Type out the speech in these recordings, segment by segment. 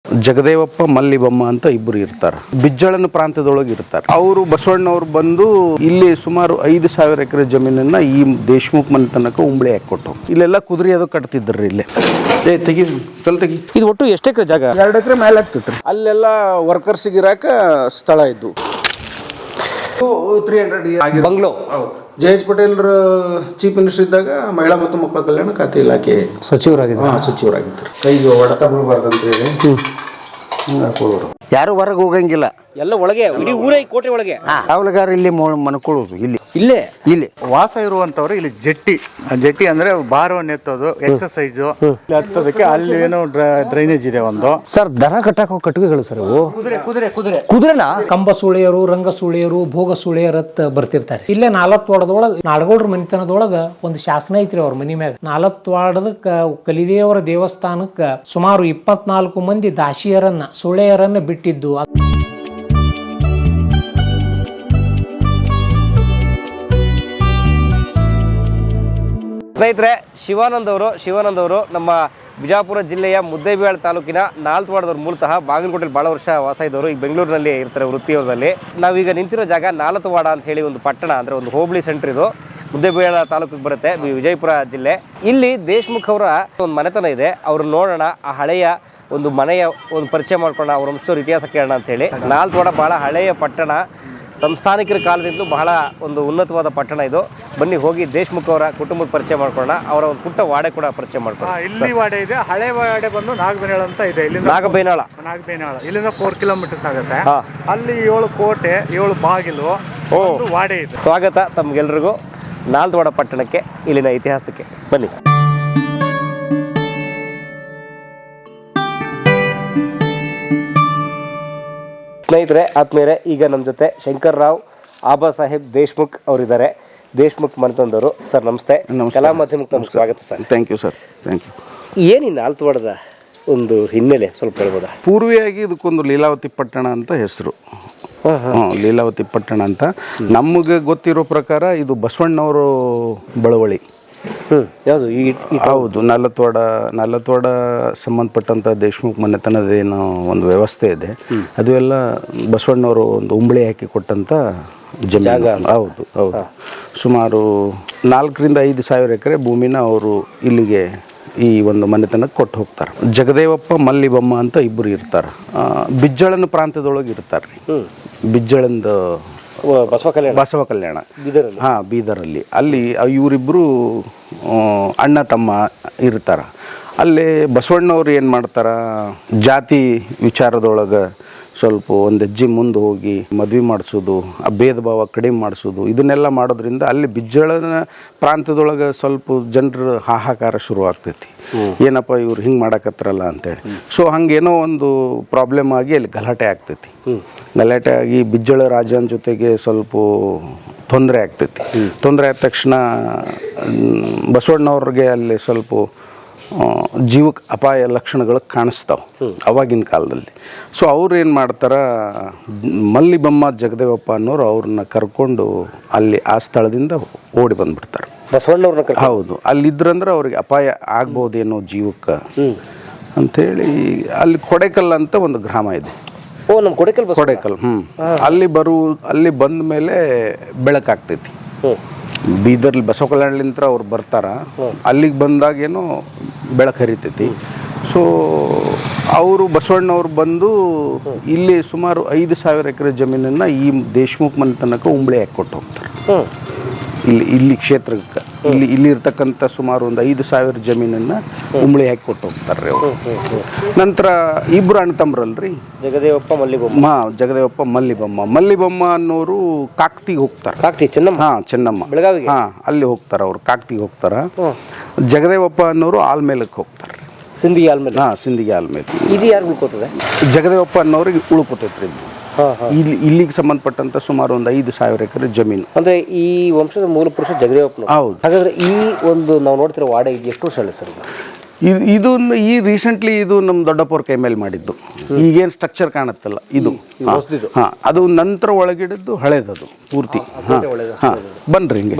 ಜಗದೇವಪ್ಪ ಮಲ್ಲಿಬಮ್ಮ ಅಂತ ಇಬ್ಬರು ಇರ್ತಾರೆ. ಬಿಜ್ಜಳನ ಪ್ರಾಂತ್ಯದೊಳಗೆ ಇರ್ತಾರೆ. ಅವರು ಬಸವಣ್ಣವ್ರು ಬಂದು ಇಲ್ಲಿ ಸುಮಾರು 5,000 ಎಕರೆ ಜಮೀನನ್ನ ಈ ದೇಶಮುಖ್ ಮನೆ ತನಕ ಉಂಬಳಿ ಹಾಕೊಟ್ಟು ಇಲ್ಲೆಲ್ಲ ಕುದುರೆ ಅದು ಕಟ್ತಿದ್ರಿ. ಇಲ್ಲೇ ತೆಗಿ ತೆಗಿ. ಇದು ಒಟ್ಟು ಎಷ್ಟು ಎಕರೆ ಜಾಗ? 2 ಎಕರೆ ಮೇಲೆ ಆಗ್ತಿತ್ರಿ. ಅಲ್ಲೆಲ್ಲ ವರ್ಕರ್ಸಿಗೆ ಇರಾಕ ಸ್ಥಳ ಇದ್ದು 300 bungalow. Jayesh Patel chief minister ಇದ್ದಾಗ ಮಹಿಳಾ ಮತ್ತು ಮಕ್ಕಳ ಕಲ್ಯಾಣ ಖಾತೆ ಇಲಾಖೆ ಸಚಿವರಾಗಿದ್ದರು. ಕೈಗೆ ಹೊಡೆತ ಬೀಳಬಾರ್ದಂತ ಹೇಳಿ ಹಾಕೊಳ್ಳೋರು. ಯಾರು ಹೊರಗೆ ಹೋಗಂಗಿಲ್ಲ, ಎಲ್ಲ ಒಳಗೆ, ಇಡೀ ಊರೇ ಕೋಟೆ ಒಳಗೆ. ಕಾವಲುಗಾರ ಇಲ್ಲಿ ಮನ್ಕೊಳ್ಳೋದು. ಇಲ್ಲಿ ವಾಸ ಇರುವಂತವ್ರು ಇಲ್ಲಿ ಜೆಟ್ಟಿ ಅಂದ್ರೆ ಭಾರವನ್ನು ಎತ್ತೋದು, ಎಕ್ಸರ್ಸೈಜ್ ಹತ್ತೋದಕ್ಕೆ ಅಲ್ಲಿ ಏನೋ ಡ್ರೈನೇಜ್ ಇದೆ ಒಂದು. ಸರ್, ದನ ಕಟ್ಟಾಕೋ ಕಟ್ಟಿಗೆಗಳು ಸರ್ ಇವು. ಕುದುರೆನ ಕಂಬ ಸುಳಿಯರು, ರಂಗ ಸುಳಿಯರು, ಭೋಗ ಸುಳಿಯರತ್ ಬರ್ತಿರ್ತಾರೆ. ಇಲ್ಲೇ 4 ವಾರ್ಡದೊಳಗ ನಾಡಗೌಡ್ರ ಮನಿತನದೊಳಗ ಒಂದು ಶಾಸನ ಐತ್ರಿ ಅವ್ರ ಮನಿ ಮ್ಯಾಗ. 4 ವಾರ್ಡದಕ್ಕ ಕಲಿದೇವರ ದೇವಸ್ಥಾನಕ್ಕ ಸುಮಾರು 24 ಮಂದಿ ದಾಸಿಯರನ್ನ ಸುಳೆಯರನ್ನ ಬಿಟ್ಟಿದ್ದು. ಸ್ನೇಹಿತರೆ, ಶಿವಾನಂದ್ ಅವರು ನಮ್ಮ ಬಿಜಾಪುರ ಜಿಲ್ಲೆಯ ಮುದ್ದೇಬಿಹಾಳ ತಾಲೂಕಿನ 4 ವಾರ್ಡದವ್ರು. ಮೂಲತಃ ಬಾಗಲಕೋಟೆಯಲ್ಲಿ ಭಾಳ ವರ್ಷ ವಾಸ ಇದ್ದವರು. ಈಗ ಬೆಂಗಳೂರಿನಲ್ಲಿ ಇರ್ತಾರೆ ವೃತ್ತಿಯವರಲ್ಲಿ. ನಾವೀಗ ನಿಂತಿರೋ ಜಾಗ 4 ವಾರ್ಡ ಅಂತ ಹೇಳಿ ಒಂದು ಪಟ್ಟಣ, ಅಂದರೆ ಒಂದು ಹೋಬಳಿ ಸೆಂಟ್ರ್. ಇದು ಮುದ್ದೇಬಿಹಾಳ ತಾಲೂಕಿಗೆ ಬರುತ್ತೆ, ವಿಜಯಪುರ ಜಿಲ್ಲೆ. ಇಲ್ಲಿ ದೇಶಮುಖ್ ಅವರ ಒಂದು ಮನೆತನ ಇದೆ. ಅವ್ರನ್ನ ನೋಡೋಣ, ಆ ಹಳೆಯ ಒಂದು ಮನೆಯ ಒಂದು ಪರಿಚಯ ಮಾಡ್ಕೊಳ್ಳೋಣ, ಅವ್ರ ವಂಶದವ್ರ ಇತಿಹಾಸ ಕೇಳೋಣ ಅಂತೇಳಿ. 4 ವಾರ್ಡ ಭಾಳ ಹಳೆಯ ಪಟ್ಟಣ, ಸಂಸ್ಥಾನಿಕರ ಕಾಲದಿಂದಲೂ ಬಹಳ ಒಂದು ಉನ್ನತವಾದ ಪಟ್ಟಣ ಇದು. ಬನ್ನಿ ಹೋಗಿ ದೇಶಮುಖ್ ಅವರ ಕುಟುಂಬದ ಪರಿಚಯ ಮಾಡ್ಕೊಳ್ಳೋಣ, ಅವರ ಒಂದು ಪುಟ್ಟ ವಾಡೆ ಕೂಡ ಪರಿಚಯ ಮಾಡ್ಕೊಳ್ಳೋಣ. ಇಲ್ಲಿ ವಾಡೆ ಇದೆ, ಹಳೆ ವಾಡೆ ಬಂದು ನಾಗಬೇನಾಳ ಅಂತ ಇದೆ. ಇಲ್ಲಿಂದ ನಾಗಬೇನಾಳ ಇಲ್ಲಿಂದ 4 ಕಿಲೋಮೀಟರ್ಸ್ ಆಗುತ್ತೆ. ಅಲ್ಲಿ 7 ಕೋಟೆ, 7 ಬಾಗಿಲು, ವಾಡೆ ಇದೆ. ಸ್ವಾಗತ ತಮ್ಗೆಲ್ರಿಗೂ 4 ವಾರ್ಡ ಪಟ್ಟಣಕ್ಕೆ, ಇಲ್ಲಿನ ಇತಿಹಾಸಕ್ಕೆ. ಬನ್ನಿ. ಸ್ನೇಹಿತರೆ, ಆದ್ಮೇಲೆ ಈಗ ನಮ್ಮ ಜೊತೆ ಶಂಕರ್ರಾವ್ ಆಬಾ ಸಾಹೇಬ್ ದೇಶಮುಖ್ ಅವರಿದ್ದಾರೆ. ದೇಶಮುಖ್ ಮನೆತನದವರು. ಸರ್ ನಮಸ್ತೆ. ಕಲಾ ಮಾಧ್ಯಮಕ್ಕೆ ನಮ್ಗೆ ಸ್ವಾಗತ sir. Thank you sir. Thank you. ಏನು ಈ 4 ವಾರ್ಡದ ಒಂದು ಹಿನ್ನೆಲೆ ಸ್ವಲ್ಪ ಹೇಳ್ಬೋದಾ? ಪೂರ್ವಿಯಾಗಿ ಇದಕ್ಕೊಂದು ಲೀಲಾವತಿ ಪಟ್ಟಣ ಅಂತ ಹೆಸರು. ಲೀಲಾವತಿ ಪಟ್ಟಣ ಅಂತ ನಮಗೆ ಗೊತ್ತಿರೋ ಪ್ರಕಾರ ಇದು ಬಸವಣ್ಣವರು ಬಳವಳಿ. ಯಾವುದು? ಹೌದು, 4 ವಾರ್ಡ ಸಂಬಂಧಪಟ್ಟಂತ ದೇಶಮುಖ್ ಮನೆತನದೇನೋ ಒಂದು ವ್ಯವಸ್ಥೆ ಇದೆ. ಅದು ಎಲ್ಲ ಬಸವಣ್ಣವರು ಒಂದು ಉಂಬಳಿ ಹಾಕಿ ಕೊಟ್ಟಂತ ಜಾಗ. ಹೌದು. ಸುಮಾರು 4,000-5,000 ಎಕರೆ ಭೂಮಿನ ಅವರು ಇಲ್ಲಿಗೆ ಈ ಒಂದು ಮನೆತನಕ್ಕೆ ಕೊಟ್ಟು ಹೋಗ್ತಾರೆ. ಜಗದೇವಪ್ಪ ಮಲ್ಲಿಬಮ್ಮ ಅಂತ ಇಬ್ಬರು ಇರ್ತಾರೆ. ಬಿಜ್ಜಳನ ಪ್ರಾಂತ್ಯದೊಳಗೆ ಇರ್ತಾರೆ. ಬಿಜ್ಜಳಂದ ಬಸವ ಕಲ್ಯಾಣ ಬೀದರಲ್ಲಿ. ಅಲ್ಲಿ ಇವರಿಬ್ಬರು ಅಣ್ಣ ತಮ್ಮ ಇರ್ತಾರ. ಅಲ್ಲಿ ಬಸವಣ್ಣವ್ರು ಏನು ಮಾಡ್ತಾರ, ಜಾತಿ ವಿಚಾರದೊಳಗೆ ಸ್ವಲ್ಪ ಒಂದು ಹೆಜ್ಜೆ ಮುಂದೆ ಹೋಗಿ ಮದ್ವೆ ಮಾಡಿಸೋದು, ಆ ಭೇದ ಭಾವ ಕಡಿಮೆ ಮಾಡಿಸೋದು, ಇದನ್ನೆಲ್ಲ ಮಾಡೋದ್ರಿಂದ ಅಲ್ಲಿ ಬಿಜ್ಜಳನ ಪ್ರಾಂತ್ಯದೊಳಗೆ ಸ್ವಲ್ಪ ಜನರ ಹಾಹಾಕಾರ ಶುರು ಆಗ್ತೈತಿ. ಏನಪ್ಪ ಇವ್ರು ಹಿಂಗೆ ಮಾಡಕತ್ರಲ್ಲ ಅಂತೇಳಿ. ಸೊ ಹಂಗೇನೋ ಒಂದು ಪ್ರಾಬ್ಲಮ್ ಆಗಿ ಅಲ್ಲಿ ಗಲಾಟೆ ಆಗ್ತೈತಿ. ಗಲಾಟೆ ಆಗಿ ಬಿಜ್ಜಳ ರಾಜನ ಜೊತೆಗೆ ಸ್ವಲ್ಪ ತೊಂದರೆ ಆಗ್ತೈತಿ. ತೊಂದರೆ ಆದ ತಕ್ಷಣ ಬಸವಣ್ಣವ್ರಿಗೆ ಅಲ್ಲಿ ಸ್ವಲ್ಪ ಜೀವಕ್ಕೆ ಅಪಾಯ ಲಕ್ಷಣಗಳು ಕಾಣಿಸ್ತಾವೆ ಅವಾಗಿನ ಕಾಲದಲ್ಲಿ. ಸೊ ಅವ್ರು ಏನು ಮಾಡ್ತಾರ, ಮಲ್ಲಿಬಮ್ಮ ಜಗದೇವಪ್ಪ ಅನ್ನೋರು ಅವ್ರನ್ನ ಕರ್ಕೊಂಡು ಅಲ್ಲಿ ಆ ಸ್ಥಳದಿಂದ ಓಡಿ ಬಂದ್ಬಿಡ್ತಾರೆ. ಬಸವಣ್ಣವ್ರನ್ನ? ಹೌದು. ಅಲ್ಲಿದ್ರಂದ್ರೆ ಅವ್ರಿಗೆ ಅಪಾಯ ಆಗ್ಬೋದೇನೋ ಜೀವಕ್ಕೆ ಅಂಥೇಳಿ ಅಲ್ಲಿ ಕೊಡೆಕಲ್ ಅಂತ ಒಂದು ಗ್ರಾಮ ಇದೆ. ಕೊಡೆಕಲ್. ಅಲ್ಲಿ ಬಂದ ಮೇಲೆ ಬೆಳಕಾಗ್ತೈತಿ. ಬೀದರ್ಲಿ ಬಸವ ಕಲ್ಯಾಣಲಿಂತ್ರ ಅವ್ರು ಬರ್ತಾರ. ಅಲ್ಲಿಗೆ ಬಂದಾಗೇನೋ ಬೆಳಕು ಹರಿತೈತಿ. ಸೊ ಅವರು ಬಸವಣ್ಣವ್ರು ಬಂದು ಇಲ್ಲಿ ಸುಮಾರು 5,000 ಎಕರೆ ಜಮೀನನ್ನ ಈ ದೇಶಮುಖ್ ಮನೆ ತನಕ ಉಂಬಳಿ ಹಾಕೊಟ್ಟು ಹೋಗ್ತಾರೆ. ಇಲ್ಲಿ ಕ್ಷೇತ್ರಕ್ಕೆ ಇಲ್ಲಿ ಇರ್ತಕ್ಕಂಥ ಸುಮಾರು ಒಂದು 5,000 ಜಮೀನನ್ನ ಉಂಬಳಿ ಹಾಕಿ ಕೊಟ್ಟು ಹೋಗ್ತಾರೆ ಅವರು. ನಂತರ ಇಬ್ರು ಅಣ್ಣ ತಮ್ಮರಲ್ರಿ, ಜಗದೇವಪ್ಪ ಮಲ್ಲಿಬಮ್ಮ ಅನ್ನೋರು ಕಾಕ್ತಿಗೆ ಹೋಗ್ತಾರೆ. ಚೆನ್ನಮ್ಮ ಬೆಳಗಾವಿಗೆ. ಅಲ್ಲಿ ಹೋಗ್ತಾರ ಅವ್ರು, ಕಾಕ್ತಿಗೆ ಹೋಗ್ತಾರ. ಜಗದೇವಪ್ಪ ಅನ್ನೋರು ಆಲ್ಮೇಲಕ್ಕೆ ಹೋಗ್ತಾರೆ. ಸಿಂಧಿಗೆ ಆಲ್ಮೇಲೆ. ಇದು ಯಾರು ಉಳ್ಕೋತದೆ? ಜಗದೇವಪ್ಪ ಅನ್ನೋರಿಗೆ ಉಳ್ಕೋತೈತ್ರಿ. ಇಲ್ಲಿಗೆ ಸಂಬಂಧಪಟ್ಟಂತ ಸುಮಾರು ಒಂದು 5,000 ಎಕರೆ ಜಮೀನು. ಅಂದ್ರೆ ಈ ವಂಶದ ಮೂಲ ಪುರುಷ ಜಗದೇವಪ್ಪ. ಹೌದು. ಹಾಗಾದ್ರೆ ಈ ಒಂದು ನಾವು ನೋಡ್ತಿರೋ ವಾಡೆ ಎಷ್ಟು ವರ್ಷ ಹಳೆ ಸರ್? ಇದು ಈ ರೀಸೆಂಟ್ಲಿ ಇದು ನಮ್ಮ ದೊಡ್ಡಪ್ಪವ್ರ ಕೈ ಮೇಲೆ ಮಾಡಿದ್ದು. ಈಗೇನು ಸ್ಟ್ರಕ್ಚರ್ ಕಾಣುತ್ತಲ್ಲ ಇದು, ಅದು ನಂತರ ಒಳಗಿಡಿದ್ದು ಹಳೇದದು ಪೂರ್ತಿ. ಬನ್ರಿ ಹಿಂಗೆ.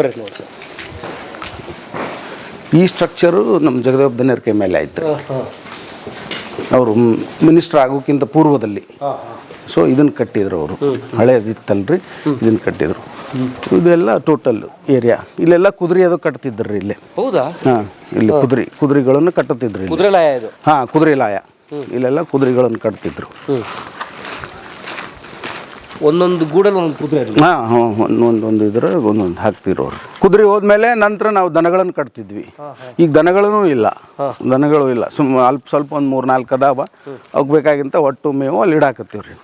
ಈ ಸ್ಟ್ರಕ್ಚರು ನಮ್ಮ ಜಗದೇವಪ್ಪ ದನ್ಯರ ಕೈ ಮೇಲೆ ಆಯ್ತು. ಅವರು ಮಿನಿಸ್ಟರ್ ಆಗೋಕ್ಕಿಂತ ಪೂರ್ವದಲ್ಲಿ. ಸೊ ಇದನ್ನು ಕಟ್ಟಿದ್ರು ಅವರು, ಹಳೇದಿತ್ತಲ್ರಿ, ಇದನ್ನು ಕಟ್ಟಿದ್ರು. ಇದೆಲ್ಲ ಟೋಟಲ್ ಏರಿಯಾ. ಇಲ್ಲೆಲ್ಲ ಕುದುರೆ ಅದು ಕಟ್ತಿದ್ರಿ ಇಲ್ಲೇ. ಹೌದಾ? ಹಾಂ, ಇಲ್ಲಿ ಕುದುರೆಗಳನ್ನು ಕಟ್ಟುತ್ತಿದ್ರು. ಕುದುರೆ ಲಾಯ ಇದು? ಹಾಂ, ಕುದುರೆ ಲಾಯ. ಇಲ್ಲೆಲ್ಲ ಕುದುರೆಗಳನ್ನು ಕಟ್ತಿದ್ರು. ಒಂದೊಂದು ಗೂಡಲ್ಲಿ ಒಂದೊಂದು ಕುದುರೆ. ಹಾಂ, ಒಂದೊಂದು ಇದ್ರೆ ಒಂದೊಂದು ಹಾಕ್ತಿದ್ರು ಅವ್ರು. ಕುದುರೆ ಹೋದ್ಮೇಲೆ ನಂತರ ನಾವು ದನಗಳನ್ನು ಕಟ್ತಿದ್ವಿ. ಈಗ ದನಗಳೂ ಇಲ್ಲ, ದನಗಳು ಇಲ್ಲ. ಸ್ವಲ್ಪ ಒಂದು 3-4 ಅದಾವ. ಅವಕ್ಕೆ ಬೇಕಾಗಿಂತ ಒಟ್ಟು ಮೇವು ಅಲ್ಲಿ ಇಡಾಕತ್ತೀವ್ರಿ.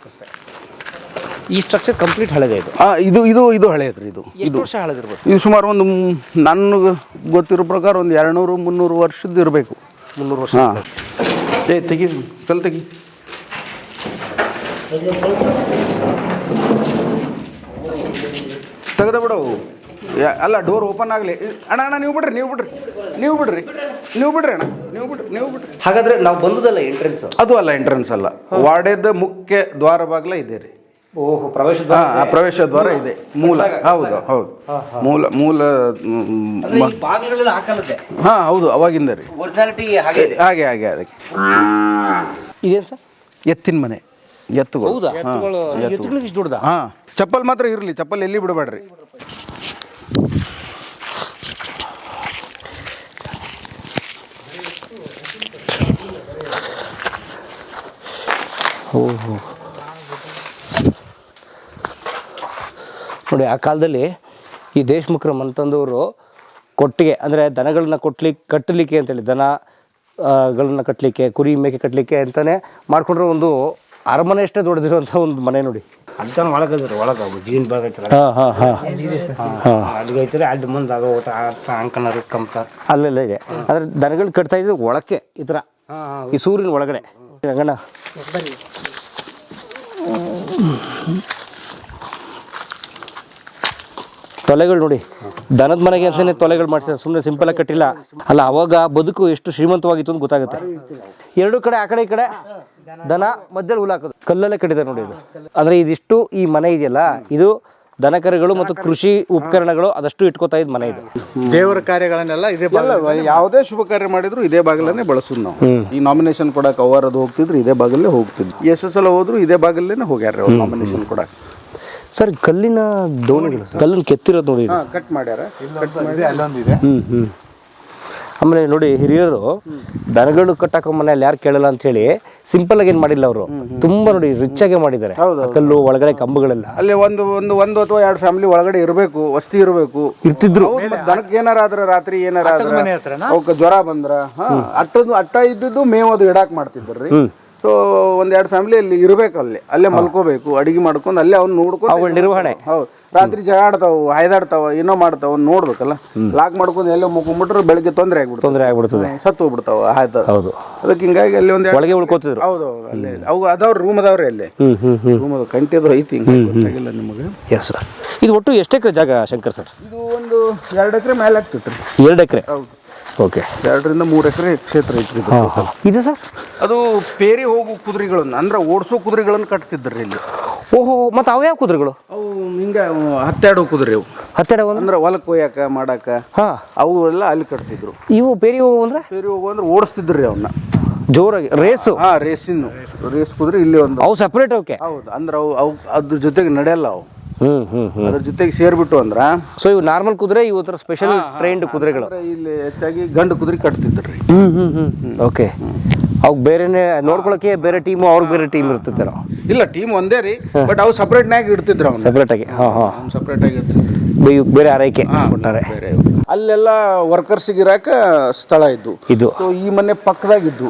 ಈ ಸ್ಟ್ರಕ್ಚರ್ ಕಂಪ್ಲೀಟ್ ಹಳೆದೇ ಇದು? ಇದು ಇದು ಇದು ಹಳೆಯದ್ರಿ. ಇದು ವರ್ಷ ಹಳೆದಿರ್ಬೋದು. ಇದು ಸುಮಾರು ಒಂದು ನನಗೆ ಗೊತ್ತಿರೋ ಪ್ರಕಾರ ಒಂದು 200-300 ವರ್ಷದ್ದು ಇರಬೇಕು. 300 ವರ್ಷ? ಹಾಂ. ತೆಗಿ, ಕಲ್ ತೆಗಿ. ತೆಗೆದ ಬಿಡವು. ಅಲ್ಲ, ಡೋರ್ ಓಪನ್ ಆಗಲಿ. ಅಣ್ಣ ನೀವು ಬಿಡ್ರಿ ಅಣ್ಣ. ಹಾಗಾದ್ರೆ ನಾವು ಬಂದದಲ್ಲ ಎಂಟ್ರೆನ್ಸ್? ಅದು ಅಲ್ಲ, ಎಂಟ್ರೆನ್ಸ್ ಅಲ್ಲ. ವಾಡೆದ ಮುಖ್ಯ ದ್ವಾರ ಬಾಗ್ಲ ಇದೆ ರೀ. ಓಹೋ, ಪ್ರವೇಶ ದ್ವಾರ ಇದೆ. ಮೂಲ. ಹೌದು. ಮೂಲ ಬಾಗಿಲುಗಳೆಲ್ಲ ಹಾಕಲ್ಲದೆ? ಹಾಂ, ಹೌದು, ಅವಾಗಿಂದ ರೀ. ಒರಿಜಿನಾಲಿಟಿ ಹಾಗೆ ಅದಕ್ಕೆ. ಇದೇನು ಸರ್? ಎತ್ತಿನ ಮನೆ, ಎತ್ತುಗಳು. ಹೌದಾ? ಎತ್ತುಗಳಿಗೆ ಇಷ್ಟು ದೊಡ್ಡದಾ? ಹಾಂ, ಚಪ್ಪಲ್ ಮಾತ್ರ ಇರಲಿ, ಚಪ್ಪಲ್ ಎಲ್ಲಿ ಬಿಡಬೇಡ್ರಿ. ಓಹೋ, ನೋಡಿ, ಆ ಕಾಲದಲ್ಲಿ ಈ ದೇಶಮುಖರ ಮನೆತಂದವರು ಕೊಟ್ಟಿಗೆ ಅಂದರೆ ದನಗಳನ್ನ ಕಟ್ಟಲಿಕ್ಕೆ ಅಂತೇಳಿ, ದನಗಳನ್ನ ಕಟ್ಟಲಿಕ್ಕೆ, ಕುರಿ ಮೇಕೆ ಕಟ್ಟಲಿಕ್ಕೆ ಅಂತಲೇ ಮಾಡ್ಕೊಂಡ್ರೆ ಒಂದು ಅರಮನೆ ಅಷ್ಟೇ ದೊಡ್ಡದಿರುವಂಥ ಒಂದು ಮನೆ ನೋಡಿ. ಅಲ್ತಾನ ಒಳಗದ್ರಿ, ಒಳಗಾಗು ಜೀನ್ ಭಾಗೈತ್ರ. ಅಲ್ಲಿಗೆ ಐತ್ರಿ, ಅಲ್ಲಿ ಮುಂದೆ ಆಗೋ ಅಂಕನರು ಕಂಪ ಅಲ್ಲೆಲ್ಲ ಇದೆ. ಆದರೆ ದನಗಳು ಕಟ್ತಾ ಇದ್ದು ಒಳಕ್ಕೆ ಈ ಥರ, ಈ ಸೂರಿನ ಒಳಗಡೆ. ರಂಗಣ್ಣ, ತೊಲೆಗಳು ನೋಡಿ, ದನದ ಮನೆಗೆ ಅಂತಲೇ ತೊಲೆಗಳು ಮಾಡಿಸಿದ್ರೆ, ಸುಮ್ಮನೆ ಸಿಂಪಲ್ ಆಗಿ ಕಟ್ಟಿಲ್ಲ. ಅಲ್ಲ, ಅವಾಗ ಬದುಕು ಎಷ್ಟು ಶ್ರೀಮಂತವಾಗಿತ್ತು ಅಂತ ಗೊತ್ತಾಗುತ್ತೆ. ಎರಡು ಕಡೆ, ಆ ಕಡೆ ಈ ಕಡೆ ದನ, ಮಧ್ಯದಲ್ಲಿ ಹುಲ್ಲು ಹಾಕೋದು, ಕಲ್ಲಲ್ಲೇ ಕಟ್ಟಿದ್ದಾರೆ ನೋಡಿ. ಇದು ಅಂದರೆ ಇದಿಷ್ಟು ಈ ಮನೆ ಇದೆಯಲ್ಲ, ಇದು ದನಕರುಗಳು ಮತ್ತು ಕೃಷಿ ಉಪಕರಣಗಳು ಅದಷ್ಟು ಇಟ್ಕೋತಾ ಇದ್ದ ಮನೆ ಇದು. ದೇವರ ಕಾರ್ಯಗಳನ್ನೆಲ್ಲ ಇದೇ ಯಾವುದೇ ಶುಭ ಕಾರ್ಯ ಮಾಡಿದ್ರು ಇದೇ ಬಾಗಿಲನ್ನೇ ಬಳಸೋದು ನಾವು. ಈ ನಾಮಿನೇಷನ್ ಕೊಡಕ್ಕೆ ಅವರದು ಹೋಗ್ತಿದ್ರು, ಇದೇ ಬಾಗಿಲೇ ಹೋಗ್ತಿದ್ರು. SSL ಹೋದ್ರು ಇದೇ ಬಾಗಿಲೇ ಹೋಗ್ಯಾರ ಅವ್ರು ನಾಮಿನೇಷನ್ ಕೊಡಕ್ಕೆ. ಸರ್, ಕಲ್ಲಿನ ದೋಣಿಗಳು, ಕಲ್ಲನ್ನು ಕೆತ್ತಿರೋದು ನೋಡಿ, ಕಟ್ ಮಾಡ್ಯಾರ. ಅಲ್ಲೊಂದಿದೆ. ಆಮೇಲೆ ನೋಡಿ, ಹಿರಿಯರು ದನಗಳು ಕಟ್ಟಾಕೋ ಮನೆಯಲ್ಲಿ ಯಾರು ಕೇಳಲ್ಲ ಅಂತ ಹೇಳಿ ಸಿಂಪಲ್ ಆಗಿ ಏನ್ ಮಾಡಿಲ್ಲ ಅವರು, ತುಂಬಾ ನೋಡಿ ರಿಚ್ ಆಗಿ ಮಾಡಿದ್ದಾರೆ. ಕಲ್ಲು ಒಳಗಡೆ ಕಂಬಗಳೆಲ್ಲ. ಅಲ್ಲಿ ಒಂದು ಅಥವಾ 2 ಫ್ಯಾಮಿಲಿ ಒಳಗಡೆ ಇರಬೇಕು, ವಸ್ತಿ ಇರಬೇಕು, ಇರ್ತಿದ್ರು. ದನಕ್ಕೆ ಏನಾರ ಆದ್ರೆ ರಾತ್ರಿ ಏನಾರ ಅವಕ್ಕೆ ಜ್ವರ ಬಂದ್ರ ಅಟ್ಟ ಇದ್ದಿದ್ದು ಮೇವು ಅದು ಇಡಾಕ್ ಮಾಡ್ತಿದ್ರಿ. ಸೊ 1-2 ಫ್ಯಾಮಿಲಿ ಅಲ್ಲಿ ಇರ್ಬೇಕು, ಅಲ್ಲೇ ಮಲ್ಕೋಬೇಕು, ಅಡಿಗೆ ಮಾಡ್ಕೊಂಡು ಅಲ್ಲೇ ಅವ್ನು ನೋಡ್ಕೊಂಡು ನಿರ್ವಹಣೆ. ಹೌದು, ರಾತ್ರಿ ಜಗಾಡ್ತಾವ, ಹಾಯ್ದಾಡ್ತಾವ, ಏನೋ ಮಾಡ್ತಾವ, ನೋಡ್ಬೇಕಲ್ಲ. ಲಾಕ್ ಮಾಡ್ಕೊಂಡು ಎಲ್ಲೋ ಮುಗ್ಕೊಂಡ್ಬಿಟ್ರೆ ಬೆಳಗ್ಗೆ ತೊಂದರೆ ಆಗ್ಬಿಡ್ತದೆ, ಸತ್ತು ಹೋಗ್ಬಿಡ್ತಾವ. ಆಯ್ತು, ಹೌದು. ಅದಕ್ಕೆ ಹಿಂಗಾಗಿ ಅಲ್ಲಿ ಒಳಗೆ ಉಳ್ಕೋತಿದ್ರು. ಹೌದು, ಅಲ್ಲೇ ಅವು ಅದಾವ್ರ ರೂಮ್ ಅದಾವ್ರಿ, ಅಲ್ಲೇ ರೂಮ್ ಅದು ಕಂಟಿದು ಐತಿ. ಗೊತ್ತಾಗಿಲ್ಲ ನಿಮಗೆ? Yes sir. ಇದು ಒಟ್ಟು ಎಷ್ಟು ಎಕರೆ ಜಾಗ ಶಂಕರ್ ಸರ್? ಇದು ಒಂದು 2 ಎಕರೆ ಮೇಲೆ ಆಗ್ತಿತ್ತು. 2 ಎಕರೆ? ಹೌದು. ಓಕೆ, 2-3 ಎಕರೆ ಕ್ಷೇತ್ರ ಐತ್ರಿ ಇದು ಸರ್. ಅದು ಪೇರಿ ಹೋಗು ಕುದುರೆಗಳನ್ನು, ಅಂದ್ರೆ ಓಡಿಸೋ ಕುದುರೆಗಳನ್ನು ಕಟ್ತಿದ್ರಿ ಇಲ್ಲಿ. ಓಹೋ, ಮತ್ತೆ ಅವು ಯಾವ ಕುದುರೆಗಳು? ಅವು ಹಿಂಗ ಹತ್ಯಾಡೋ ಕುದುರೆ. ಅವು ಹತ್ಯಾಡೋ ಅಂದ್ರೆ ಹೊಲಕ್ಕೆ ಒಯ್ಯಾಕ ಮಾಡಾಕ ಅವು ಎಲ್ಲ ಅಲ್ಲಿ ಕಟ್ತಿದ್ರು. ಇವು ಪೇರಿ ಹೋಗು ಅಂದ್ರೆ? ಪೇರಿ ಹೋಗು ಅಂದ್ರೆ ಓಡಿಸ್ತಿದ್ರಿ ಅವನ್ನ ಜೋರಾಗಿ, ರೇಸು. ರೇಸ್ ಕುದುರೆ ಇಲ್ಲಿ ಒಂದು. ಅವು ಸಪ್ರೇಟ್? ಓಕೆ, ಹೌದು. ಅಂದ್ರೆ ಅವು ಅದ್ರ ಜೊತೆಗೆ ನಡೆಯಲ್ಲ. ಅವು ಅದ್ರ ಜೊತೆಗೆ ಸೇರ್ಬಿಟ್ಟು ಅಂದ್ರ. ಸೊ ಇವು ನಾರ್ಮಲ್ ಕುದುರೆ, ಇವು ತರ ಸ್ಪೆಷಲ್ ಟ್ರೈನ್ಡ್ ಕುದುರೆಗಳು. ಇಲ್ಲಿ ಹೆಚ್ಚಾಗಿ ಗಂಡು ಕುದುರೆ ಕಟ್ತಿದ್ರಿ. ಓಕೆ, ಅವು ಬೇರೆನೆ ನೋಡ್ಕೊಳಕ್ಕೆ ಬೇರೆ ಟೀಮು, ಅವ್ರಿಗೆ ಬೇರೆ ಟೀಮ್ ಇರ್ತಿತ್ತಾರ? ಇಲ್ಲ, ಟೀಮ್ ಒಂದೇ ರೀ, ಬಟ್ ಅವು ಸಪ್ರೇಟ್ನಾಗ ಇಡ್ತಿದ್ರು. ಸಪ್ರೇಟ್ ಆಗಿ? ಸಪ್ರೇಟ್ ಆಗಿ ಇಡ್ತಿದ್ರು. ಬೇರೆ ಆರೈಕೆ ಕೊಟ್ಟಾರೆ. ಅಲ್ಲೆಲ್ಲ ವರ್ಕರ್ಸಿಗೆ ಇರಾಕ ಸ್ಥಳ ಇದ್ದು. ಇದು ಈ ಮನೆ ಪಕ್ಕದಾಗಿದ್ದು,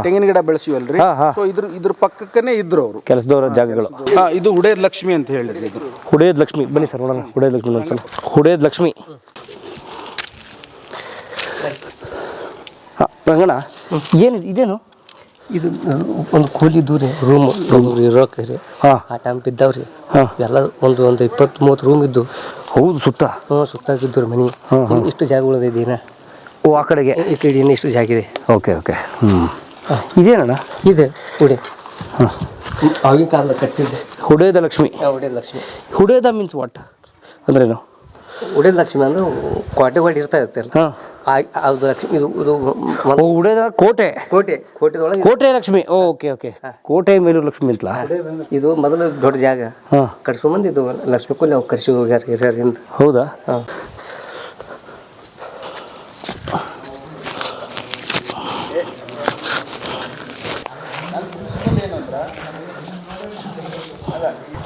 ತೆಂಗಿನ ಗಿಡ ಬೆಳೆಸಿವಲ್ರಿ. ಸೊ ಇದ್ರ ಪಕ್ಕಕ್ಕನೆ ಇದ್ರು ಅವರು ಕೆಲಸದವರ ಜಾಗಗಳು. ಇದು ಹುಡೇದ್ ಲಕ್ಷ್ಮಿ ಅಂತ ಹೇಳಿದ್ರಿ. ಇದು ಹುಡೇದ್ ಲಕ್ಷ್ಮಿ. ಬನ್ನಿ ಸರ್ ನೋಡೋಣ ಹುಡೇದ್ ಲಕ್ಷ್ಮಿ ಒಂದ್ಸಲ. ಹುಡೇದ್ ಲಕ್ಷ್ಮಿ. ರಂಗಣ್ಣ, ಇದೇನು ಇದು? ಒಂದು ಕೂಲಿ ದೂರ ರೂಮ್ ಇರೋಕೆ ರೀ. ಆ ಟೈಮ್ ಬಿದ್ದಾವ್ರಿ ಎಲ್ಲ. ಒಂದು 20-30 ರೂಮ್ ಇದ್ದು. ಹೌದು, ಸುತ್ತ ಸುತ್ತಾಗಿದ್ದು ಮನೆ. ಇಷ್ಟು ಜಾಗ ಉಳಿದಿದ್ದೀನ. ಓ, ಆ ಕಡೆಗೆ ಈ ಕಡೆ ಇಷ್ಟು ಜಾಗ ಇದೆ. Okay okay. ಇದೇನಣ್ಣ? ಇದೆ ಹುಡೆ. ಆಗಿನ ಕಾಲದಲ್ಲಿ ಕಟ್ಸಿದ್ದೆ. ಹುಡೇದ ಲಕ್ಷ್ಮಿ. ಹುಡೇದ ಲಕ್ಷ್ಮಿ. ಹುಡೇದ ಮೀನ್ಸ್ ವಾಟ್ ಅಂದ್ರೇನು? ಹುಡೇದ ಲಕ್ಷ್ಮಿ ಅಂದ್ರೆ ಕ್ವಾಟೆಗಳು ಇರ್ತಾ ಇರ್ತಲ್ಲ, ಅದು ಲಕ್ಷ್ಮಿ ಇದು ಉಡೇದ ಕೋಟೆ ಕೋಟೆದೊಳಗೆ ಕೋಟೆ ಲಕ್ಷ್ಮಿ. ಓಕೆ ಓಕೆ, ಕೋಟೆ ಮೇಲೂರು ಲಕ್ಷ್ಮಿ ಅಂತಲಾ? ಇದು ಮೊದಲು ದೊಡ್ಡ ಜಾಗ. ಹಾಂ, ಕಟ್ಸ್ಕೊಂಬಂದು ಇದು ಲಕ್ಷ್ಮಿ ಕೊಲ್ಲಿ ಅವ್ರು ಕಟ್ಸಿ ಹೋಗ್ಯಾರ ಹಿರಿಯರಿಂದ. ಹೌದಾ? ಹಾಂ.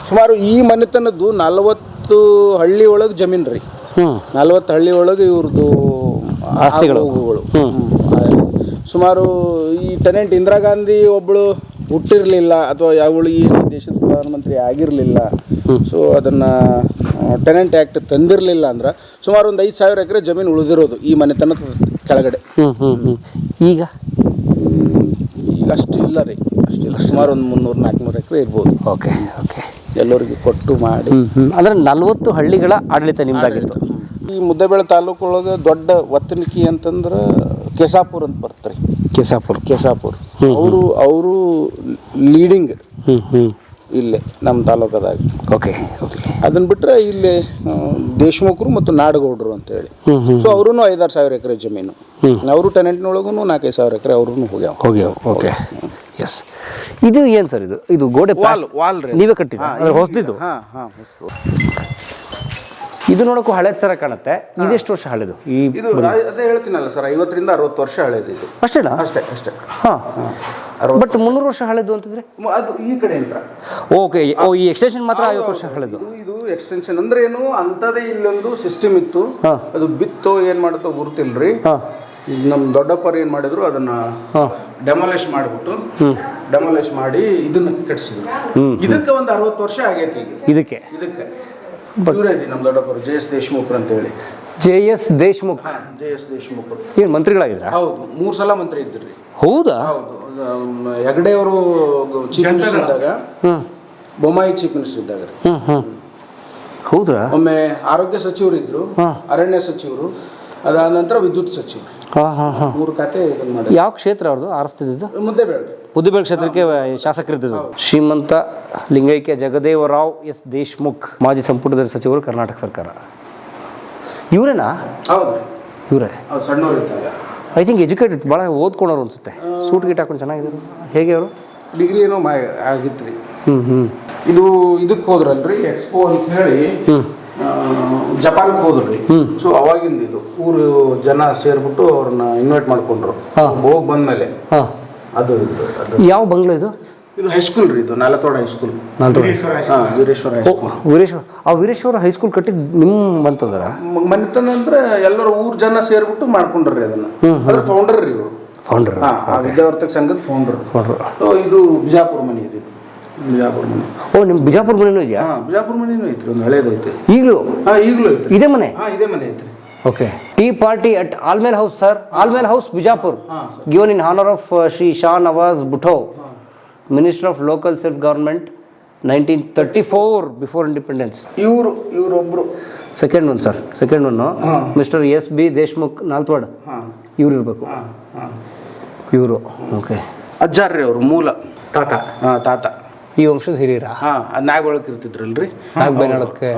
ಸುಮಾರು ಈ ಮನೆತನದ್ದು 40 ಹಳ್ಳಿ ಒಳಗೆ ಜಮೀನು ರೀ. 40 ಹಳ್ಳಿ ಒಳಗೆ ಇವ್ರದ್ದು ಆಸ್ತಿಗಳು. ಸುಮಾರು ಈ ಟೆನೆಂಟ್ ಇಂದಿರಾ ಗಾಂಧಿ ಒಬ್ಬಳು ಹುಟ್ಟಿರಲಿಲ್ಲ ಅಥವಾ ಯಾವಳು ಈ ದೇಶದ ಪ್ರಧಾನಮಂತ್ರಿ ಆಗಿರಲಿಲ್ಲ. ಸೊ ಅದನ್ನು ಟೆನೆಂಟ್ ಆ್ಯಕ್ಟ್ ತಂದಿರಲಿಲ್ಲ ಅಂದ್ರೆ ಸುಮಾರು ಒಂದು 5,000 ಎಕರೆ ಜಮೀನು ಉಳಿದಿರೋದು ಈ ಮನೆತನದ ಕೆಳಗಡೆ. ಈಗ ಅಷ್ಟು ಇಲ್ಲ ರೀ, ಅಷ್ಟಿಲ್ಲ. ಸುಮಾರು ಒಂದು 300-400 ಎಕರೆ ಇರ್ಬೋದು. ಓಕೆ ಓಕೆ, ಎಲ್ಲರಿಗೂ ಕೊಟ್ಟು ಮಾಡಿ. ಅಂದರೆ 40 ಹಳ್ಳಿಗಳ ಆಡಳಿತ ನಿಮ್ದಾಗಿತ್ತು. ಈ ಮುದ್ದೇಬೇಳೆ ತಾಲೂಕು ಒಳಗೆ ದೊಡ್ಡ ವತ್ತನಿಕಿ ಅಂತಂದ್ರೆ ಕೆಸಾಪುರ್ ಅಂತ ಬರ್ತಾರೆ. ಕೆಸಾಪುರ್ ಅವರು ಲೀಡಿಂಗ್ ಇಲ್ಲೇ ನಮ್ಮ ತಾಲೂಕದಾಗ. Okay okay. ಅದನ್ನ ಬಿಟ್ಟರೆ ಇಲ್ಲಿ ದೇಶಮುಖರು ಮತ್ತು ನಾಡಗೌಡರು ಅಂತೇಳಿ. ಸೊ ಅವ್ರೂ 5-6 ಸಾವಿರ ಎಕರೆ ಜಮೀನು. ಅವರು ಟೆನೆಂಟ್ನೊಳಗೂ 4-5 ಸಾವಿರ ಎಕರೆ ಅವ್ರೂ ಹೋಗ್ಯಾವ. Okay yes. ಇದು ಏನು ಸರ್? ಇದು ಗೋಡೆ ವಾಲ್ ರೀ. ನೀವೇ ಕಟ್ಟಿದ್ದು? ಹೊಸದಿದ್ದು? ಹಾಂ, ಇದು ನೋಡೋಕ್ಕೂ ಹಳೆ ಥರ ಕಾಣುತ್ತೆ. ಇದೆಷ್ಟು ವರ್ಷ ಹಳೆದು? ಇದು ಅದೇ ಹೇಳ್ತೀನಲ್ಲ ಸರ್, 50-60 ವರ್ಷ ಹಳೇದು ಇದು. ಅಷ್ಟೇನಾ? ಅಷ್ಟೇ. ಹಾಂ, ಬಟ್ 300 ವರ್ಷ ಹಳೆದು ಅಂತಂದ್ರೆ ಅದು ಈ ಕಡೆ ಅಂತ. ಓಕೆ. ಈ ಎಕ್ಸ್ಟೆನ್ಷನ್ ಮಾತ್ರ 50 ವರ್ಷ ಹಳೆದು. ಇದು ಎಕ್ಸ್ಟೆನ್ಷನ್ ಅಂದ್ರೆ ಏನು ಅಂಥದ್ದೇ. ಇಲ್ಲೊಂದು ಸಿಸ್ಟಮ್ ಇತ್ತು, ಅದು ಬಿತ್ತೋ ಏನು ಮಾಡುತ್ತೋ ಗುರುತಿಲ್ರಿ. ನಮ್ಮ ದೊಡ್ಡಪ್ಪರು ಏನು ಮಾಡಿದ್ರು, ಅದನ್ನ ಡೆಮಾಲಿಷ್ ಮಾಡಿ ಇದನ್ನ ಕಟ್ಸಿದ್ರು. ಇದಕ್ಕೆ ಒಂದು 60 ವರ್ಷ ಆಗೈತಿ ಈಗ. ಇದಕ್ಕೆ ಇವರೇ ರೀ ನಮ್ಮ ದೊಡ್ಡಪ್ಪರು, JS ದೇಶಮುಖ್ ಅಂತ ಹೇಳಿ. JS ದೇಶಮುಖ್ ಏನು ಮಂತ್ರಿಗಳಾಗಿದ್ರ? ಹೌದು, 3 ಸಲ ಮಂತ್ರಿ ಇದ್ರಿ. ಹೌದಾ? ಹೌದು. ಹೆಗಡೆ ಅವರು ಚೀಫ್ ಮಿನಿಸ್ಟರ್ ಇದ್ದಾಗ, ಬೊಮ್ಮಾಯಿ ಚೀಫ್ ಮಿನಿಸ್ಟರ್ ಇದ್ದಾಗ. ಹೌದಾ? ಒಮ್ಮೆ ಆರೋಗ್ಯ ಸಚಿವರು ಇದ್ರು, ಅರಣ್ಯ ಸಚಿವರು, ಅದಾದ ನಂತರ ವಿದ್ಯುತ್ ಸಚಿವರು. 3 ಖಾತೆ ಇದನ್ನ ಮಾಡಿ. ಯಾವ ಕ್ಷೇತ್ರ ಅವ್ರದ್ದು ಆರಿಸ್ತಿದ್ದು? ಮುದ್ದೇಬೇಳೆ ಕ್ಷೇತ್ರಕ್ಕೆ ಶಾಸಕರಿದ್ದು. ಶ್ರೀಮಂತ ಲಿಂಗೈಕ್ಯ ಜಗದೇವರಾವ್ ಎಸ್ ದೇಶ್ಮುಖ್, ಮಾಜಿ ಸಂಪುಟದ ಸಚಿವರು, ಕರ್ನಾಟಕ ಸರ್ಕಾರ. ಇವರೇನಾ? ಹೌದು, ಇವರೇ. ಸಣ್ಣವರು ಇದ್ದಾಗ ಐ ಥಿಂಕ್ ಎಜುಕೇಟೆಡ್, ಭಾಳ ಓದ್ಕೊಂಡವ್ರು ಅನ್ಸುತ್ತೆ. ಸೂಟ್ ಗೀಟ್ ಹಾಕೊಂಡು ಚೆನ್ನಾಗಿದ್ರು. ಹೇಗೆ ಅವರು? ಡಿಗ್ರಿ ಏನೋ ಆಗಿತ್ರಿ. ಇದು ಇದಕ್ಕೆ ಹೋದ್ರಲ್ರಿ, ಎಕ್ಸ್ಪೋ ಅಂತ ಹೇಳಿ ಜಪಾನ್ಗೆ ಹೋದ್ರಿ. ಸೊ ಅವಾಗಿಂದ ಇದು ಊರು ಜನ ಸೇರ್ಬಿಟ್ಟು ಅವ್ರನ್ನ ಇನ್ವೈಟ್ ಮಾಡ್ಕೊಂಡ್ರು. ಹೋಗಿ ಬಂದ್ಮೇಲೆ ಅದು ಯಾವ ಬಂಗ್ಲೆ ಇದು? ಇದು ಹೈಸ್ಕೂಲ್ ರೀ, ಇದು Nalatwad high school. Veereshwara high school. Veereshwara high school ಕಟ್ಟಿದ್ ನಿಮ್ ಬಂತಂದ್ರ ಮನೆತನ ಅಂದ್ರೆ ಎಲ್ಲರೂ ಊರ್ ಜನ ಸೇರ್ಬಿಟ್ಟು ಮಾಡ್ಕೊಂಡ್ರಿ ಅದನ್ನ. ಅದ್ರ ಫೌಂಡರ್ ರೀ ಇವರು. ಫೌಂಡರ್ ವಿದ್ಯಾವರ್ತಕ ಸಂಘದ ಫೌಂಡರ್. ಇದು ಬಿಜಾಪುರ ಮನೆ ಇದು. ಬಿಜಾಪುರ ಮನೆ. ಓ, ನಿಮ್ ಬಿಜಾಪುರ ಮನೆನೂ ಇದೆಯಾ? ಬಿಜಾಪುರ ಮನೆನೂ ಐತ್ರಿ, ಒಂದು ಹಳೇದೈತಿ. ಈಗಲೂ ಐತ್ರಿ. ಇದೇ ಮನೆ? ಇದೇ ಮನೆ ಐತ್ರಿ. Okay. Tea party at Almer House, sir. Almer House, Bijapur. Given in honor of Shri Shah Nawaz Bhutto, Minister of Local Self-Government, 1934, before independence. ಇವ್ರೊಬ್ರು. Second one, sir. Second one, Mr. S.B. Deshmukh, ನಾಲ್ತ್ವಾಡ. ಇವ್ರು ಇರಬೇಕು. ಇವರು. Okay. ಅಜ್ಜಾರ್ರಿ ಅವರು, ಮೂಲ ತಾತ. ಈ ವಂಶದ ಹಿರಿಯರ? ನಾಗಬಳಕ್ ಇರ್ತಿದ್ರಲ್ರಿ, ನಾಗಬೇನಾಳಕ್ಕೆ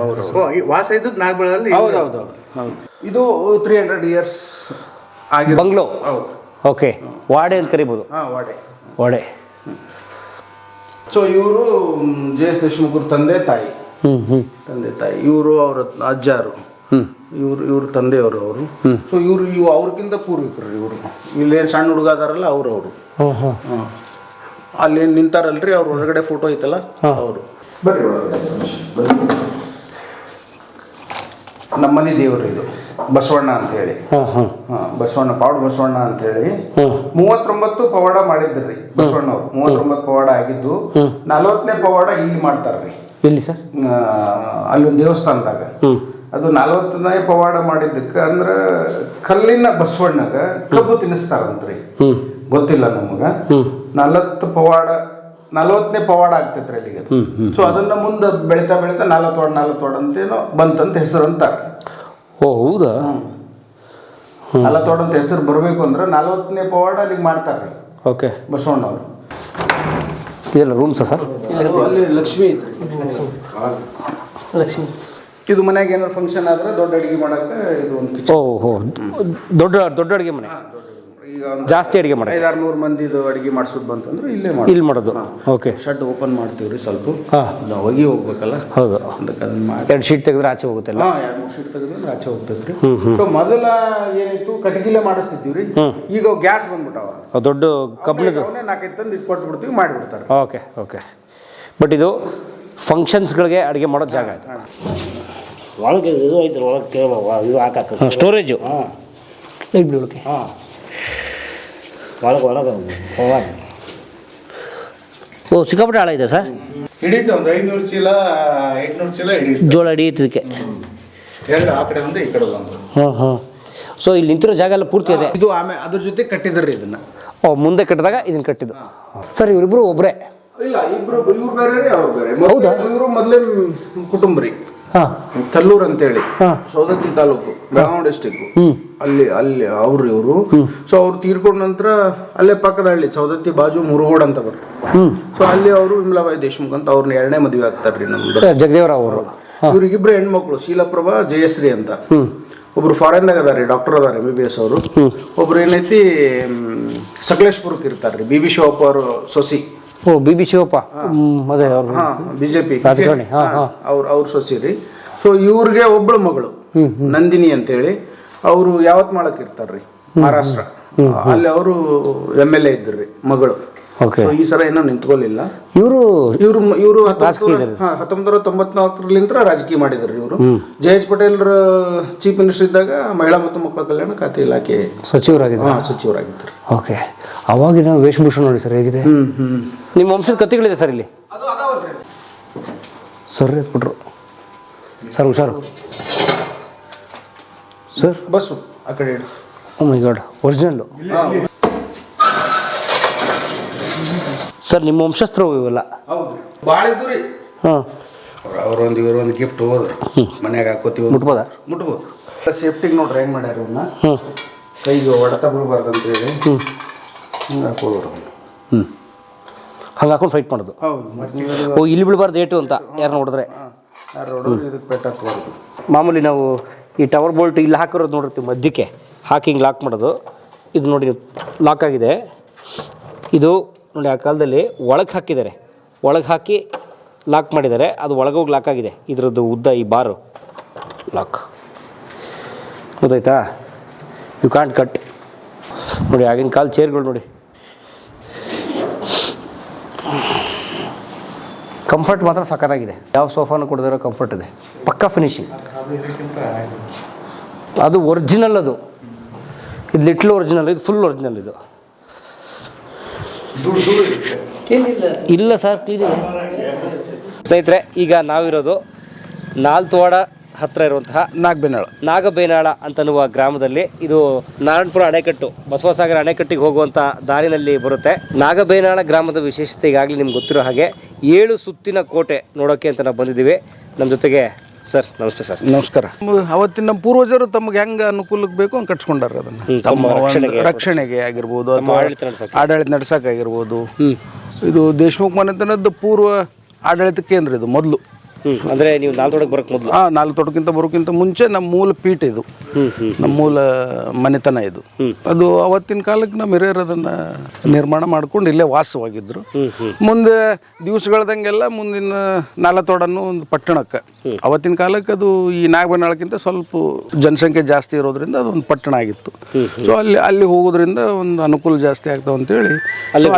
ವಾಸ ಇದ್ದದ್ದು ನಾಗಬಳಲ್ಲಿ. ಹೌದು. ಇದು 300 ಇಯರ್ಸ್ ಆಗಿ ಬಂಗ್ಲೋ. ಓಕೆ. ವಾಡೆ ಅಂತ ಕರಿಬೋದು. ವಾಡೆ. ಸೊ ಇವರು JS ದೇಶಮುಖರು ತಂದೆ ತಾಯಿ. ಇವರು ಅವ್ರ ಅಜ್ಜಾರು, ಇವ್ರ ತಂದೆಯವರು ಅವರು. ಸೊ ಇವರು ಅವ್ರಿಗಿಂತ ಪೂರ್ವಿಕರು ಇವರು. ಇಲ್ಲೇನು ಸಣ್ಣ ಹುಡುಗ ಅದಾರಲ್ಲ ಅವರು. ಅಲ್ಲಿ ನಿಂತಾರಲ್ರಿ, ಅವ್ರ ಹೊರಗಡೆ ಫೋಟೋ ಐತಲ್ಲ ಅವರು. ಬರ್ರಿ ನಮ್ಮ ಮನೆ ದೇವರು ಇದು, ಬಸವಣ್ಣ ಅಂತ ಹೇಳಿ. ಬಸವಣ್ಣ, ಪಾವಡ ಬಸವಣ್ಣ ಅಂತ ಹೇಳಿ 39 ಪವಾಡ ಮಾಡಿದ್ರಿ ಬಸವಣ್ಣವ್ರು. 39 ಪವಾಡ ಆಗಿದ್ದು 40ನೇ ಪವಾಡ ಇಲ್ಲಿ ಮಾಡ್ತಾರ್ರಿ. ಎಲ್ಲಿ ಸರ್? ಅಲ್ಲೊಂದು ದೇವಸ್ಥಾನದಾಗ. ಅದು 40ನೇ ಪವಾಡ ಮಾಡಿದ್ದಕ್ಕೆ ಅಂದ್ರೆ ಕಲ್ಲಿನ ಬಸವಣ್ಣಗ ಕಬ್ಬು ತಿನ್ನಿಸ್ತಾರಂತ್ರಿ. ಗೊತ್ತಿಲ್ಲ ನಮಗ. 40ನೇ ಪವಾಡ ಆಗ್ತೈತ್ರಿ ಅಲ್ಲಿಗೆ. ಸೊ ಅದನ್ನ ಮುಂದೆ ಬೆಳಿತಾ 40 ಅಂತೇನೋ ಬಂತಂತ ಹೆಸರು ಅಂತಾರೆ. ಓ, ಹೌದಾ? 40 ಅಂತ ಹೆಸರು ಬರಬೇಕು ಅಂದ್ರೆ 40ನೇ ಪವಾಡ ಅಲ್ಲಿಗೆ ಮಾಡ್ತಾರ್ರಿ. ಓಕೆ. ಬಸವಣ್ಣವ್ರು. ಇದೆಲ್ಲ ರೂಮ್ಸಾ ಸರ್? ಅಲ್ಲಿ ಲಕ್ಷ್ಮಿ ಐತ್ರಿ. ಲಕ್ಷ್ಮಿ ಇದು ಮನ್ಯಾಗ ಏನಾದ್ರು ಫಂಕ್ಷನ್ ಆದ್ರೆ ದೊಡ್ಡ ಅಡಿಗೆ ಮಾಡಕ್ಕೆ ಇದು ಒಂದು ಕಿಚನ್. ಓಹೋ, ದೊಡ್ಡ ದೊಡ್ಡ ಅಡುಗೆ ಮನೆ, ಈಗ ಜಾಸ್ತಿ ಅಡುಗೆ ಮಾಡಿ 500-600 ಮಂದಿದು ಅಡಿಗೆ ಮಾಡಿಸೋದು ಬಂತಂದ್ರೆ ಇಲ್ಲೇ ಇಲ್ಲಿ ಮಾಡೋದು. ಓಕೆ, ಶೆಡ್ ಓಪನ್ ಮಾಡ್ತೀವ್ರಿ. ಸ್ವಲ್ಪ ಹಾಂ, ಹೋಗಿ ಹೋಗ್ಬೇಕಲ್ಲ, ಹೌದು. ಅದಕ್ಕೆ ಅದನ್ನ ಮಾಡಿ 2 ಶೀಟ್ ತೆಗೆದ್ರೆ ಆಚೆ ಹೋಗುತ್ತಲ್ಲ. 2-3 ಶೀಟ್ ತೆಗೆದ್ರೆ ಆಚೆ ಹೋಗ್ತೈತ್ರಿ. ಸೊ ಮೊದಲ ಏನಿತ್ತು ಕಟಗಿಲೆ ಮಾಡಿಸ್ತಿದ್ದೀವ್ರಿ, ಈಗ ಗ್ಯಾಸ್ ಬಂದ್ಬಿಟ್ಟಾವ. ದೊಡ್ಡ ಕಬ್ಬಿಣದ್ದು 4-5 ತಂದು ಇಟ್ಕೊಟ್ಟು ಬಿಡ್ತೀವಿ, ಮಾಡಿಬಿಡ್ತಾರೆ. Okay okay. ಬಟ್ ಇದು ಫಂಕ್ಷನ್ಸ್ಗಳಿಗೆ ಅಡುಗೆ ಮಾಡೋ ಜಾಗ ಆಯಿತು. ಒಳಗೆ ಇದು ಐತೆ, ಒಳಗೆ ಇದು ಹಾಕಕ್ಕೆ ಸ್ಟೋರೇಜು. ಲೈಟ್ ಬೀಳಕ್ಕೆ. ಹಾಂ, ಒಳಗೆ ಓ, ಸಿಕ್ಕಾಪಟ್ಟೆ ಆಳ ಇದೆ ಸರ್. ಹಿಡಿತು ಒಂದು 500 ಚೀಲ 800 ಚೀಲ ಹಿಡಿಯುತ್ತೆ. ಜೋಳ ಹಿಡಿಯೋದಕ್ಕೆ ಎರಡು ಆ ಕಡೆ ಒಂದು ಈ ಕಡೆ ಒಂದು. ಹಾಂ. ಸೊ ಇಲ್ಲಿ ನಿಂತಿರೋ ಜಾಗ ಎಲ್ಲ ಪೂರ್ತಿ ಇದೆ. ಇದು ಆಮೇಲೆ ಅದ್ರ ಜೊತೆ ಕಟ್ಟಿದ್ರಿ ಇದನ್ನ. ಓ, ಮುಂದೆ ಕಟ್ಟಿದಾಗ ಇದನ್ನು ಕಟ್ಟಿದ್ದು. ಸರ್ ಇವರಿಬ್ಬರು ಒಬ್ಬರೇ? ಇಲ್ಲ, ಇವ್ರು ಬೇರೆ ಅವ್ರು ಬೇರೆ. ಹೌದಾ? ಇವರು ಮೊದಲೇ ಕುಟುಂಬ ರೀ. ಹಾಂ, ತಲ್ಲೂರು ಅಂತೇಳಿ, ಸೌದತ್ತಿ ತಾಲೂಕು, ಬೆಳಗಾವಿ ಡಿಸ್ಟಿಕ್. ಅಲ್ಲಿ ಅವ್ರು ಇವರು. ಸೊ ಅವ್ರು ತೀರ್ಕೊಂಡ ನಂತರ ಅಲ್ಲೇ ಪಕ್ಕದ ಹಳ್ಳಿ ಸೌದತ್ತಿ ಬಾಜು ಮುರುಗೋಡ್ ಅಂತ ಬರ್ತದೆ. ಸೊ ಅಲ್ಲಿ ಅವರು ವಿಮಲಾಬಾಯಿ ದೇಶಮುಖ್ ಅಂತ ಅವ್ರನ್ನ 2ನೇ ಮದುವೆ ಆಗ್ತಾರ್ರಿ ನಮ್ದು. ಜಗದೇವರಾವ್ ಅವರು. ಇವ್ರಿಗಿಬ್ರು ಹೆಣ್ಮಕ್ಳು, ಶೀಲಪ್ರಭಾ, ಜಯಶ್ರೀ ಅಂತ. ಒಬ್ರು ಫಾರಿನ್ದಾಗ ಅದಾರಿ, ಡಾಕ್ಟರ್ ಅದಾರ, MBBS ಅವರು. ಒಬ್ರು ಏನೈತಿ ಸಕಲೇಶ್ಪುರಕ್ಕೆ ಇರ್ತಾರ್ರಿ, BB ಶಿವಪ್ಪ ಅವರು ಸೊಸಿ. ಓ, BB ಶಿವಪ್ಪ, ಅದೇ ಅವರು BJP ರಾಜಕಾರಣಿ. ಅವ್ರ ಸೊಸಿ ರೀ. ಸೊ ಇವ್ರಿಗೆ ಒಬ್ಳು ಮಗಳು ನಂದಿನಿ ಅಂತೇಳಿ, ಅವರು ಯಾವತ್ಮಾಳಕ್ಕೆ ಇರ್ತಾರ್ರಿ, ಮಹಾರಾಷ್ಟ್ರ. ಅಲ್ಲಿ ಅವರು MLA ಇದ್ರಿ ಮಗಳು. ಓಕೆ. ಈ ಸಲ ಏನೋ ನಿಂತ್ಕೊಳ್ಳಿಲ್ಲ. ಇವರು 1994 ರಾಜಕೀಯ ಮಾಡಿದ್ರಿ ಇವರು. ಜಯೇಶ್ ಪಟೇಲ್ ಚೀಫ್ ಮಿನಿಸ್ಟರ್ ಇದ್ದಾಗ ಮಹಿಳಾ ಮತ್ತು ಮಕ್ಕಳ ಕಲ್ಯಾಣ ಖಾತೆ ಇಲಾಖೆ ಸಚಿವರಾಗಿದ್ದರು. ಓಕೆ. ಅವಾಗಿನ ವೇಷಭೂಷಣ ನೋಡಿ ಸರ್ ಹೇಗಿದೆ. ನಿಮ್ಮ ವಂಶದ ಕತ್ತಿಗಳಿದೆ ಸರ್ ಇಲ್ಲಿ. ಸರ್ ಎತ್ಬಿಟ್ರು ಸರ್, ಹುಷಾರು ಸರ್. ಬಸ್ಸು ಆ ಕಡೆ. ಓ ಮೈ ಗಾಡ್, ಒರಿಜಿನಲ್ಲು ಸರ್. ನಿಮ್ಮ ವಂಶಸ್ಥರು ಇವೆಲ್ಲ? ಹೌದು, ಭಾಳ ಇದ್ದು ರೀ. ಹಾಂ, ಅವ್ರೊಂದು ಇವ್ರೊಂದು ಗಿಫ್ಟ್ ಹೋದ್ರೆ ಮನ್ಯಾಗ ಹಾಕೋತೀವಿ. ಮುಟ್ಬೋದಾ? ಮುಟ್ಬೋದು. ಸೇಫ್ಟಿಗೆ ನೋಡ್ರಿ ಹೆಂಗೆ ಮಾಡ್ಯಾರ ಇವನ್ನ. ಕೈಗೆ ಹೊಡೆತ ಬಿಡಬಾರ್ದು ಅಂತೇಳಿ ಹಿಂಗೆ ಹಾಕೋದ್ರು. ಹಂಗೆ ಹಾಕೊಂಡು ಫೈಟ್ ಮಾಡೋದು. ಹೌದು. ಓ, ಇಲ್ಲಿ ಬೀಳಬಾರ್ದು ಏಟು ಅಂತ ಯಾರು ನೋಡಿದ್ರೆ. ಇದಕ್ಕೆ ಪೆಟ್ಟು ಹಾಕ್ಬಾರ್ದು. ಮಾಮೂಲಿ ನಾವು ಈ ಟವರ್ ಬೋಲ್ಟ್ ಇಲ್ಲಿ ಹಾಕಿರೋದು ನೋಡಿರ್ತೀವಿ, ಮಧ್ಯಕ್ಕೆ ಹಾಕಿ ಹಿಂಗೆ ಲಾಕ್ ಮಾಡೋದು. ಇದು ನೋಡಿ ಲಾಕ್ ಆಗಿದೆ. ಇದು ನೋಡಿ ಆ ಕಾಲದಲ್ಲಿ ಒಳಗೆ ಹಾಕಿದ್ದಾರೆ, ಒಳಗೆ ಹಾಕಿ ಲಾಕ್ ಮಾಡಿದ್ದಾರೆ. ಅದು ಒಳಗೋಗಿ ಲಾಕ್ ಆಗಿದೆ. ಇದರದ್ದು ಉದ್ದ ಈ ಬಾರು ಲಾಕ್, ಗೊತ್ತಾಯ್ತಾ? You can't cut. ನೋಡಿ ಆಗಿನ ಕಾಲ ಚೇರ್ಗಳು ನೋಡಿ, ಕಂಫರ್ಟ್ ಮಾತ್ರ ಸಖತ್ತಾಗಿದೆ. ಯಾವ ಸೋಫಾನು ಕೊಡದಿರೋ ಕಂಫರ್ಟ್ ಇದೆ, ಪಕ್ಕಾ ಫಿನಿಶಿಂಗ್. ಅದು ಒರಿಜಿನಲ್, ಅದು ಇದು ಲಿಟ್ಲ್ ಒರಿಜಿನಲ್, ಇದು ಫುಲ್ ಒರಿಜಿನಲ್. ಇದು ಇಲ್ಲ ಸರ್, ಕ್ಲೀನ್ ಇದೆ. ಸ್ನೇಹಿತರೆ, ಈಗ ನಾವಿರೋದು ನಾಲ್ತವಾಡ ಹತ್ರ ಇರುವಂತಹ ನಾಗಬೇನಾಳ ಅಂತನ್ನುವ ಗ್ರಾಮದಲ್ಲಿ. ಇದು ನಾರಾಯಣಪುರ ಅಣೆಕಟ್ಟು, ಬಸವಸಾಗರ ಅಣೆಕಟ್ಟಿಗೆ ಹೋಗುವಂಥ ದಾರಿನಲ್ಲಿ ಬರುತ್ತೆ. ನಾಗಬೇನಾಳ ಗ್ರಾಮದ ವಿಶೇಷತೆ ಈಗಾಗಲೇ ನಿಮ್ಗೆ ಗೊತ್ತಿರೋ ಹಾಗೆ 7 ಸುತ್ತಿನ ಕೋಟೆ ನೋಡೋಕ್ಕೆ ಅಂತ ನಾವು ಬಂದಿದ್ದೀವಿ. ನಮ್ಮ ಜೊತೆಗೆ ಸರ್, ನಮಸ್ತೆ ಸರ್. ನಮಸ್ಕಾರ. ಅವತ್ತಿನ ನಮ್ಮ ಪೂರ್ವಜರು ತಮ್ಗೆ ಹೆಂಗೆ ಅನುಕೂಲಕ್ಕೆ ಬೇಕು ಹಂಗೆ ಕಟ್ಸ್ಕೊಂಡಾರ ಅದನ್ನು. ತಮ್ಮ ರಕ್ಷಣೆಗೆ ಆಗಿರ್ಬೋದು, ಅಥವಾ ಆಡಳಿತ ನಡೆಸೋಕ್ಕಾಗಿರ್ಬೋದು. ಇದು ದೇಶಮುಖ್ ಮನೆತನದ ಪೂರ್ವ ಆಡಳಿತ ಕೇಂದ್ರ ಇದು ಮೊದಲು. ಅಂದರೆ ನೀವು ನಾಲ್ತೋಟಕ್ಕೆ ಬರೋಕ್ಕೆ ಮೊದಲು? ನಾಲ್ತೋಟಕ್ಕಿಂತ ಬರೋಕ್ಕಿಂತ ಮುಂಚೆ ನಮ್ಮ ಮೂಲ ಪೀಠ ಇದು, ನಮ್ಮ ಮೂಲ ಮನೆತನ ಇದು. ಅದು ಅವತ್ತಿನ ಕಾಲಕ್ಕೆ ನಮ್ಮ ಹಿರಿಯರು ಅದನ್ನು ನಿರ್ಮಾಣ ಮಾಡ್ಕೊಂಡು ಇಲ್ಲೇ ವಾಸವಾಗಿದ್ರು. ಮುಂದೆ ದಿವಸಗಳದಂಗೆಲ್ಲ ಮುಂದಿನ ನಾಲತೋಡನ್ನು ಒಂದು ಪಟ್ಟಣಕ್ಕೆ, ಅವತ್ತಿನ ಕಾಲಕ್ಕೆ ಅದು ಈ ನಾಗಬೇನಾಳಕ್ಕಿಂತ ಸ್ವಲ್ಪ ಜನಸಂಖ್ಯೆ ಜಾಸ್ತಿ ಇರೋದ್ರಿಂದ ಅದೊಂದು ಪಟ್ಟಣ ಆಗಿತ್ತು. ಸೊ ಅಲ್ಲಿ ಹೋಗೋದ್ರಿಂದ ಒಂದು ಅನುಕೂಲ ಜಾಸ್ತಿ ಆಗ್ತಾವ ಅಂತೇಳಿ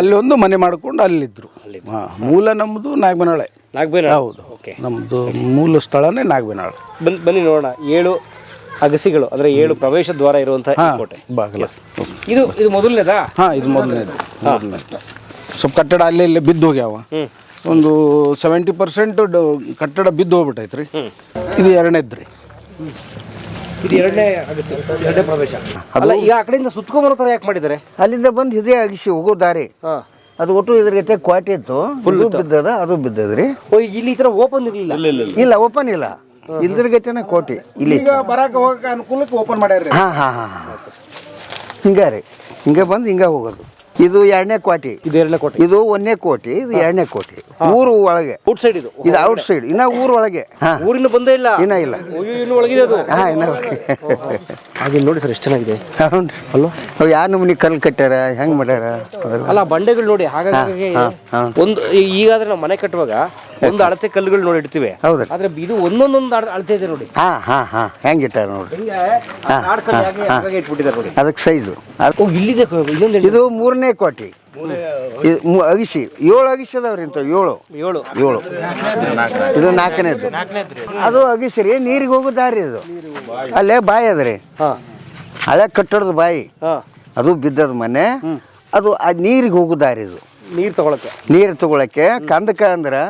ಅಲ್ಲಿ ಒಂದು ಮನೆ ಮಾಡ್ಕೊಂಡು ಅಲ್ಲಿದ್ರು. ಮೂಲ ನಮ್ಮದು ನಾಗಬೇನಾಳೆ. ಹೌದು, ನಮ್ಮದು ಮೂಲ ಸ್ಥಳನೇ ನಾಗಬೇನಾಳ. ಬನ್ನಿ ನೋಡೋಣ. 7 ಅಗಸಿಗಳು, ಅಂದರೆ 7 ಪ್ರವೇಶ ದ್ವಾರ ಇರುವಂತಹ ಕೋಟೆ ಬಾಗಿಲ. ಇದು ಮೊದಲನೇದಾ? ಇದು ಮೊದಲನೇದು. ಸ್ವಲ್ಪ ಕಟ್ಟಡ ಅಲ್ಲೇ ಇಲ್ಲೇ ಬಿದ್ದು ಹೋಗ್ಯಾವ. ಒಂದು 70% ಕಟ್ಟಡ ಬಿದ್ದು ಹೋಗ್ಬಿಟ್ಟೈತ್ರಿ. ಇದು 2ನೇದ್ರಿ. ಇದು 2ನೇ ಅಗಸಿ, 2ನೇ ಪ್ರವೇಶ. ಅಲ್ಲ, ಈಗ ಆ ಕಡೆಯಿಂದ ಸುತ್ಕೊಂಬರೋ ಥರ ಯಾಕೆ ಮಾಡಿದ್ದಾರೆ? ಅಲ್ಲಿಂದ ಬಂದು ಇದೇ ಅಗಿಸಿ ಹೋಗೋ ದಾರಿ. ಅದು ಒಟ್ಟು ಇದ್ರ ಜೊತೆ ಕ್ವಾಟಿ ಇತ್ತು, ಬಿದ್ದದ, ಅದು ಬಿದ್ದದ್ರಿ. ಓ, ಇಲ್ಲಿ ಈ ಥರ ಓಪನ್ ಇರಲಿಲ್ಲ? ಇಲ್ಲ, ಓಪನ್ ಇಲ್ಲ. ಇಲ್ದ್ರ ಗತಿನ ಕೋಟಿ ಇಲ್ಲಿ ಬರಾಕ ಹೋಗಕ್ಕೆ ಅನುಕೂಲಕ್ಕೆ ಓಪನ್ ಮಾಡ್ಯಾರ. ಹಿಂಗ ರೀ, ಹಿಂಗೆ ಬಂದು ಹಿಂಗೆ ಹೋಗೋದು. ಇದು 2ನೇ ಕೋಟಿ, ಇದು 2ನೇ ಕೋಟಿ, ಇದು 1ನೇ ಕೋಟಿ, ಇದು 2ನೇ ಕೋಟಿ. ಊರು ಒಳಗೆ ಔಟ್ ಸೈಡ್ ಇದು ಔಟ್ ಸೈಡ್. ಇನ್ನ ಊರ್ ಒಳಗೆ. ಊರಿನ ಬಂದೇ ಇಲ್ಲ, ಇನ್ನ ಇಲ್ಲ, ಇನ್ನು ಒಳಗಿದೆ ಅದು. ಇನ್ನ ಹಾಗೆ ನೋಡಿ ಸರ್ ಎಷ್ಟು ಚೆನ್ನಾಗಿದೆ ಅಲ್ವಾ. ಅವು ಯಾವ ನಮೂನಿ ಕಲ್ಲು ಕಟ್ಟಾರ, ಹೆಂಗ್ ಮಾಡ್ಯಾರ ಅಲ್ಲ ಬಂಡೆಗಳು ನೋಡಿ. ಹಾಗಾಗಿ ಒಂದು ಈಗಾದ್ರೆ ನಾವು ಮನೆ ಕಟ್ಟುವಾಗ ಒಂದು ಅಳತೆ ಕಲ್ಲುಗಳು ನೋಡಿ ಇಡ್ತೀವಿ. ಹೌದ್ರಿ. ಆದ್ರೆ ಇದು ಒಂದೊಂದೊಂದು ಅಳತೆ ಇದೆ ನೋಡಿ. ಹೆಂಗ್ ಇಟ್ಟಾರ ನೋಡ್ರಿ, ಇಟ್ಬಿಟ್ಟಿದ್ದಾರೆ ನೋಡಿ. ಅದಕ್ಕೆ ಸೈಜು. ಇಲ್ಲಿದೆ ಇನ್ನೊಂದು. ಇದು 3ನೇ ಕೋಟಿ. ಅಗಿಸಿ 7 ಅಗಿಸಿ ಅದಾವ್ರಿ ಇಂಥ 7. ಇದು 4ನೇದು. ಅದು ಅಗಿಸ್ರಿ ನೀರಿಗೆ ಹೋಗೋ ದಾರಿ. ಅದು ಅಲ್ಲೇ ಬಾಯಿ ಅದ್ರಿ, ಹಳೆ ಕಟ್ಟಡದ ಬಾಯಿ. ಅದು ಬಿದ್ದದ ಮನೆ. ಅದು ಆ ನೀರಿಗೆ ಹೋಗೋ ದಾರಿ. ಇದು ನೀರು ತಗೊಳಕ್ಕೆ ಕಂದಕ ಅಂದ್ರೆ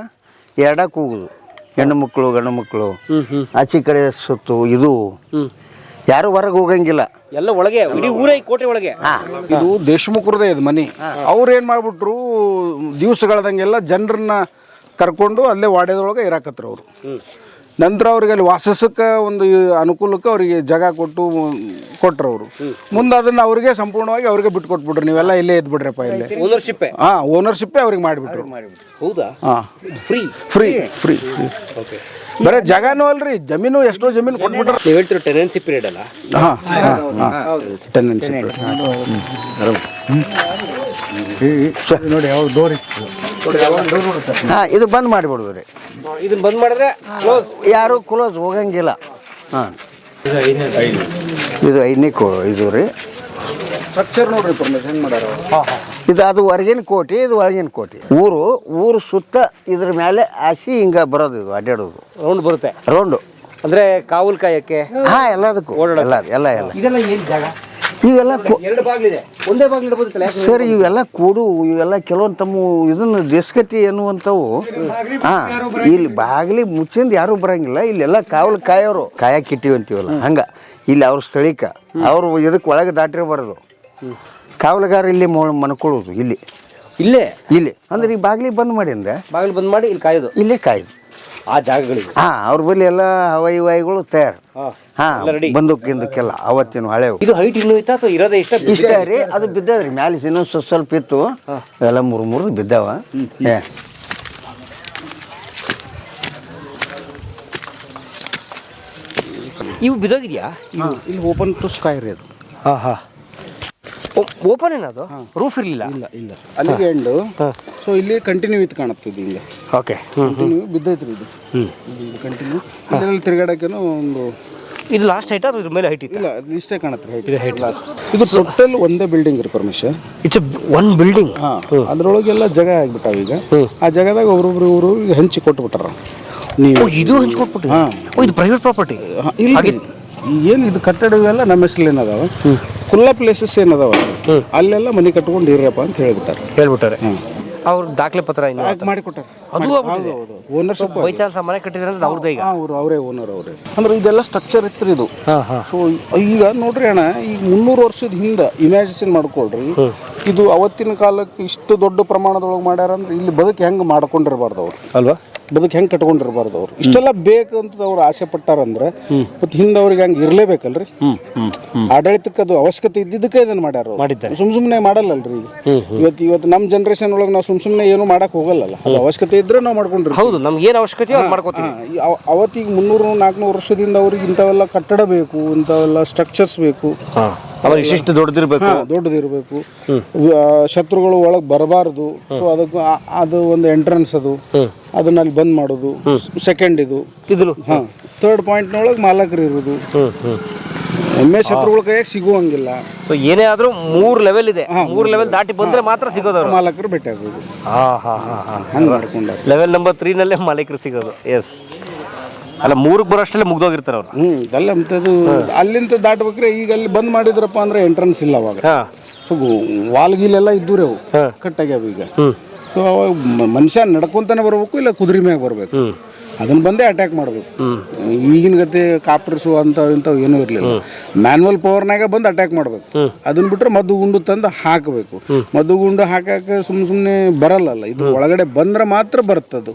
ಎರಡಕ್ಕೆ ಹೋಗುದು. ಹೆಣ್ಣು ಮಕ್ಕಳು ಗಂಡು ಮಕ್ಕಳು ಆಚೆ ಕಡೆ ಸುತ್ತು. ಇದು ಯಾರು ಹೊರಗೆ ಹೋಗಂಗಿಲ್ಲ, ಎಲ್ಲ ಒಳಗೆ. ಇಡೀ ಊರೇ ಕೋಟೆ ಒಳಗೆ. ಇದು ದೇಶಮುಖರದೇ ಇದು ಮನೆ. ಅವ್ರು ಏನು ಮಾಡ್ಬಿಟ್ರು, ದಿವಸಗಳದಂಗೆಲ್ಲ ಜನರನ್ನ ಕರ್ಕೊಂಡು ಅಲ್ಲೇ ವಾಡ್ಯದೊಳಗೆ ಇರಾಕತ್ರು ಅವರು. ನಂತರ ಅವ್ರಿಗೆ ಅಲ್ಲಿ ವಾಸಸಕ್ಕೆ ಒಂದು ಅನುಕೂಲಕ್ಕೆ ಅವರಿಗೆ ಜಾಗ ಕೊಟ್ಟರು ಅವರು. ಮುಂದೆ ಅದನ್ನು ಅವ್ರಿಗೆ ಸಂಪೂರ್ಣವಾಗಿ ಅವ್ರಿಗೆ ಬಿಟ್ಟು ಕೊಟ್ಬಿಟ್ರು, ನೀವೆಲ್ಲ ಇಲ್ಲೇ ಇದ್ಬಿಡ್ರಪ್ಪ ಇಲ್ಲೇ. ಓನರ್ಶಿಪ್ಪೇ ಅವ್ರಿಗೆ ಮಾಡಿಬಿಟ್ರು. ಹೌದಾ? Free free free free. ಬರೀ ಜಾಗನೂ ಅಲ್ರಿ, ಜಮೀನು ಎಷ್ಟೋ ಜಮೀನು ಕೊಟ್ಬಿಟ್ರು. ನೀವು ಹೇಳ್ತಿರೋ ಟೆನೆನ್ಸಿ ಪೀರಿಯಡ್ ಅಲ್ಲ? ಟೆನೆನ್ಸಿ ನೋಡಿ ಯಾವ ಡೋರ್ ಇದು ಬಂದ್ ಮಾಡಿಬಿಡುದ್ರಿ. ಇದನ್ನ ಬಂದ್ ಮಾಡಿದ್ರೆ ಯಾರು ಕ್ಲೋಸ್ ಹೋಗಂಗಿಲ್ಲ. ಇದು 5ನೇ ಇದು ರೀ. ಸ್ಟ್ರಕ್ಚರ್ ನೋಡ್ರಿ ಪರ್ಮಿಷನ್ ಮಾಡ್ಯಾರ. ಇದು ಅದು ಹೊರಗಿನ ಕೋಟಿ, ಇದು ಒಳಗಿನ ಕೋಟಿ. ಊರು ಸುತ್ತ ಇದ್ರ ಮೇಲೆ ಹಾಸಿ ಹಿಂಗ ಬರೋದು. ಇದು ಅಡ್ಡಾಡೋದು ರೌಂಡ್ ಬರುತ್ತೆ. ರೌಂಡು ಅಂದ್ರೆ ಕಾವಲ್ ಕಾಯಕ್ಕೆ ಎಲ್ಲದಕ್ಕೂ ಎಲ್ಲ ಇದೆಲ್ಲ ಏನ್ ಜಾಗ? ಇವೆಲ್ಲ 2 ಬಾಗಿಲಿದೆ, ಒಂದೇ ಬಾಗಿಲು ಇಡಬಹುದು ಸರ್. ಇವೆಲ್ಲ ಇವೆಲ್ಲ ಕೆಲವೊಂದು ತಮ್ಮ ಇದನ್ನ ದೇಶಗತಿ ಎನ್ನುವಂಥವು. ಇಲ್ಲಿ ಬಾಗಿಲಿ ಮುಚ್ಚಿಂದ ಯಾರು ಬರಂಗಿಲ್ಲ. ಇಲ್ಲೆಲ್ಲ ಕಾವಲು ಕಾಯೋರು ಕಾಯಕ್ಕೆ ಇಟ್ಟಿವಿ ಅಂತೀವಲ್ಲ ಹಂಗ. ಇಲ್ಲಿ ಅವ್ರ ಸ್ಥಳೀಕ ಅವ್ರು ಇದಕ್ಕೆ ಒಳಗೆ ದಾಟಿರಬಾರ್ದು. ಕಾವಲುಗಾರ ಇಲ್ಲಿ ಮನ್ಕೊಳ್ಳೋದು ಇಲ್ಲಿ ಅಂದ್ರೆ ಈ ಬಾಗಿಲಿ ಬಂದ್ ಮಾಡಿ ಅಂದ್ರೆ ಬಾಗಿಲು ಬಂದ್ ಮಾಡಿ ಇಲ್ಲಿ ಕಾಯೋದು, ಇಲ್ಲೇ ಕಾಯ್ದು ಆ ಜಾಗಗಳಿಗೆ. ಅವ್ರ ಬಳಿ ಎಲ್ಲ ಹವಾಯಿಗಳು ತಯಾರು. ಬಂದೂಕಿಂದಕ್ಕೆಲ್ಲ ಅವತ್ತಿನ ಹಳೆವು. ಇದು ಹೈಟ್ ಇನ್ನೂ ಇತ್ತ ಅಥವಾ ಇರೋದೇ ಇಷ್ಟ ರೀ? ಅದು ಬಿದ್ದದ್ರಿ ಮ್ಯಾಲೆ ಇನ್ನೊಂದು ಸ್ವಲ್ಪ ಇತ್ತು. ಎಲ್ಲ ಮುರಿದು ಬಿದ್ದಾವ. ಇವು ಬಿದ್ದೋಗಿದ್ಯಾ? ಇಲ್ಲಿ ಓಪನ್ ಟು ಸ್ಕೈ ರೀ ಅದು. ಓಪನ್ ಏನದು? ರೂಫ್ ಇರಲಿಲ್ಲ? ಇಲ್ಲ ಅಲ್ಲಿಗೆ ಎಂಡು. ಸೊ ಇಲ್ಲಿ ಕಂಟಿನ್ಯೂ ಇತ್ತು ಕಾಣುತ್ತಿದ್ದು ಹಿಂಗೆ. ಓಕೆ, ಕಂಟಿನ್ಯೂ ಬಿದ್ದೈತ್ರಿ ಇದು. ಕಂಟಿನ್ಯೂ ಇದರಲ್ಲಿ ತಿರುಗಾಡಕ್ಕೇನೋ ಒಂದು. ಇದು ಲಾಸ್ಟ್ ಹೈಟ್ ಅದು ಇದ್ರ ಮೇಲೆ ಹೈಟ್ ಇತ್ತು? ಇಲ್ಲ, ಇಷ್ಟೇ ಕಾಣತ್ರಿ ಹೈಟ್ ಲಾಸ್ಟ್. ಇದು ಟೋಟಲ್ ಒಂದೇ ಬಿಲ್ಡಿಂಗ್ ರೀ ಪರಮೇಶ್ವರ್. It's one building. ಅದ್ರೊಳಗೆಲ್ಲ ಜಾಗ ಆಗ್ಬಿಟ್ಟಾವ ಈಗ. ಆ ಜಾಗದಾಗ ಒಬ್ರೊಬ್ರು ಹಂಚಿ ಕೊಟ್ಬಿಟ್ಟಾರ. ನೀವು ಇದು ಹಂಚ್ಕೊಟ್ಬಿಟ್ಟು? ಇದು ಪ್ರೈವೇಟ್ ಪ್ರಾಪರ್ಟಿ ಇಲ್ಲ. ಏನು ಇದು ಕಟ್ಟಡ ಇವೆಲ್ಲ ನಮ್ಮ ಹೆಸರಲ್ಲಿ ಏನದಾವ, ಕುಲ್ಲ ಪ್ಲೇಸಸ್ ಏನದಾವ ಅಲ್ಲೆಲ್ಲ ಮನೆ ಕಟ್ಕೊಂಡು ಇರ್ರಪ್ಪ ಅಂತ ಹೇಳ್ಬಿಟ್ಟಾರೆ. ಅವ್ರ ದಾಖಲೆ ಪತ್ರ ಮಾಡಿಕೊಟ್ಟಾರೆ. ಅದು ಓನರ್ಶಿಪ್ ಬೈ ಚಾನ್ಸ್ ಮನೆ ಕಟ್ಟಿದ್ರೆ ಅಂದ್ರೆ ಅವ್ರದ್ದು ಈಗ ಅವರೇ ಓನರ್ ಅವರೇ. ಅಂದ್ರೆ ಇದೆಲ್ಲ ಸ್ಟ್ರಕ್ಚರ್ ಇತ್ತು ಇದು. ಸೊ ಈಗ ನೋಡ್ರಿ ಅಣ್ಣ, ಈಗ 300 ವರ್ಷದ ಹಿಂದೆ ಇಮ್ಯಾಜಿನ್ ಮಾಡ್ಕೊಳ್ರಿ. ಇದು ಅವತ್ತಿನ ಕಾಲಕ್ಕೆ ಇಷ್ಟು ದೊಡ್ಡ ಪ್ರಮಾಣದೊಳಗೆ ಮಾಡ್ಯಾರ ಅಂದ್ರೆ ಇಲ್ಲಿ ಬದುಕು ಹೆಂಗೆ ಮಾಡ್ಕೊಂಡಿರ್ಬಾರ್ದು ಅವ್ರು ಅಲ್ವಾ? ಬದುಕು ಹೆಂಗೆ ಕಟ್ಕೊಂಡಿರ್ಬಾರ್ದು ಅವ್ರು. ಇಷ್ಟೆಲ್ಲ ಬೇಕು ಅಂತ ಅವ್ರು ಆಸೆ ಪಟ್ಟಾರಂದ್ರೆ ಮತ್ತೆ ಹಿಂದೆ ಅವ್ರಿಗೆ ಹಂಗೆ ಇರಲೇಬೇಕಲ್ರಿ. ಆಡಳಿತಕ್ಕೆ ಅದು ಅವಶ್ಯಕತೆ ಇದ್ದಿದ್ದಕ್ಕೆ ಇದನ್ನ ಮಾಡ್ಯಾರ. ಸುಮ್ಮನೆ ಮಾಡಲ್ಲಲ್ರಿ. ಇವತ್ತು ನಮ್ಮ ಜನರೇಷನ್ ಒಳಗೆ ನಾವು ಸುಮ್ಮನೆ ಏನು ಮಾಡಕ್ ಹೋಗಲ್ಲ. ಅದು ಅವಶ್ಯಕತೆ ಇದ್ರೆ ನಾವು ಮಾಡ್ಕೊಂಡ್ರಿ. ಹೌದು, ನಮ್ಗೆ ಏನು ಅವಶ್ಯಕತೆ ಮಾಡ್ಕೋತೀವಿ. ಅವತ್ತಿಗೆ 300-400 ವರ್ಷದಿಂದ ಅವ್ರಿಗೆ ಇಂಥವೆಲ್ಲ ಕಟ್ಟಡ ಬೇಕು, ಇಂಥವೆಲ್ಲ ಸ್ಟ್ರಕ್ಚರ್ಸ್ ಬೇಕು. ಇಷ್ಟು ದೊಡ್ಡದಿರ್ಬೇಕು. ಶತ್ರುಗಳು ಒಳಗೆ ಬರಬಾರ್ದು. ಸೊ ಅದಕ್ಕೆ ಅದು ಒಂದು ಎಂಟ್ರೆನ್ಸ್. ಅದನ್ನ ಅಲ್ಲಿ ಬಂದ್ ಮಾಡೋದು. ಸೆಕೆಂಡ್ ಇದು ಥರ್ಡ್ ಪಾಯಿಂಟ್ನೊಳಗೆ ಮಾಲಕರು ಇರೋದು. ಒಮ್ಮೆ ಶತ್ರುಗಳ ಕೈಯಾಗ ಸಿಗುವಂಗಿಲ್ಲ. ಸೊ ಏನೇ ಆದ್ರೂ 3 ಲೆವೆಲ್ ಇದೆ. 3 ಲೆವೆಲ್ ದಾಟಿ ಬಂದ್ರೆ ಮಾತ್ರ ಸಿಗೋದು. ಮಾಲಕರು ಭೇಟಿ ಆಗೋದು. ಹಂಗೆ ಮಾಡ್ಕೊಂಡ ಲೆವೆಲ್ ನಂಬರ್ 3 ನಲ್ಲೇ ಮಾಲಕರು ಸಿಗೋದು. ಎಸ್, ಅಲ್ಲ 3ಕ್ಕೆ ಬರೋಷ್ಟಲ್ಲೇ ಮುಗ್ದೋಗಿರ್ತಾರೆ ಅವ್ರು. ಅಲ್ಲ ಮತ್ತದು ಅಲ್ಲಿಂದ ದಾಟ್ಬೇಕ್ರೆ. ಈಗ ಅಲ್ಲಿ ಬಂದ್ ಮಾಡಿದ್ರಪ್ಪ ಅಂದ್ರೆ ಎಂಟ್ರೆನ್ಸ್ ಇಲ್ಲ ಅವಾಗ. ಸೊ ವಾಲ್ಗಿಲೆಲ್ಲ ಇದ್ದು ರೀ, ಅವು ಕಟ್ಟಾಗ್ಯಾವ ಈಗ. ಸೊ ಅವಾಗ ಮನುಷ್ಯ ನಡ್ಕೊಂತಾನೆ ಬರ್ಬೇಕು, ಇಲ್ಲ ಕುದುರೆ ಮ್ಯಾಗ ಬರ್ಬೇಕು. ಅದನ್ನ ಬಂದೇ ಅಟ್ಯಾಕ್ ಮಾಡ್ಬೇಕು. ಈಗಿನ ಗತೆ ಕಾಪ್ಟರ್ಸು ಇಂಥವು ಏನೂ ಇರಲಿಲ್ಲ. ಮ್ಯಾನ್ಯಲ್ ಪವರ್ನಾಗ ಬಂದು ಅಟ್ಯಾಕ್ ಮಾಡ್ಬೇಕು. ಅದನ್ನ ಬಿಟ್ರೆ ಮದ್ದು ಗುಂಡು ತಂದು ಹಾಕಬೇಕು. ಮದ್ದು ಗುಂಡು ಹಾಕಕ್ಕೆ ಸುಮ್ಮನೆ ಬರಲ್ಲ. ಇದು ಒಳಗಡೆ ಬಂದ್ರೆ ಮಾತ್ರ ಬರ್ತದು.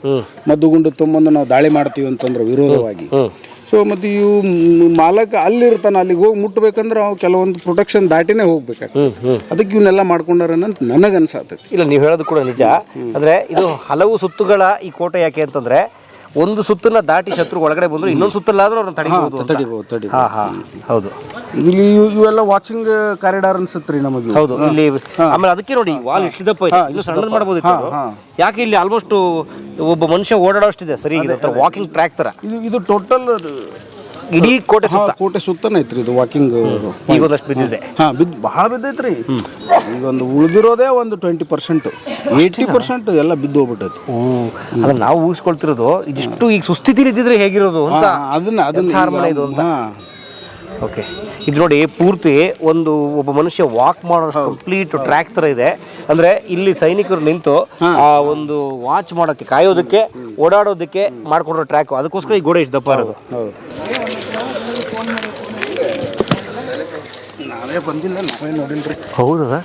ಮದ್ದು ಗುಂಡು ತೊಂಬಂದು ನಾವು ದಾಳಿ ಮಾಡ್ತೀವಿ ಅಂತಂದ್ರೆ ವಿರೋಧವಾಗಿ. ಸೊ ಮತ್ತು ಇವು ಮಾಲಕ ಅಲ್ಲಿರ್ತಾನೆ, ಅಲ್ಲಿಗೆ ಹೋಗಿ ಮುಟ್ಬೇಕಂದ್ರೆ ಅವು ಕೆಲವೊಂದು ಪ್ರೊಟೆಕ್ಷನ್ ದಾಟಿನೇ ಹೋಗ್ಬೇಕಾಗ್ತದೆ. ಅದಕ್ಕೆ ಇವನ್ನೆಲ್ಲ ಮಾಡ್ಕೊಂಡಾರನ್ನಂತ ನನಗನ್ಸಾತೈತಿ. ಇಲ್ಲ, ನೀವು ಹೇಳೋದು ಕೂಡ ನಿಜ. ಅಂದರೆ ಇದು ಹಲವು ಸುತ್ತುಗಳ ಈ ಕೋಟೆ ಯಾಕೆ ಅಂತಂದರೆ, ಒಂದು ಸುತ್ತನ್ನ ದಾಟಿ ಶತ್ರು ಒಳಗಡೆ ಬಂದ್ರು ಇನ್ನೊಂದು ಸುತ್ತಲ್ಲಾದ್ರೂ ಅವ್ರನ್ನ ತಡಿಬಹುದು. ಹಾ ಹಾ ಹೌದು. ಇಲ್ಲಿ ಇವೆಲ್ಲ ವಾಚಿಂಗ್ ಕಾರಿಡಾರ್ ಅನ್ಸುತ್ತೆ ನಮಗೆ. ಹೌದು, ಇಲ್ಲಿ ಆಮೇಲೆ ಅದಕ್ಕೆ ನೋಡಿ ವಾಲ್ ಇಟ್ಟಿದಪ್ಪ, ಇನ್ನು ಸಣ್ಣದು ಮಾಡ್ಬೋದಿತ್ತು. ಯಾಕೆ ಇಲ್ಲಿ ಆಲ್ಮೋಸ್ಟ್ ಒಬ್ಬ ಮನುಷ್ಯ ಓಡಾಡೋಷ್ಟಿದೆ. ಸರಿ, ವಾಕಿಂಗ್ ಟ್ರ್ಯಾಕ್ ತರ ಇದು ಟೋಟಲ್ ಇಡೀ ಕೋಟೆ ಸುತ್ತನೇ ಐತ್ರಿ ಇದು ವಾಕಿಂಗ್. ಈಗ ಒಂದಷ್ಟು ಬಿದ್ದಿದೆ. ಬಹಳ ಬಿದ್ದೈತ್ರಿ. ಈಗ ಒಂದು ಉಳಿದಿರೋದೇ ಒಂದು 20%, 80% ಎಲ್ಲ ಬಿದ್ದು ಹೋಗ್ಬಿಟ್ಟೈತಿ. ಅದನ್ನ ನಾವು ಊಹಿಸ್ಕೊಳ್ತಿರೋದು ಇದಿಷ್ಟು ಈಗ ಸುಸ್ಥಿತಿಲಿ ಇದ್ದಿದ್ರೆ ಹೇಗಿರೋದು ಅಂತ. ಅದನ್ನ ಇದು ಅಂತ. ಓಕೆ, ಇದು ನೋಡಿ ಪೂರ್ತಿ ಒಬ್ಬ ಮನುಷ್ಯ ವಾಕ್ ಮಾಡೋಷ್ಟು ಕಂಪ್ಲೀಟ್ ಟ್ರ್ಯಾಕ್ ತರ ಇದೆ. ಅಂದ್ರೆ ಇಲ್ಲಿ ಸೈನಿಕರು ನಿಂತು ಆ ಒಂದು ವಾಚ್ ಮಾಡೋಕ್ಕೆ, ಕಾಯೋದಕ್ಕೆ, ಓಡಾಡೋದಕ್ಕೆ ಮಾಡ್ಕೊಂಡಿರೋ ಟ್ರ್ಯಾಕ್. ಅದಕ್ಕೋಸ್ಕರ ಈ ಗೋಡೆ ಇಷ್ಟು ದಪ್ಪ ಇರೋದು. ನಾವೇ ಬಂದಿಲ್ಲ, ನಾವೇ ನೋಡಿಲ್ರಿ. ಹೌದಾ?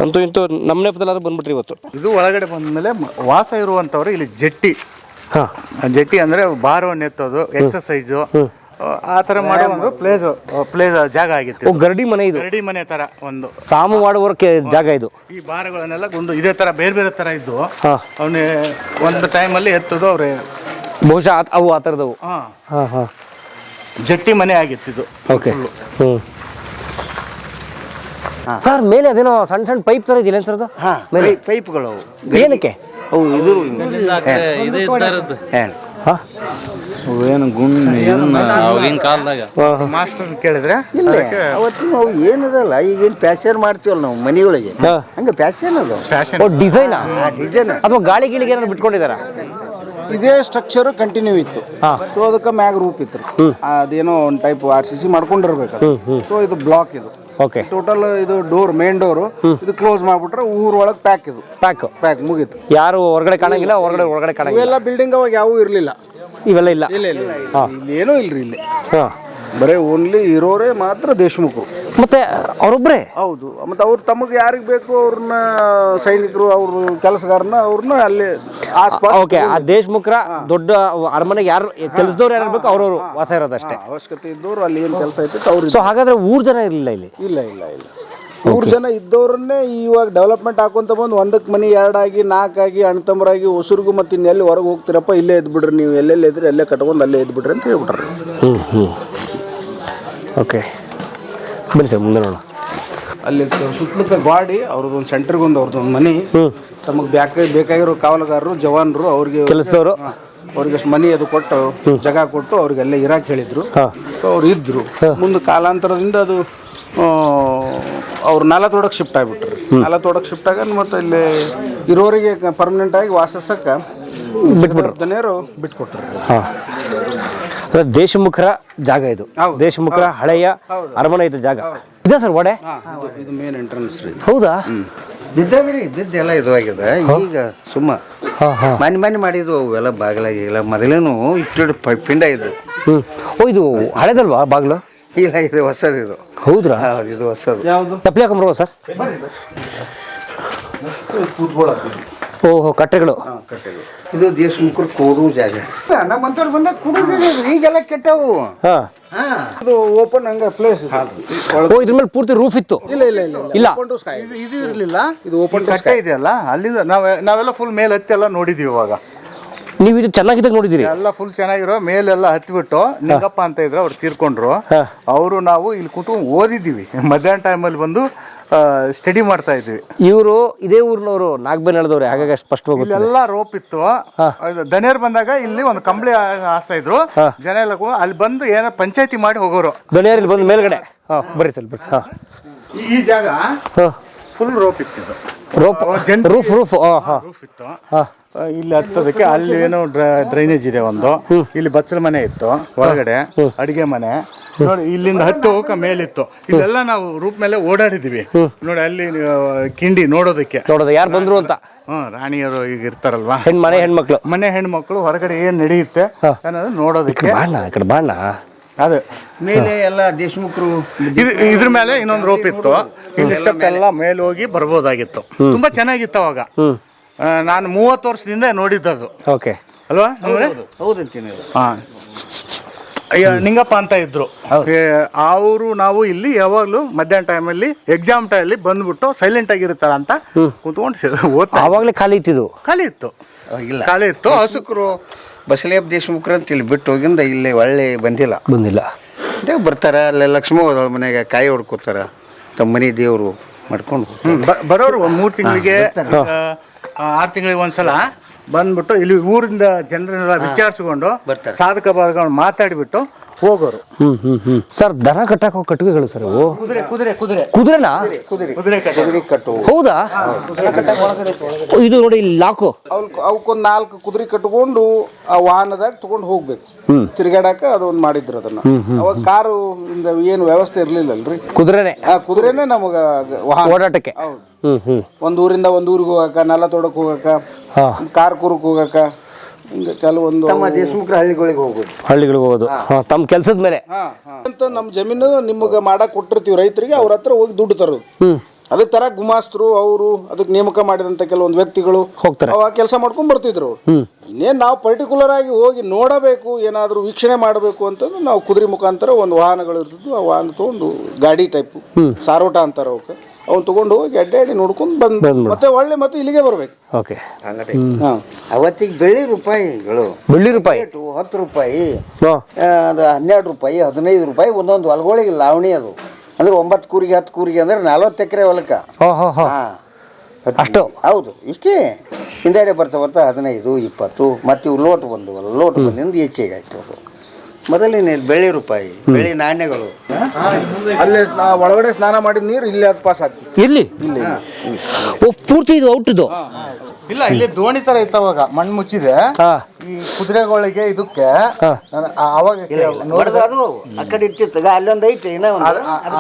ಅಂತೂ ಇಂತೂ ನಮ್ಮ ನೆಪದಲ್ಲಾದ್ರೂ ಬಂದ್ಬಿಟ್ರಿ ಇವತ್ತು. ಇದು ಒಳಗಡೆ ಬಂದಮೇಲೆ ವಾಸ ಇರುವಂಥವ್ರು ಇಲ್ಲಿ ಜಟ್ಟಿ. ಜಟ್ಟಿ ಅಂದರೆ ಭಾರವನ್ನು ಎತ್ತೋದು, ಎಕ್ಸಸೈಜು, ಆ ಥರ ಮಾಡೋ ಒಂದು ಪ್ಲೇಸ್ ಜಾಗ ಆಗಿತ್ತು. ಗರಡಿ ಮನೆ ಇದು. ಗರಡಿ ಮನೆ ಥರ ಒಂದು ಸಾಮು ಮಾಡುವಕ್ಕೆ ಜಾಗ ಇದು. ಈ ಭಾರಗಳನ್ನೆಲ್ಲ ಒಂದು ಇದೇ ಥರ ಬೇರೆ ಬೇರೆ ಥರ ಇದ್ದು ಅವನೇ ಒಂದು ಟೈಮಲ್ಲಿ ಎತ್ತೋದು ಅವ್ರೆ. ಬಹುಶಃ ಅವು ಆ ಥರದವು. ಜಟ್ಟಿ ಮನೆ ಆಗಿತ್ತು ಇದು. ಓಕೆ. ಸರ್, ಮೇಲೆ ಅದೇನೋ ಸಣ್ಣ ಸಣ್ಣ ಪೈಪ್ ತರ ಇದಿಲ್ಲ ಸರ್? ಅದು ಮೇಲೆ ಪೈಪ್ಗಳು ಏನಕ್ಕೆ? ಅವು ಇದು ಏನು ಆಗಿನ ಕಾಲದಾಗ ಮಾಸ್ಟರ್ ಕೇಳಿದ್ರೆ ಇಲ್ಲ, ಅವತ್ತಿನ ಅವು ಏನದಲ್ಲ, ಈಗೇನು ಪ್ಯಾಶನ್ ಮಾಡ್ತೀವಲ್ಲ ನಾವು ಮನೆಗಳಿಗೆ, ಹಂಗೆ ಪ್ಯಾಶನ್ ಅದು. ಡಿಸೈನಾ? ಡಿಸೈನ್ ಅಥವಾ ಗಾಳಿ ಗಿಳಿಗೆ ಏನಾದ್ರು ಬಿಟ್ಕೊಂಡಿದಾರ? ಇದೇ ಸ್ಟ್ರಕ್ಚರ್ ಕಂಟಿನ್ಯೂ ಇತ್ತು. ಸೊ ಅದಕ್ಕೆ ಮ್ಯಾಗ ರೂಪ್ ಇತ್ತು. ಅದೇನೋ ಒಂದು ಟೈಪ್ RCC ಮಾಡ್ಕೊಂಡಿರ್ಬೇಕು. ಸೊ ಇದು ಬ್ಲಾಕ್ ಇದು. ಓಕೆ. ಟೋಟಲ್ ಇದು ಡೋರ್, ಮೇನ್ ಡೋರು ಇದು ಕ್ಲೋಸ್ ಮಾಡ್ಬಿಟ್ರೆ ಊರೊಳಗೆ ಪ್ಯಾಕ್. ಇದು ಪ್ಯಾಕ್ ಮುಗೀತು. ಯಾರು ಹೊರಗಡೆ ಕಾಣಂಗಿಲ್ಲ, ಒಳಗಡೆ ಕಾಣಂಗಿಲ್ಲ. ಇವೆಲ್ಲ ಬಿಲ್ಡಿಂಗ್ ಅವಾಗ ಯಾವೂ ಇರಲಿಲ್ಲ. ಇವೆಲ್ಲ ಇಲ್ಲ. ಇಲ್ಲಿ ಏನೂ ಇಲ್ರಿ. ಇಲ್ಲಿ ಬರೇ ಓನ್ಲಿ ಇರೋರೇ ಮಾತ್ರ ದೇಶಮುಖರು. ಮತ್ತೆ ಅವರೊಬ್ಬರೇ? ಹೌದು. ಮತ್ತೆ ಅವ್ರು ತಮಗೆ ಯಾರಿಗೆ ಬೇಕು ಅವ್ರನ್ನ, ಸೈನಿಕರು, ಅವ್ರ ಕೆಲಸಗಾರನ ಅವ್ರನ್ನ ಅಲ್ಲಿ ಓಕೆ. ಆ ದೇಶಮುಖರ ದೊಡ್ಡ ಅರಮನೆಗೆ ಯಾರು ಕೆಲಸದವ್ರು ಯಾರು ಬೇಕು ಅವ್ರವ್ರು ವಾಸ ಇರೋದಷ್ಟೇ. ಅವಶ್ಯಕತೆ ಇದ್ದವ್ರು ಅಲ್ಲಿ ಏನು ಕೆಲಸ ಐತೆ ಅವ್ರು. ಸೊ ಹಾಗಾದ್ರೆ ಊರ್ ಜನ ಇರಲಿಲ್ಲ ಇಲ್ಲಿ? ಇಲ್ಲ. 3 ಜನ ಇದ್ದವ್ರನ್ನೇ ಇವಾಗ ಡೆವಲಪ್ಮೆಂಟ್ ಹಾಕೊಂತ ಬಂದು 1ಕ್ಕೆ ಮನೆ 2 ಆಗಿ 4 ಆಗಿ ಅಣ್ತಂಬರಾಗಿ ಹೊಸರಿಗೂ ಮತ್ತೆ ಇನ್ನೆಲ್ಲಿ ಹೊರಗೆ ಹೋಗ್ತಿರಪ್ಪ ಇಲ್ಲೇ ಇದ್ಬಿಡ್ರಿ, ನೀವು ಎಲ್ಲೆಲ್ಲಿ ಇದ್ರಿ ಅಲ್ಲೇ ಕಟ್ಕೊಂಡು ಅಲ್ಲೇ ಇದ್ಬಿಡ್ರಿ ಅಂತ ಹೇಳ್ಬಿಟ್ರಿ. ಓಕೆ, ಬನ್ನಿ ಸರ್ ಮುಂದೆ ನೋಡೋಣ. ಅಲ್ಲಿ ಸುತ್ತಲೂ ಗಾಡಿ ಅವ್ರದ್ದು ಒಂದು ಸೆಂಟ್ರಿಗೆ ಅವ್ರದ್ದು ಒಂದು ಮನೆ. ತಮಗೆ ಬೇಕಾಗಿರೋ ಕಾವಲುಗಾರರು, ಜವಾನರು, ಅವ್ರಿಗೆ ಕೆಲಸದವರು, ಅವ್ರಿಗಷ್ಟು ಮನೆ ಅದು ಕೊಟ್ಟು ಜಾಗ ಕೊಟ್ಟು ಅವ್ರಿಗೆಲ್ಲ ಇರಾಕ್ ಹೇಳಿದ್ರು. ಸೊ ಅವ್ರು ಇದ್ರು. ಮುಂದೆ ಕಾಲಾಂತರದಿಂದ ಅದು ಅವ್ರು ನಾಲತೋಡಕ್ಕೆ ಶಿಫ್ಟ್ ಆಗಿಬಿಟ್ರು. ನಾಲತೋಡಕ್ಕೆ ಶಿಫ್ಟ್ ಆಗ ಮತ್ತೆ ಇಲ್ಲಿ ಇರೋರಿಗೆ ಪರ್ಮನೆಂಟ್ ಆಗಿ ವಾಸಿಸಕ್ಕೆ ಬಿಟ್ಬಿಟ್ರು, ಬಿಟ್ಕೊಟ್ರು. ದೇಶಮುಖರ ಜಾಗ ಇದು. ದೇಶಮುಖರ ಹಳೆಯ ಅರಮನೆ ಇದ್ದ ಜಾಗ ಇದೆ ಸರ್. ಒಡೆ ಇದು ಮೇನ್ ಎಂಟ್ರೆನ್ಸ್ ರೀ. ಹೌದಾ? ಬಿದ್ದದ್ರಿ, ಬಿದ್ದೆಲ್ಲ ಇದು ಆಗಿದೆ. ಈಗ ಸುಮ್ಮ ಮನೆ ಮಾಡಿದ್ವು ಅವೆಲ್ಲ ಬಾಗಿಲಾಗಿಲ್ಲ. ಮೊದಲೇನು ಇಷ್ಟು ಪಿಂಡ ಇದು. ಓ, ಇದು ಹಳೆದಲ್ವಾ ಬಾಗಿಲು? ಇಲ್ಲ, ಇದು ಹೊಸದು. ಇದು ಹೌದ್ರಾ? ಇದು ಹೊಸದು. ಯಾವುದು? ತಪ್ಪಲಿ ಹಾಕೊಂಬರುವ ಸರ್? ಓಹೋ, ಕಟ್ಟೆಗಳು. ಇದು ದೇಶಮುಖರು ಕೂಡು ಜಾಗ. ನಮ್ಮಂತವ್ರು ಬಂದಾಗ ಕುಡಿದ್ರೆ ಈಗೆಲ್ಲ ಕೆಟ್ಟವು. ಇದು ಓಪನ್ ಹಂಗ ಪ್ಲೇಸ್. ಓ, ಇದ್ರ ಮೇಲೆ ಪೂರ್ತಿ ರೂಫ್ ಇತ್ತು? ಇಲ್ಲ. ಇದು ಇರಲಿಲ್ಲ. ಇದು ಓಪನ್ ಕಟ್ಟೆ ಇದೆಯಲ್ಲ, ಅಲ್ಲಿಂದ ನಾವೆಲ್ಲ ಫುಲ್ ಮೇಲೆ ಹತ್ತಿ ಎಲ್ಲ ನೋಡಿದೀವಿ. ಇವಾಗ ನೀವು ಇದು ಚೆನ್ನಾಗಿದ್ದಾಗ ನೋಡಿದಿರಿ? ಎಲ್ಲ ಫುಲ್ ಚೆನ್ನಾಗಿರೋ ಮೇಲೆಲ್ಲ ಹತ್ಬಿಟ್ಟು ನಿಂಗಪ್ಪ ಅಂತ ಇದ್ರು, ಅವ್ರು ತೀರ್ಕೊಂಡ್ರು. ಅವರು ನಾವು ಇಲ್ಲಿ ಕೂತು ಓದಿದ್ದೀವಿ. ಮಧ್ಯಾಹ್ನ ಟೈಮಲ್ಲಿ ಬಂದು ಸ್ಟಡಿ ಮಾಡ್ತಾ ಇದ್ವಿ. ಇವರು ಇದೇ ಊರಿನವರು, ನಾಗಬೇನ್ ಹೇಳಿದವ್ರೆ. ಹಾಗಾಗಿ ಸ್ಪಷ್ಟವಾಗಿ ಇಲ್ಲೆಲ್ಲ ರೋಪ್ ಇತ್ತು. ದನಿಯರ್ ಬಂದಾಗ ಇಲ್ಲಿ ಒಂದು ಕಂಬಳಿ ಹಾಸ್ತಾ ಇದ್ರು. ಜನ ಎಲ್ಲ ಅಲ್ಲಿ ಬಂದು ಏನೋ ಪಂಚಾಯತಿ ಮಾಡಿ ಹೋಗೋರು. ದನಿಯರ್ ಬಂದು ಮೇಲ್ಗಡೆ ಬರ್ರಿ ಸರ್, ಬರ್ರಿ. ಈ ಜಾಗ ಫುಲ್ ರೋಪ್ ಇತ್ತು. ರೂಫ್ ಇತ್ತು. ಇಲ್ಲಿ ಹತ್ತೋದಕ್ಕೆ ಅಲ್ಲಿ ಏನೋ ಡ್ರೈನೇಜ್ ಇದೆ ಒಂದು. ಇಲ್ಲಿ ಬಚ್ಚಲ ಮನೆ ಇತ್ತು ಒಳಗಡೆ, ಅಡಿಗೆ ಮನೆ. ನೋಡಿ ಇಲ್ಲಿಂದ ಹತ್ತು ಹೋಗಕ್ಕೆ ಮೇಲಿತ್ತು. ಇಲ್ಲೆಲ್ಲ ನಾವು ರೂಪ್ ಮೇಲೆ ಓಡಾಡಿದೀವಿ ನೋಡಿ. ಅಲ್ಲಿ ಕಿಂಡಿ ನೋಡೋದಕ್ಕೆ ಯಾರು ಬಂದ್ರು ಅಂತ. ರಾಣಿಯರು ಈಗ ಇರ್ತಾರಲ್ವಾ, ಮನೆ ಹೆಣ್ಮಕ್ಳು ಹೊರಗಡೆ ಏನ್ ನಡೆಯುತ್ತೆ ಅನ್ನೋದು ನೋಡೋದಕ್ಕೆ. ಅದೇ ಮೇಲೆ ಎಲ್ಲ ದೇಶಮುಖರು. ಇದ್ರ ಮೇಲೆ ಇನ್ನೊಂದು ರೋಪ್ ಇತ್ತು. ಇಲ್ಲಿಷ್ಟೆಲ್ಲ ಮೇಲೆ ಹೋಗಿ ಬರ್ಬೋದಾಗಿತ್ತು. ತುಂಬಾ ಚೆನ್ನಾಗಿತ್ತು ಅವಾಗ. ನಾನು 30 ವರ್ಷದಿಂದ ನೋಡಿದ್ದದು. ಓಕೆ ಅಲ್ವಾ? ಹೌದಂತೀನಿ. ನಿಂಗಪ್ಪ ಅಂತ ಇದ್ರು ಅವರು ನಾವು ಇಲ್ಲಿ ಯಾವಾಗಲೂ ಮಧ್ಯಾಹ್ನ ಟೈಮಲ್ಲಿ ಎಕ್ಸಾಮ್ ಟೈಮಲ್ಲಿ ಬಂದ್ಬಿಟ್ಟು ಸೈಲೆಂಟ್ ಆಗಿರ್ತಾರ ಅಂತ ಕುತ್ಕೊಂಡು ಓದ್ತಾ ಆವಾಗಲೇ ಖಾಲಿ ಇತ್ತಿದ್ದು. ಖಾಲಿ ಇತ್ತು ಇಲ್ಲ ಖಾಲಿ ಇತ್ತು. ದೇಶಮುಖರು ಬಸಲೇಬ್ ದೇಶಮುಖರು ಅಂತ ಇಲ್ಲಿ ಬಿಟ್ಟು ಹೋಗಿಂದ ಇಲ್ಲಿ ಒಳ್ಳೆ ಬಂದಿಲ್ಲ. ಅದೇ ಬರ್ತಾರ ಅಲ್ಲೇ ಲಕ್ಷ್ಮೀ ಹೋದವಳ ಮನೆಗೆ ಕಾಯಿ ಹೊಡ್ಕೋತಾರ, ತಮ್ಮ ಮನೆ ದೇವರು ಮಾಡ್ಕೊಂಡು ಬರೋರು 3 ತಿಂಗಳಿಗೆ 6 ತಿಂಗಳಿಗೆ ಒಂದ್ಸಲ ಬಂದ್ಬಿಟ್ಟು ಇಲ್ಲಿ ಊರಿಂದ ಜನರನ್ನೆಲ್ಲ ವಿಚಾರಿಸ್ಕೊಂಡು ಸಾಧಕ ಬಾಧಕಗಳನ್ನ ಮಾತಾಡಿಬಿಟ್ಟು ಹೋಗೋರು. ಸರ್ ದನ ಕಟ್ಟಕ್ಕೆ ಕಟ್ಟುಗೆಗಳು ಸರ್ ಇವು. ಕುದುರೆ ಕುದುರೆ ಕುದುರೆ ಕುದುರೆನಾ? ಕುದುರೆ ಕಟ್ಟು ಹೌದಾ? ಇದು ನೋಡಿ ಇಲ್ಲಿ ಲಾಕು. ಅವಕ್ಕೊಂದು 4 ಕುದುರೆ ಕಟ್ಕೊಂಡು ಆ ವಾಹನದಾಗ ತಗೊಂಡು ಹೋಗ್ಬೇಕು, ತಿರ್ಗಾಡಕ ಅದೊಂದು ಮಾಡಿದ್ರು ಅದನ್ನ. ಅವಾಗ ಕಾರು ಏನು ವ್ಯವಸ್ಥೆ ಇರ್ಲಿಲ್ಲಲ್ರಿ, ಕುದುರೆನೆ ಕುದುರೆನೆ ನಮಗ ಓಡಾಟಕ್ಕೆ. ಒಂದ್ ಊರಿಂದ ಒಂದ್ ಊರಿಗೆ ಹೋಗಾಕ, ನೆಲ ತೋಡಕ್ ಹೋಗಾಕ, ಕಾರ್ ಕೂರಕ್ ಹೋಗಾಕ, ಹಿಂಗ ಕೆಲವೊಂದು ತಮ್ಮ ದೇಶಮುಖರ ಹಳ್ಳಿಗಳಿಗೆ ಹೋಗೋದು ತಮ್ಮ ಕೆಲ್ಸದ ಮೇಲೆ. ಅಂತ ನಮ್ಮ ಜಮೀನು ನಿಮ್ಗ ಮಾಡಕ್ ಕೊಟ್ಟಿರ್ತೀವಿ ರೈತರಿಗೆ, ಅವ್ರ ಹತ್ರ ಹೋಗಿ ದುಡ್ಡು ತರೋದು. ಅದಕ್ಕೆ ತರ ಗುಮಾಸ್ತರು ಅವರು ಅದಕ್ಕೆ ನೇಮಕ ಮಾಡಿದಂತ ಕೆಲವೊಂದು ವ್ಯಕ್ತಿಗಳು ಹೋಗ್ತಾರೆ, ಅವಾಗ ಕೆಲಸ ಮಾಡ್ಕೊಂಡ್ ಬರ್ತಿದ್ರು. ಇನ್ನೇನ್ ನಾವು ಪರ್ಟಿಕ್ಯುಲರ್ ಆಗಿ ಹೋಗಿ ನೋಡಬೇಕು, ಏನಾದ್ರು ವೀಕ್ಷಣೆ ಮಾಡಬೇಕು ಅಂತಂದ್ರೆ ನಾವು ಕುದುರೆ ಮುಖಾಂತರ ಒಂದು ವಾಹನಗಳು ಇರ್ತಿದ್ವು. ಆ ವಾಹನ ತಗೊಂಡು ಗಾಡಿ ಟೈಪ್ ಸಾರೋಟ ಅಂತಾರ ಅವಕ್ಕೆ, ಅವ್ನು ತಗೊಂಡು ಹೋಗಿ ಅಡ್ಡಾಡಿ ನೋಡ್ಕೊಂಡು ಬಂದು ಮತ್ತೆ ಒಳ್ಳೆ ಮತ್ತೆ ಇಲ್ಲಿಗೆ ಬರ್ಬೇಕು. ಓಕೆ. ಅವತ್ತಿಗೆ ಬೆಳ್ಳಿ ರೂಪಾಯಿಗಳು, ಬೆಳ್ಳಿ ರೂಪಾಯಿ 10 ರೂಪಾಯಿ, ಅದು 12 ರೂಪಾಯಿ, 15 ರೂಪಾಯಿ ಒಂದೊಂದು ಹೊಲಗಳಿಗೆ ಲಾವಣಿ. ಅದು ಅಂದ್ರೆ 9 ಕೂರಿಗೆ 10 ಕೂರಿಗೆ ಅಂದ್ರೆ 40 ಎಕರೆ ಹೊಲಕ್ಕ ಅಷ್ಟು. ಹೌದು, ಇಷ್ಟೇ. ಹಿಂದೆಡೆ ಬರ್ತಾ 15, 20 ಮತ್ತೆ ಇವು ಲೋಟ್ ಬಂದಿಂದ ಹೆಚ್ಚಿಗೆ ಆಯ್ತು. ಅದು ಮೊದಲಿನ ಬೆಳ್ಳಿ ರೂಪಾಯಿ, ಬೆಳ್ಳಿ ನಾಣ್ಯಗಳು. ಅಲ್ಲೇ ಒಳಗಡೆ ಸ್ನಾನ ಮಾಡಿದ ನೀರು ಇಲ್ಲಿ ಅದು ಪಾಸ್ ಆಗ್ತದೆ. ಇಲ್ಲಿ ಪೂರ್ತಿ ಇದು ಔಟ್ ಇದು. ಇಲ್ಲ, ಇಲ್ಲಿ ದೋಣಿ ತರ ಇತ್ತವಾಗ ಮಣ್ಣು ಮುಚ್ಚಿದೆ ಈ ಕುದುರೆಗಳಿಗೆ ಇದಕ್ಕೆ. ಅವಾಗ ನೋಡಿದ್ರೆ ಅದು ಆ ಕಡೆ ಇರ್ತಿತ್ತು, ಅಲ್ಲೊಂದು ಐತೆ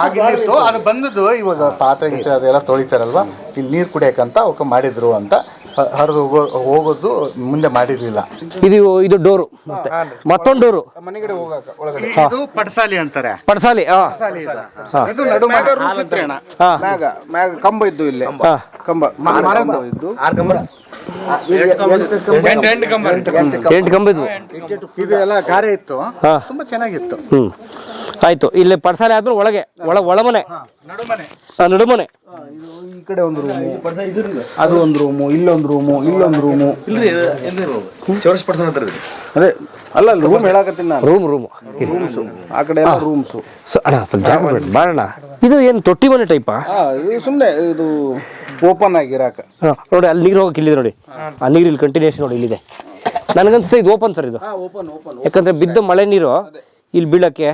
ಆಗಿತ್ತು. ಅದು ಬಂದದ್ದು ಇವಾಗ ಪಾತ್ರೆ ಗಿಟ್ರೆ ಅದೆಲ್ಲ ತೊಳಿತಾರಲ್ವಾ, ಇಲ್ಲಿ ನೀರು ಕುಡಿಯಕಂತ ಅವಕ್ಕೆ ಮಾಡಿದ್ರು ಅಂತ ಹರಿದು ಹೋಗೋದು ಮುಂದೆ ಮಾಡಿರ್ಲಿಲ್ಲ. ಇದು ಡೋರು, ಮತ್ತೊಂದು ಡೋರು ಮನೆಗಡೆ ಹೋಗಾಕ ಒಳಗಡೆ. ಇದು ಪಡ್ಸಾಲಿ ಅಂತಾರೆ. ಪಡ್ಸಾಲಿ. ಇದು ನಡು ಮ್ಯಾಗ ಕಂಬ ಇದ್ದು, ಇಲ್ಲಿ ಕಂಬ ಇದ್ದು 8 ಕಂಬ ಇದ್ವು. ಇದು ಎಲ್ಲ ಕಾರ್ಯ ಇತ್ತು, ತುಂಬಾ ಚೆನ್ನಾಗಿತ್ತು. ಆಯ್ತು. ಇಲ್ಲಿ ಪಡ್ಸಾಲಿ ಆದ್ಮೇಲೆ ಒಳಗೆ ಒಳಮನೆ, ನಡುಮನೆ. ಈ ಕಡೆ ಒಂದು ರೂಮು, ಅದು ಒಂದು ರೂಮು, ಇಲ್ಲೊಂದು ರೂಮು, ಇಲ್ಲೊಂದು ರೂಮು. ಅದೇ ಅಲ್ಲ ರೂಮ್ ಹೇಳಕತ್ತೀನಿ ನಾನು. ರೂಮ್ಸು ಆ ಕಡೆ ಎಲ್ಲ ರೂಮ್ಸು. ಅಣ್ಣ ಸ್ವಲ್ಪ ಜಾಗ ಬಾರಣ್ಣ. ಇದು ಏನು ತೊಟ್ಟಿ ಮನೆ ಟೈಪಾ? ಇದು ಸುಮ್ಮನೆ ಇದು ಓಪನ್ ಆಗಿರಾಕ. ನೋಡಿ ಅಲ್ಲಿ ನೀರು ಹೋಗಕ್ಕೆ ಇಲ್ಲಿದೆ ನೋಡಿ, ಆ ನೀರು ಇಲ್ಲಿ ಕಂಟಿನ್ಯೂಷನ್ ನೋಡಿ ಇಲ್ಲಿದೆ. ನನಗನ್ಸುತ್ತೆ ಇದು ಓಪನ್ ಸರ್ ಇದು, ಯಾಕಂದ್ರೆ ಬಿದ್ದ ಮಳೆ ನೀರು ಇಲ್ಲಿ ಬೀಳಕ್ಕೆ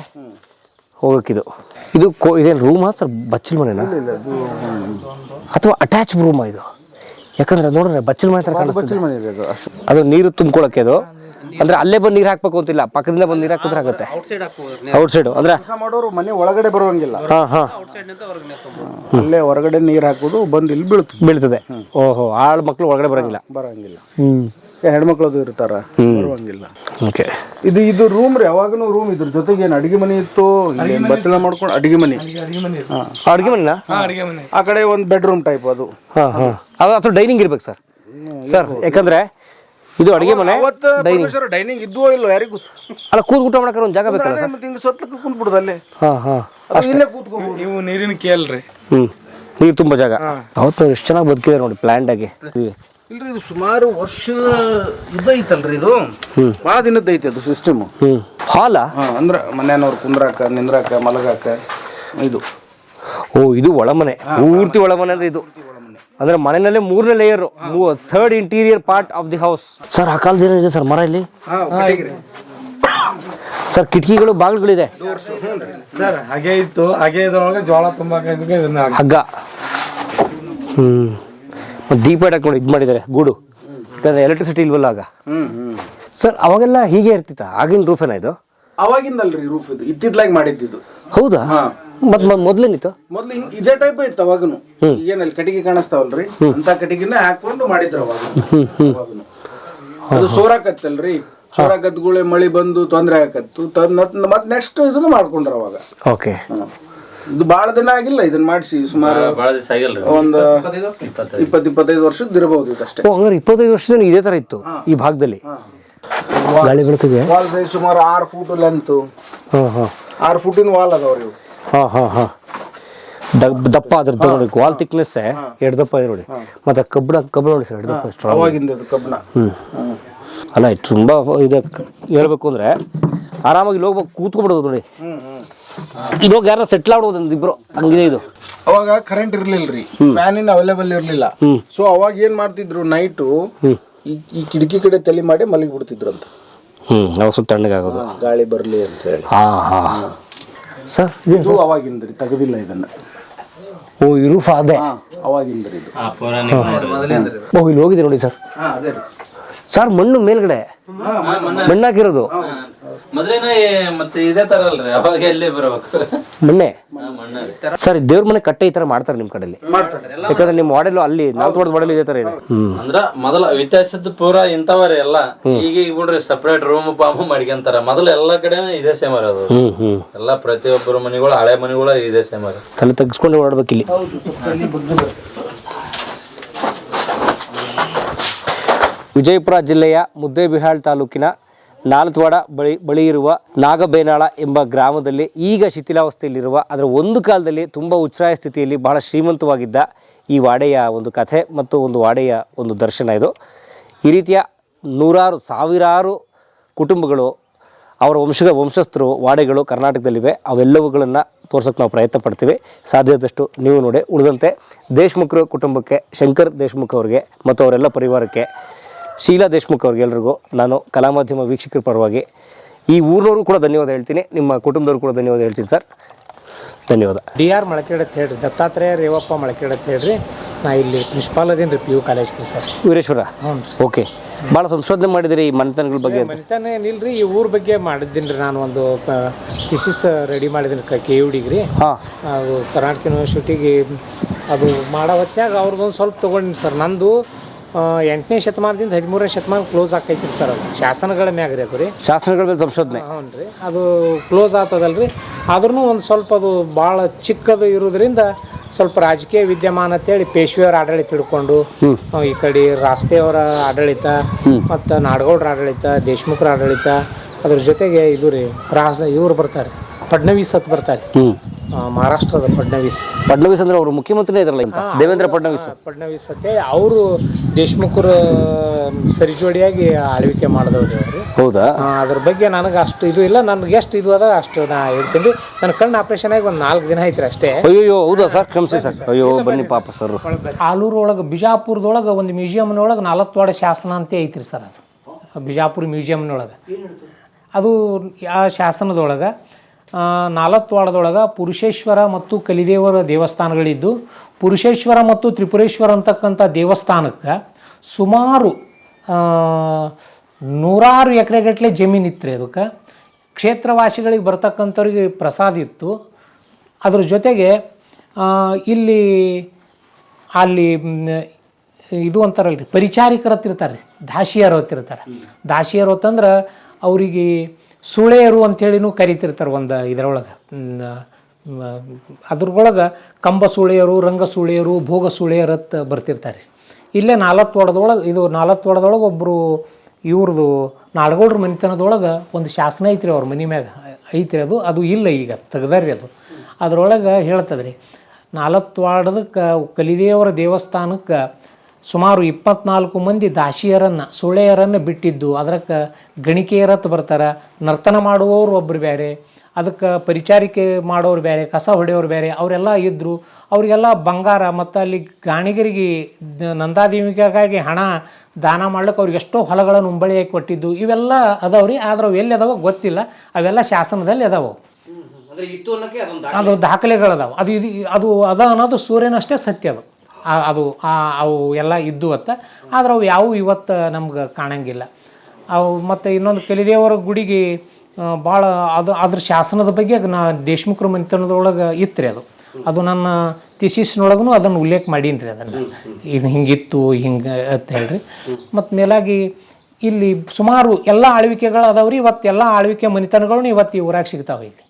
ಹೋಗಕ್ಕಿದು. ಇದೇನು ರೂಮಾ ಸರ್, ಬಚ್ಚಲ್ ಮನೆನಾ ಅಥವಾ ಅಟ್ಯಾಚ್ ರೂಮಾ ಇದು? ಯಾಕಂದ್ರೆ ನೋಡ್ರೆ ಬಚ್ಚಲ್ ಮನೆ ತರ ಕಾಣಿಸ್ತದೆ. ಅದು ನೀರು ತುಂಬ್ಕೊಳಕ್ಕೆ ಅದು, ಅಂದ್ರೆ ಅಲ್ಲೇ ಬಂದು ನೀರು ಹಾಕ್ಬೇಕು ಅಂತಿಲ್ಲ, ಪಕ್ಕದಿಂದ ಬಂದು ನೀರು ಹಾಕಿದ್ರೆ ಆಗುತ್ತೆ. ಔಟ್ ಸೈಡ್ ಅಂದ್ರೆ ಮಾಡೋರು ಮನೆ ಒಳಗಡೆ ಬರುವಂಗಿಲ್ಲ, ಅಲ್ಲೇ ಹೊರಗಡೆ ನೀರು ಹಾಕೋದು ಬಂದು ಇಲ್ಲಿ ಬೀಳ್ತದೆ. ಓಹೋ, ಆಳ್ ಮಕ್ಳು ಒಳಗಡೆ ಬರಂಗಿಲ್ಲ. ಹೆಣ್ಮಕ್ಳದು ಇರ್ತಾರ, ಬರುವಂಗಿಲ್ಲ. ಓಕೆ. ಇದು ರೂಮ್ ರೀ, ಯಾವಾಗನು ರೂಮ್. ಇದ್ರ ಜೊತೆಗೆ ಏನು ಅಡಿಗೆ ಮನೆ ಇತ್ತು, ಬಚ್ಚಲ ಮಾಡ್ಕೊಂಡು ಅಡಿಗೆ ಮನೆ. ಅಡಿಗೆ ಮನೆ ಆ ಕಡೆ ಒಂದು ಬೆಡ್ರೂಮ್ ಟೈಪ್ ಅದು. ಅದು ಅಥವಾ ಡೈನಿಂಗ್ ಇರ್ಬೇಕು ಸರ್, ಯಾಕಂದ್ರೆ ಇದು ಅಡಿಗೆ ಮನೆ, ಡೈನಿಂಗ್ ಇದ್ವೋ ಇಲ್ಲೋ ಯಾರಿಗೂ ಅಲ್ಲ. ಊಟ ಮಾಡಕ್ಕೆ ಒಂದು ಜಾಗ ಬೇಕಲ್ಲ ಸರ್? ಹಿಂಗೆ ಸೊತ್ಲಕ್ಕೆ ಕುಂತ್ಬಿಡುದು ಅಲ್ಲೇ, ಇಲ್ಲೇ ಕೂತ್ಕೋಬಹುದು. ನೀವು ನೀರಿನ ಕೇಳ್ರಿ. ನೀರು ತುಂಬಾ ಜಾಗ. ಅವತ್ತು ಎಷ್ಟು ಚೆನ್ನಾಗಿ ಬದುಕಿದೆ ನೋಡಿ, ಪ್ಲಾಂಟ್ ಆಗಿ. ಇಲ್ರಿ ಇದು ಸುಮಾರು ವರ್ಷ ಇದೈತಲ್ರಿ, ಇದು ಭಾಳ ದಿನದ ಐತಿ ಅದು ಸಿಸ್ಟಮ್. ಹಾಲ ಅಂದ್ರೆ ಮನೆಯವ್ರು ಕುಂದ್ರಾಕ, ನಿಂದ್ರಾಕ, ಮಲಗಾಕ ಇದು. ಇದು ಒಳಮನೆ, ಪೂರ್ತಿ ಒಳಮನೆ ಅಂದ್ರೆ ಇದು. ಅಂದ್ರೆ ಮನೆಯಲ್ಲೇ 3ನೇ layer, 3rd interior part of the house. Sir ಆ ಕಾಲದ ಏನಿದೆ ಸರ್ ಮರ ಇಲ್ಲಿ? ಸರ್ ಕಿಟಕಿಗಳು, ಬಾಗಿಲುಗಳಿದೆ ಸರ್. ಹಾಗೆ ಇತ್ತು, ಹಾಗೆ ಇದ್ರೊಳಗೆ ಜೋಳ ತುಂಬಾಕ ಹಗ್ಗ. ದೀಪ ಇಡಕ್ಕೆ ನೋಡಿ ಇದು ಮಾಡಿದ್ದಾರೆ, ಗೂಡು. ಎಲೆಕ್ಟ್ರಿಸಿಟಿ ಇಲ್ವಲ್ಲ ಆಗ. ಸರ್ ಅವಾಗೆಲ್ಲ ಹೀಗೆ ಇರ್ತಿತ್ತ? ಆಗಿನ ರೂಫ್ ಏನ ಇದು? ಅವಾಗಿಂದಲ್ರಿ ರೂಫ್ ಇದು, ಇತ್ತಿದ್ಲಾಗಿ ಮಾಡಿದ್ದು. ಹೌದಾ? ಮತ್ ಮೊದ್ಲೇನಿತ್ತು? ಮೊದ್ಲು ಇದೇ ಟೈಪ್ ಇತ್ತು ಅವಾಗನು. ಏನಲ್ಲಿ ಕಟ್ಟಿಗೆ ಕಾಣಿಸ್ತಾವಲ್ರಿ, ಅಂತ ಕಟ್ಟಿಗೆನ ಹಾಕೊಂಡು ಮಾಡಿದ್ರು ಅವಾಗನು. ಅದು ಸೋರಾಕತ್ತಲ್ರಿ, ಸೋರಾಕತ್ಗುಳೆ ಮಳಿ ಬಂದು ತೊಂದ್ರೆ ಆಕತ್ತು. ಮತ್ ನೆಕ್ಸ್ಟ್ ಇದನ್ನು ಮಾಡ್ಕೊಂಡ್ರ ಅವಾಗ. ಓಕೆ. ಇದು ಬಹಳ ದಿನ ಆಗಿಲ್ಲ ಇದನ್ನ ಮಾಡಿಸಿ, ಸುಮಾರು ಒಂದು 20-25 ವರ್ಷದ ಇರಬಹುದು ಇದಷ್ಟೇ. 25 ವರ್ಷದಿಂದ ಇದೇ ತರ ಇತ್ತು ಈ ಭಾಗದಲ್ಲಿ. ಗಾಳಿ ಬೆಳಕಿಗೆ ವಾಲ್ ಸೈಜ್ ಸುಮಾರು 6 ಫೂಟ್ ಲೆಂತ್, ಹಾಂ ಹಾಂ 6 ಫೂಟಿನ ವಾಲ್ ಅದಾವ್ರಿ ಇವು. ಹಾಂ ಹಾಂ ಹಾಂ ದಪ್ಪ ಅದ್ರದ್ದು ನೋಡಿ, ವಾಲ್ ಥಿಕ್ನೆಸ್ ಎರಡು ದಪ್ಪ ಇದೆ ನೋಡಿ. ಮತ್ತೆ ಕಬ್ಬಣ ನೋಡಿ ಸರ್, ಎರಡು ದಪ್ಪ ಸ್ಟ್ರಾಂಗ್. ಅವಾಗಿಂದ ಅದು ಕಬ್ಬಣ. ಅಲ್ಲ ತುಂಬ ಇದು ಹೇಳ್ಬೇಕು ಅಂದರೆ ಆರಾಮಾಗಿ ಇಲ್ಲಿ ಹೋಗ್ಬೇಕು, ಕೂತ್ಕೊಬಿಡೋದು ನೋಡಿ. ಇಲ್ಲಿ ಹೋಗಿ ಯಾರು ಸೆಟ್ಲ್ ಆಡೋದು ಇಬ್ರು, ಹಂಗಿದೆ ಇದು. ಅವಾಗ ಕರೆಂಟ್ ಇರ್ಲಿಲ್ರಿ, ಫ್ಯಾನಿನ ಅವೈಲೇಬಲ್ ಇರ್ಲಿಲ್ಲ. ಸೊ ಅವಾಗ ಏನ್ ಮಾಡ್ತಿದ್ರು, ನೈಟು ಈ ಕಿಟಕಿ ಕಡೆ ತಲೆ ಮಾಡಿ ಮಲಗಿ ಬಿಡ್ತಿದ್ರು ಅಂತ. ಅವಾಗ ಸ್ವಲ್ಪ ತಣ್ಣಗಾಗೋದು, ಗಾಳಿ ಬರ್ಲಿ ಅಂತ ಹೇಳಿ. ಸರ್ ಇದು ಅವಾಗಿಂದ್ರಿ, ತೆಗೆದಿಲ್ಲ ಇದನ್ನ. ಓ ಈ ರೂಫ್ ಅದೇ ಅವಾಗಿಂದ್ರಿ ಇದು. ಓ ಇಲ್ಲಿ ಹೋಗಿದೆ ನೋಡಿ ಸರ್. ಅದೇ ರೀ ಸರ್, ಮಣ್ಣು ಮೇಲ್ಗಡೆ ಮಣ್ಣಾಕಿರೋದು ಮೊದಲೇನೆ ಮತ್ತೆ ಇದೇ ತರ ಅಲ್ರಿ, ಅವಾಗ ಎಲ್ಲಿ ಬರಬೇಕು ಮಣ್ಣೆ. ಸರ್ ದೇವ್ರ ಮನೆ ಕಟ್ಟೆ ಈ ತರ ಮಾಡ್ತಾರೆ ನಿಮ್ ಕಡೆಯಲ್ಲಿ? ಯಾಕಂದ್ರೆ ನಿಮ್ ವಾಡೆಲ್ಲ ಅಲ್ಲಿ ನಾವು ತೋಟದ ವಾಡೆಲ್ಲ ಇದೇ ತರ ಇದೆ. ಅಂದ್ರ ಮೊದಲ ವ್ಯತ್ಯಾಸದ ಪೂರಾ ಇಂಥವ್ರಿ ಎಲ್ಲ. ಈಗ ಬಿಡ್ರಿ ಸಪ್ರೇಟ್ ರೂಮ್ ಪಾಮು ಮಾಡ್ಕೊಂತಾರ. ಮೊದಲು ಎಲ್ಲಾ ಕಡೆ ಇದೇ ಸೇಮ್ ಅದು. ಎಲ್ಲಾ ಪ್ರತಿಯೊಬ್ಬರ ಮನೆಗಳು, ಹಳೆ ಮನೆಗಳು ಇದೇ ಸೇಮ್ ಅದು. ತಲೆ ತಗ್ಸ್ಕೊಂಡು ಓಡಬೇಕು ಇಲ್ಲಿ. ವಿಜಯಪುರ ಜಿಲ್ಲೆಯ ಮುದ್ದೇಬಿಹಾಳ್ ತಾಲೂಕಿನ ನಾಲ್ತ್ವಾಡ ಬಳಿ ಇರುವ ನಾಗಬೇನಾಳ ಎಂಬ ಗ್ರಾಮದಲ್ಲಿ ಈಗ ಶಿಥಿಲಾವಸ್ಥೆಯಲ್ಲಿರುವ, ಅದರ ಒಂದು ಕಾಲದಲ್ಲಿ ತುಂಬ ಉಚ್ಛ್ರಾಯ ಸ್ಥಿತಿಯಲ್ಲಿ ಬಹಳ ಶ್ರೀಮಂತವಾಗಿದ್ದ ಈ ವಾಡೆಯ ಒಂದು ಕಥೆ ಮತ್ತು ಒಂದು ವಾಡೆಯ ಒಂದು ದರ್ಶನ ಇದು. ಈ ರೀತಿಯ ನೂರಾರು ಸಾವಿರಾರು ಕುಟುಂಬಗಳು, ಅವರ ವಂಶಸ್ಥರು, ವಾಡೆಗಳು ಕರ್ನಾಟಕದಲ್ಲಿವೆ. ಅವೆಲ್ಲವುಗಳನ್ನು ತೋರ್ಸೋಕ್ಕೆ ನಾವು ಪ್ರಯತ್ನ ಪಡ್ತೀವಿ. ಸಾಧ್ಯದಷ್ಟು ನೀವು ನೋಡಿ. ಉಳಿದಂತೆ ದೇಶ್ಮುಖರ ಕುಟುಂಬಕ್ಕೆ, ಶಂಕರ್ ದೇಶ್ಮುಖ್ ಅವರಿಗೆ ಮತ್ತು ಅವರೆಲ್ಲ ಪರಿವಾರಕ್ಕೆ, ಶೀಲಾ ದೇಶ್ಮುಖ್ ಅವ್ರಿಗೆ ಎಲ್ಲರಿಗೂ ನಾನು ಕಲಾ ಮಾಧ್ಯಮ ವೀಕ್ಷಕರ ಪರವಾಗಿ, ಈ ಊರಿನವರು ಕೂಡ ಧನ್ಯವಾದ ಹೇಳ್ತೀನಿ, ನಿಮ್ಮ ಕುಟುಂಬದವ್ರು ಕೂಡ ಧನ್ಯವಾದ ಹೇಳ್ತೀನಿ ಸರ್. ಧನ್ಯವಾದ. DR ಮಳಕೇಡ್ ಅಂತ ಹೇಳ್ರಿ, ದತ್ತಾತ್ರೇಯ ರೇವಪ್ಪ ಮಳಕೇಡ್ ಅಂತ ಹೇಳ್ರಿ. ನಾ ಇಲ್ಲಿ ಪ್ರಿನ್ಸಿಪಾಲ್ ಅದೇನು ರೀ PU ಕಾಲೇಜ್ಗೆ ಸರ್. ವೀರೇಶ್ವರ. ಹ್ಞೂ ರೀ. ಓಕೆ, ಭಾಳ ಸಂಶೋಧನೆ ಮಾಡಿದಿರಿ ಈ ಮನೆತನಗಳ ಬಗ್ಗೆ. ಮನೆತನ ಏನಿಲ್ರಿ, ಈ ಊರ ಬಗ್ಗೆ ಮಾಡಿದ್ದೀನಿ ರೀ. ನಾನು ಒಂದು ಥಿಸಿಸ್ ರೆಡಿ ಮಾಡಿದ್ದೀನಿ KUD ರೀ. ಹಾಂ, ಅದು ಕರ್ನಾಟಕ ಯೂನಿವರ್ಸಿಟಿಗೆ ಅದು ಮಾಡೋ ಹೊತ್ನ್ಯಾಗ ಅವ್ರದ್ದೊಂದು ಸ್ವಲ್ಪ ತೊಗೊಂಡಿನಿ ಸರ್. ನಂದು 8ನೇ ಶತಮಾನದಿಂದ 13ನೇ ಶತಮಾನ ಕ್ಲೋಸ್ ಆಕೈತಿ ರೀ ಸರ್. ಅದು ಶಾಸನಗಳ ಮ್ಯಾಗ ರೀ ಅದು ರೀ, ಶಾಸನಗಳ ಮೇಲೆ ಸಂಶೋಧನೆ. ಹ್ಞೂ ರೀ, ಅದು ಕ್ಲೋಸ್ ಆಗ್ತದಲ್ಲ ರೀ. ಆದ್ರೂ ಒಂದು ಸ್ವಲ್ಪ ಅದು ಭಾಳ ಚಿಕ್ಕದು ಇರೋದ್ರಿಂದ ಸ್ವಲ್ಪ ರಾಜಕೀಯ ವಿದ್ಯಮಾನ ಅಂತೇಳಿ ಪೇಶ್ವೆಯವರ ಆಡಳಿತ ಹಿಡ್ಕೊಂಡು, ಈ ಕಡೆ ರಾಸ್ತೆಯವರ ಆಡಳಿತ ಮತ್ತು ನಾಡಗೌಡರ ಆಡಳಿತ, ದೇಶ್ಮುಖರ ಆಡಳಿತ, ಅದ್ರ ಜೊತೆಗೆ ಇದು ರೀ ಇವ್ರು ಬರ್ತಾರೆ, ಫಡ್ನವೀಸ್ ಅಂತ ಬರ್ತಾರೆ, ಮಹಾರಾಷ್ಟ್ರದ ಫಡ್ನವೀಸ್ ಅಂದ್ರೆ ಅವರು ಮುಖ್ಯಮಂತ್ರಿನೇ ಇದ್ರಲ್ಲ, ದೇವೇಂದ್ರ ಫಡ್ನವೀಸ್ ಅಂತೇಳಿ ಅವರು ದೇಶ್ಮುಖರ ಸರಿಜೋಡಿಯಾಗಿ ಆಳ್ವಿಕೆ ಮಾಡಿದವ್ರಿ ಅವರು. ಹೌದಾ? ಅದ್ರ ಬಗ್ಗೆ ನನಗೆ ಅಷ್ಟು ಇದು ಇಲ್ಲ, ನನಗೆ ಎಷ್ಟು ಇದು ಅದ ಅಷ್ಟು ನಾ ಹೇಳ್ತೀನಿ ರೀ. ನನ್ನ ಕಣ್ಣು ಆಪ್ರೇಷನ್ ಆಗಿ ಒಂದು 4 ದಿನ ಐತ್ರಿ ಅಷ್ಟೇ. ಅಯ್ಯೋ ಹೌದಾ ಸರ್? ಕ್ಷಮಿಸಿ ಸರ್. ಅಯ್ಯೋ ಬನ್ನಿ ಪಾಪ ಸರ್. ಆಲೂರು ಒಳಗೆ ಬಿಜಾಪುರದೊಳಗೆ ಒಂದು ಮ್ಯೂಸಿಯಮ್ನೊಳಗೆ 4 ವಾಡ ಶಾಸನ ಅಂತ ಐತ್ರಿ ಸರ್. ಅದು ಬಿಜಾಪುರ ಮ್ಯೂಸಿಯಮ್ನೊಳಗೆ ಅದು ಆ ಶಾಸನದೊಳಗೆ 4 ವಾಡದೊಳಗೆ ಪುರುಷೇಶ್ವರ ಮತ್ತು ಕಲಿದೇವರ ದೇವಸ್ಥಾನಗಳಿದ್ದು, ಪುರುಷೇಶ್ವರ ಮತ್ತು ತ್ರಿಪುರೇಶ್ವರ ಅಂತಕ್ಕಂಥ ದೇವಸ್ಥಾನಕ್ಕೆ ಸುಮಾರು 100 ಎಕರೆಗಟ್ಟಲೆ ಜಮೀನು ಇತ್ತು ರೀ. ಅದಕ್ಕೆ ಕ್ಷೇತ್ರವಾಸಿಗಳಿಗೆ ಬರ್ತಕ್ಕಂಥವ್ರಿಗೆ ಪ್ರಸಾದ ಇತ್ತು. ಅದ್ರ ಜೊತೆಗೆ ಅಲ್ಲಿ ಇದು ಅಂತಾರಲ್ರಿ, ಪರಿಚಾರಿಕರು ಹತ್ತಿರ್ತಾರೆ ರೀ, ದಾಸಿಯರು ಹತ್ತಿರ್ತಾರೆ. ದಾಸಿಯರು ಅಂತಂದ್ರೆ ಅವರಿಗೆ ಸುಳೆಯರು ಅಂಥೇಳಿನೂ ಕರಿತಿರ್ತಾರೆ ಒಂದು ಇದರೊಳಗೆ. ಅದ್ರೊಳಗೆ ಕಂಬ ಸುಳೆಯರು, ರಂಗ ಸುಳೆಯರು, ಭೋಗ ಸುಳೆಯರು ಅಂತ ಬರ್ತಿರ್ತಾರೆ. ಇಲ್ಲೇ 4 ವಾಡದೊಳಗೆ, ಇದು 4 ವಾಡದೊಳಗೆ ಒಬ್ಬರು ಇವ್ರದ್ದು ನಾಡಗೌಡ್ರ ಮನೆತನದೊಳಗೆ ಒಂದು ಶಾಸನ ಐತ್ರಿ, ಅವ್ರ ಮನೆ ಮ್ಯಾಗ ಐತ್ರಿ. ಅದು ಇಲ್ಲ, ಈಗ ತೆಗ್ದಾರ್ರಿ ಅದು. ಅದರೊಳಗೆ ಹೇಳ್ತದ್ರಿ, 4 ವಾಡದ ಕಲಿದೇವರ ದೇವಸ್ಥಾನಕ್ಕೆ ಸುಮಾರು 24 ಮಂದಿ ದಾಸಿಯರನ್ನು, ಸುಳೆಯರನ್ನು ಬಿಟ್ಟಿದ್ದು. ಅದಕ್ಕೆ ಗಣಿಕೆಯರತ್ತು ಬರ್ತಾರೆ, ನರ್ತನ ಮಾಡುವವರು ಒಬ್ಬರು ಬೇರೆ, ಅದಕ್ಕೆ ಪರಿಚಾರಿಕೆ ಮಾಡೋರು ಬೇರೆ, ಕಸ ಹೊಡೆಯೋರು ಬೇರೆ, ಅವರೆಲ್ಲ ಇದ್ದರು. ಅವರಿಗೆಲ್ಲ ಬಂಗಾರ ಮತ್ತು ಅಲ್ಲಿ ಗಾಣಿಗರಿಗೆ ನಂದಾದೇವಿಗಾಗಿ ಹಣ ದಾನ ಮಾಡ್ಲಿಕ್ಕೆ ಅವ್ರಿಗೆ ಎಷ್ಟೋ ಹೊಲಗಳನ್ನು ಉಂಬಳಿಯಾಗಿ ಕೊಟ್ಟಿದ್ದು. ಇವೆಲ್ಲ ಅದಾವ್ರಿ. ಆದ್ರೆ ಅವು ಎಲ್ಲಿ ಅದಾವ ಗೊತ್ತಿಲ್ಲ. ಅವೆಲ್ಲ ಶಾಸನದಲ್ಲಿ ಅದಾವು, ಅದು ದಾಖಲೆಗಳದಾವು. ಅದು ಅದ ಅನ್ನೋದು ಸೂರ್ಯನಷ್ಟೇ ಸತ್ಯ. ಅವು ಎಲ್ಲ ಇದ್ದು ಅತ್ತ. ಆದ್ರೆ ಅವು ಯಾವುವು ಇವತ್ತು ನಮ್ಗೆ ಕಾಣಂಗಿಲ್ಲ ಅವು. ಮತ್ತು ಇನ್ನೊಂದು ಕಲಿದೇವರ ಗುಡಿಗೆ ಭಾಳ ಅದ್ರ ಶಾಸನದ ಬಗ್ಗೆ ನಾ ದೇಶ್ಮುಖರ ಮನೆತನದೊಳಗೆ ಇತ್ತು ರೀ. ಅದು ನನ್ನ ಥಿಸಿಸ್ನೊಳಗೂ ಅದನ್ನು ಉಲ್ಲೇಖ ಮಾಡೀನಿ ರೀ. ಅದನ್ನು ಇದು ಹಿಂಗಿತ್ತು ಹಿಂಗೆ ಅಂತ ಹೇಳ್ರಿ. ಮತ್ತು ಮೇಲಾಗಿ ಇಲ್ಲಿ ಸುಮಾರು ಎಲ್ಲ ಆಳ್ವಿಕೆಗಳು ಅದಾವ್ರಿ. ಇವತ್ತು ಎಲ್ಲ ಆಳ್ವಿಕೆ ಮನೆತನಗಳನ್ನ ಇವತ್ತು ಈ ಊರಾಗ ಸಿಗ್ತಾವೆ ಇಲ್ಲಿ.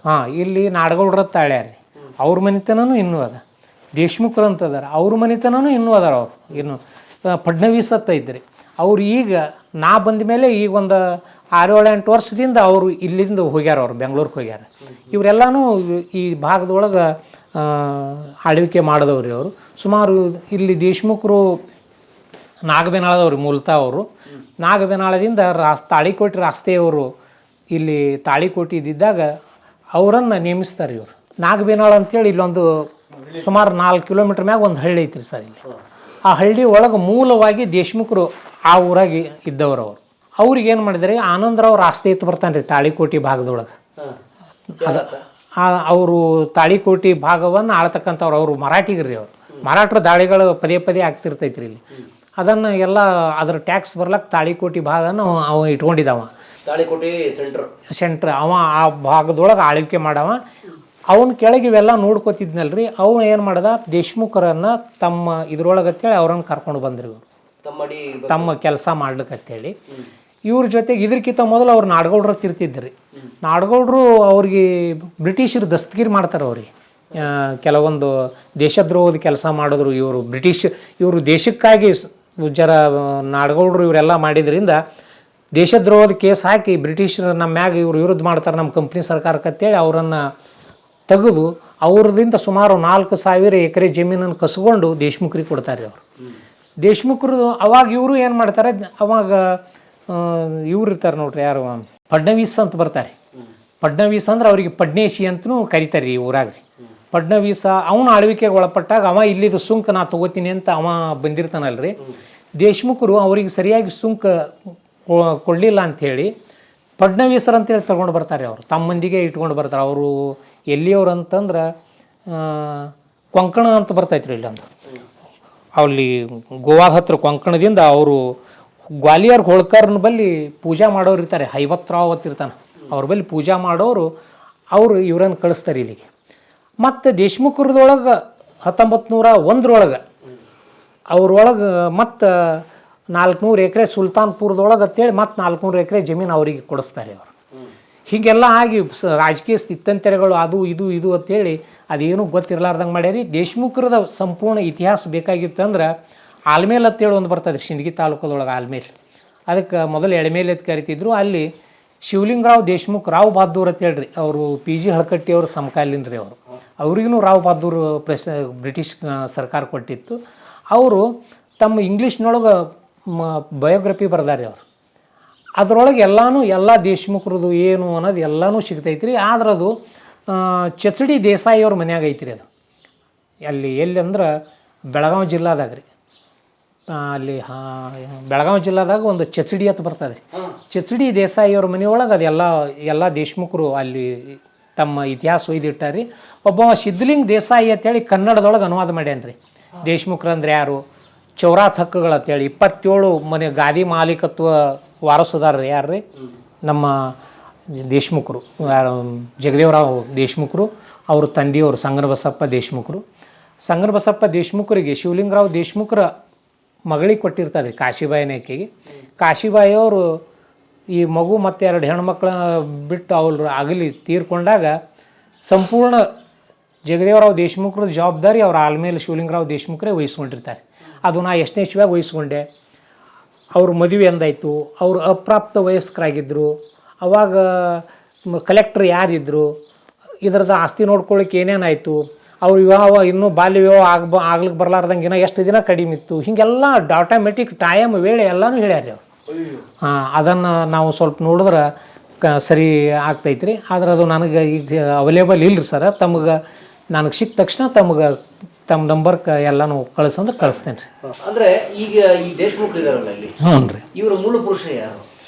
ಹಾಂ, ಇಲ್ಲಿ ನಾಡಗೌಡ್ರ ತಾಳ್ಯಾರ, ಅವ್ರ ಮನೆತನೂ ಇನ್ನೂ ಅದ. ದೇಶ್ಮುಖರು ಅಂತ ಅದಾರ, ಅವ್ರ ಮನೆತನೂ ಇನ್ನೂ ಅದಾರ. ಅವ್ರು ಇನ್ನು ಫಡ್ನವೀಸ್ ಅಂತ ಇದ್ರಿ, ಅವ್ರು ಈಗ ನಾ ಬಂದ ಮೇಲೆ ಈಗ ಒಂದು 6-7-8 ವರ್ಷದಿಂದ ಅವರು ಇಲ್ಲಿಂದ ಹೋಗ್ಯಾರ, ಅವ್ರು ಬೆಂಗಳೂರಿಗೆ ಹೋಗ್ಯಾರ. ಇವರೆಲ್ಲನೂ ಈ ಭಾಗದೊಳಗೆ ಆಳ್ವಿಕೆ ಮಾಡಿದವ್ರಿ ಅವರು. ಸುಮಾರು ಇಲ್ಲಿ ದೇಶಮುಖರು ನಾಗಬೇನಾಳದವ್ರು ಮೂಲತಃ ಅವರು. ನಾಗಬೇನಾಳದಿಂದ ತಾಳಿಕೋಟೆ ರಾಸ್ತೆಯವರು ಇಲ್ಲಿ ತಾಳಿಕೋಟೆ ಇದ್ದಿದ್ದಾಗ ಅವರನ್ನು ನೇಮಿಸ್ತಾರೆ ಇವರು. ನಾಗಬೇನಾಳ ಅಂತೇಳಿ ಇಲ್ಲೊಂದು ಸುಮಾರು 4 ಕಿಲೋಮೀಟ್ರ್ ಮ್ಯಾಗ ಒಂದು ಹಳ್ಳಿ ಐತ್ರಿ ಸರ್. ಇಲ್ಲಿ ಆ ಹಳ್ಳಿ ಒಳಗೆ ಮೂಲವಾಗಿ ದೇಶಮುಖರು ಆ ಊರಾಗಿ ಇದ್ದವರು ಅವರು. ಅವ್ರಿಗೆ ಏನು ಮಾಡಿದರೆ ಆನಂದರಾವ್ ರಾಸ್ತೆ ಇತ್ತು ಬರ್ತಾನೆ ರೀ ತಾಳಿಕೋಟೆ ಭಾಗದೊಳಗೆ. ಅವರು ತಾಳಿಕೋಟೆ ಭಾಗವನ್ನು ಆಳ್ತಕ್ಕಂಥವ್ರು. ಅವರು ಮರಾಠಿಗರಿ, ಅವರು ಮರಾಠರ ದಾಳಿಗಳು ಪದೇ ಪದೇ ಆಗ್ತಿರ್ತೈತ್ರಿ ಇಲ್ಲಿ. ಅದನ್ನು ಎಲ್ಲ ಅದ್ರ ಟ್ಯಾಕ್ಸ್ ಬರ್ಲಕ್ಕೆ ತಾಳಿಕೋಟೆ ಭಾಗನ ಅವ ಇಟ್ಕೊಂಡಿದ್ದಾವ. ತಾಳಿಕೋಟೆ ಸೆಂಟ್ರ್ ಅವ ಆ ಭಾಗದೊಳಗೆ ಆಳ್ವಿಕೆ ಮಾಡವ. ಅವನ ಕೆಳಗೆ ಇವೆಲ್ಲ ನೋಡ್ಕೋತಿದ್ನಲ್ರಿ. ಅವನು ಏನು ಮಾಡ್ದ, ದೇಶಮುಖರನ್ನು ತಮ್ಮ ಇದ್ರೊಳಗೆ ಅಂತೇಳಿ ಅವ್ರನ್ನ ಕರ್ಕೊಂಡು ಬಂದ್ರಿ ಇವರು ತಮ್ಮ ಕೆಲಸ ಮಾಡ್ಲಿಕ್ಕಂತೇಳಿ. ಇವ್ರ ಜೊತೆಗೆ ಇದಕ್ಕಿಂತ ಮೊದಲು ಅವ್ರು ನಾಡಗೌಡ್ರ ತಿರ್ತಿದ್ರಿ. ನಾಡಗೌಡರು ಅವ್ರಿಗೆ ಬ್ರಿಟಿಷರು ದಸ್ತಗಿರಿ ಮಾಡ್ತಾರೆ ಅವ್ರಿಗೆ. ಕೆಲವೊಂದು ದೇಶದ್ರೋಹದ ಕೆಲಸ ಮಾಡಿದ್ರು ಇವರು. ಇವರು ದೇಶಕ್ಕಾಗಿ ಜರ ನಾಡಗೌಡರು ಇವರೆಲ್ಲ ಮಾಡಿದ್ರಿಂದ ದೇಶದ್ರೋಹದ ಕೇಸ್ ಹಾಕಿ ಬ್ರಿಟಿಷರು ನಮ್ಮ ಮ್ಯಾಗ ಇವರು ವಿರುದ್ಧ ಮಾಡ್ತಾರೆ ನಮ್ಮ ಕಂಪ್ನಿ ಸರ್ಕಾರಕ್ಕಂತೇಳಿ ಅವರನ್ನು ತೆಗೆದು ಅವ್ರದಿಂದ ಸುಮಾರು 4,000 ಎಕರೆ ಜಮೀನನ್ನು ಕಸ್ಕೊಂಡು ದೇಶಮುಖರಿಗೆ ಕೊಡ್ತಾರೆ ಅವರು. ದೇಶಮುಖರು ಅವಾಗ ಇವರು ಏನು ಮಾಡ್ತಾರೆ, ಅವಾಗ ಇವ್ರು ಇರ್ತಾರೆ ನೋಡ್ರಿ, ಯಾರು ಫಡ್ನವೀಸ್ ಅಂತ ಬರ್ತಾರೆ. ಫಡ್ನವೀಸ್ ಅಂದ್ರೆ ಅವ್ರಿಗೆ ಪಡ್ನೇಶಿ ಅಂತಲೂ ಕರೀತಾರೆ ಈ ಊರಾಗ ರೀ. ಫಡ್ನವೀಸ ಅವನ ಆಳ್ವಿಕೆಗೆ ಒಳಪಟ್ಟಾಗ ಅವ ಇಲ್ಲಿದು ಸುಂಕ ನಾ ತೊಗೋತೀನಿ ಅಂತ ಅವ ಬಂದಿರ್ತಾನಲ್ರಿ. ದೇಶಮುಖರು ಅವ್ರಿಗೆ ಸರಿಯಾಗಿ ಸುಂಕ ಕೊಡಲಿಲ್ಲ ಅಂಥೇಳಿ ಫಡ್ನವೀಸರು ಅಂತೇಳಿ ತಗೊಂಡು ಬರ್ತಾರೆ. ಅವರು ತಮ್ಮ ಮಂದಿಗೆ ಇಟ್ಕೊಂಡು ಬರ್ತಾರೆ. ಅವರು ಎಲ್ಲಿಯವ್ರು ಅಂತಂದ್ರೆ ಕೊಂಕಣ ಅಂತ ಬರ್ತೈತ್ರಿ ಇಲ್ಲೊಂದು. ಅಲ್ಲಿ ಗೋವಾದ ಹತ್ರ ಕೊಂಕಣದಿಂದ ಅವರು ಗ್ವಾಲಿಯರ್ ಹೋಳ್ಕರ್ನ ಬಲ್ಲಿ ಪೂಜಾ ಮಾಡೋರು ಇರ್ತಾರೆ. ಹೈವತ್ರಾವತ್ ಇರ್ತಾನೆ, ಅವ್ರ ಬಲ್ಲಿ ಪೂಜಾ ಮಾಡೋರು ಅವರು ಇವರನ್ನು ಕಳಿಸ್ತಾರೆ ಇಲ್ಲಿಗೆ. ಮತ್ತು ದೇಶಮುಖರದೊಳಗೆ 1901 ಅವ್ರೊಳಗೆ ಮತ್ತು 400 ಎಕರೆ ಸುಲ್ತಾನ್ಪುರದೊಳಗೆ ಅಂತೇಳಿ ಮತ್ತು 400 ಎಕರೆ ಜಮೀನು ಅವರಿಗೆ ಕೊಡಿಸ್ತಾರೆ ಅವರು. ಹೀಗೆಲ್ಲ ಆಗಿ ರಾಜಕೀಯ ಸ್ಥಿತ್ಯಂತರಗಳು ಅದು ಇದು ಅಂತೇಳಿ ಅದೇನು ಗೊತ್ತಿರಲಾರ್ದಂಗೆ ಮಾಡ್ಯಾರಿ. ದೇಶಮುಖರದ ಸಂಪೂರ್ಣ ಇತಿಹಾಸ ಬೇಕಾಗಿತ್ತಂದ್ರೆ ಆಲ್ಮೇಲ್ ಅಂತೇಳಿ ಒಂದು ಬರ್ತದೆ ಸಿಂದಗಿ ತಾಲೂಕದೊಳಗೆ ಆಲ್ಮೇಲ್. ಅದಕ್ಕೆ ಮೊದಲು ಎಳೆಮೇಲೆ ಅಂತ ಕರಿತಿದ್ರು. ಅಲ್ಲಿ ಶಿವಲಿಂಗರಾವ್ ದೇಶಮುಖ್ ರಾವ್ ಬಹದ್ದೂರ್ ಅಂತ ಹೇಳ್ರಿ, ಅವರು PG ಹಳಕಟ್ಟಿ ಅವರು ಸಮಕಾಲೀನ ರೀ. ಅವರು ಅವ್ರಿಗೂ ರಾವ್ ಬಹದ್ದೂರ್ ಬ್ರಿಟಿಷ್ ಸರ್ಕಾರ ಕೊಟ್ಟಿತ್ತು. ಅವರು ತಮ್ಮ ಇಂಗ್ಲೀಷ್ನೊಳಗೆ ಬಯೋಗ್ರಫಿ ಬರ್ದಾರೆ ಅವರು. ಅದರೊಳಗೆ ಎಲ್ಲ ದೇಶಮುಖರದು ಏನು ಅನ್ನೋದು ಎಲ್ಲನೂ ಸಿಗ್ತೈತ್ರಿ. ಆದ್ರೆ ಅದು ಚಚಡಿ ದೇಸಾಯಿ ಅವ್ರ ಮನ್ಯಾಗ ಐತ್ರಿ. ಅದು ಎಲ್ಲಿ ಅಂದ್ರೆ ಬೆಳಗಾವಿ ಜಿಲ್ಲಾದಾಗ ರೀ. ಅಲ್ಲಿ ಬೆಳಗಾವಿ ಜಿಲ್ಲಾದಾಗ ಒಂದು ಚಚಡಿ ಅಂತ ಬರ್ತದೆ ರೀ. ಚಚಡಿ ದೇಸಾಯಿ ಅವ್ರ ಮನೆಯೊಳಗೆ ಅದು ಎಲ್ಲ ದೇಶಮುಖರು ಅಲ್ಲಿ ತಮ್ಮ ಇತಿಹಾಸ ಒಯ್ದಿಟ್ಟಾರಿ. ಒಬ್ಬ ಸಿದ್ಧಲಿಂಗ ದೇಸಾಯಿ ಅಂತೇಳಿ ಕನ್ನಡದೊಳಗೆ ಅನುವಾದ ಮಾಡ್ಯಾನ್ರಿ. ದೇಶಮುಖರಂದ್ರೆ ಯಾರು, ಚೌರಾತ್ ಹಕ್ಕುಗಳು ಅಂತೇಳಿ 27 ಮನೆ ಗಾದಿ ಮಾಲೀಕತ್ವ ವಾರಸುದಾರರು ಯಾರು ರೀ, ನಮ್ಮ ದೇಶಮುಖರು, ಜಗದೇವರಾವ್ ದೇಶಮುಖರು. ಅವ್ರ ತಂದೆಯವರು ಸಂಗನಬಸಪ್ಪ ದೇಶಮುಖರು. ಸಂಗನಬಸಪ್ಪ ದೇಶಮುಖರಿಗೆ ಶಿವಲಿಂಗರಾವ್ ದೇಶಮುಖರ ಮಗಳಿಗೆ ಕೊಟ್ಟಿರ್ತಾರೆ ರೀ, ಕಾಶಿಬಾಯಿ ಆಕೆಗೆ. ಕಾಶಿಬಾಯಿ ಅವರು ಈ ಮಗು ಮತ್ತು 2 ಹೆಣ್ಮಕ್ಳ ಬಿಟ್ಟು ಅವ್ರು ಆಗಲಿ ತೀರ್ಕೊಂಡಾಗ ಸಂಪೂರ್ಣ ಜಗದೇವರಾವ್ ದೇಶಮುಖರ ಜವಾಬ್ದಾರಿ ಅವ್ರ ಆಲ್ಮೇಲೆ ಶಿವಲಿಂಗರಾವ್ ದೇಶಮುಖರೇ ವಹಿಸ್ಕೊಂಡಿರ್ತಾರೆ. ಅದು ನಾ ಎಷ್ಟನೇ ಇಸ್ವಿಯಾಗ ವಹಿಸ್ಕೊಂಡೆ. ಅವ್ರ ಮದುವೆ ಎಂದಾಯಿತು, ಅವರು ಅಪ್ರಾಪ್ತ ವಯಸ್ಕರಾಗಿದ್ದರು. ಅವಾಗ ಕಲೆಕ್ಟ್ರ್ ಯಾರಿದ್ದರು, ಇದರದ ಆಸ್ತಿ ನೋಡ್ಕೊಳ್ಳಿಕ್ಕೆ ಏನೇನಾಯಿತು, ಅವ್ರ ವಿವಾಹ ಇನ್ನೂ ಬಾಲ್ಯ ವಿವಾಹ ಆಗ್ಲಿಕ್ಕೆ ಬರಲಾರ್ದಂಗೆ ಇನ್ನೂ ಎಷ್ಟು ದಿನ ಕಡಿಮೆ ಇತ್ತು, ಹೀಗೆಲ್ಲ ಆಟೋಮೆಟಿಕ್ ಟೈಮ್ ವೇಳೆ ಎಲ್ಲನೂ ಹೇಳ್ಯಾರ ಅವ್ರು. ಅದನ್ನು ನಾವು ಸ್ವಲ್ಪ ನೋಡಿದ್ರೆ ಸರಿ ಆಗ್ತೈತ್ರಿ. ಆದ್ರೆ ಅದು ನನಗೆ ಈಗ ಅವೈಲೇಬಲ್ ಇಲ್ಲರಿ ಸರ. ನನಗೆ ಸಿಕ್ಕ ತಕ್ಷಣ ತಮ್ಮ ನಂಬರ್ಗೆ ಎಲ್ಲನೂ ಕಳಿಸಂದ್ರೆ ಕಳಿಸ್ತೇನೆ ರೀ. ಅಂದ್ರೆ ಈಗ ಈ ದೇಶಮುಖರು ಇದಾರಲ್ಲ ಇಲ್ಲಿ, ಹ್ಞೂ ರೀ. ಇವರ ಮೂಲ ಪುರುಷ ಯಾರು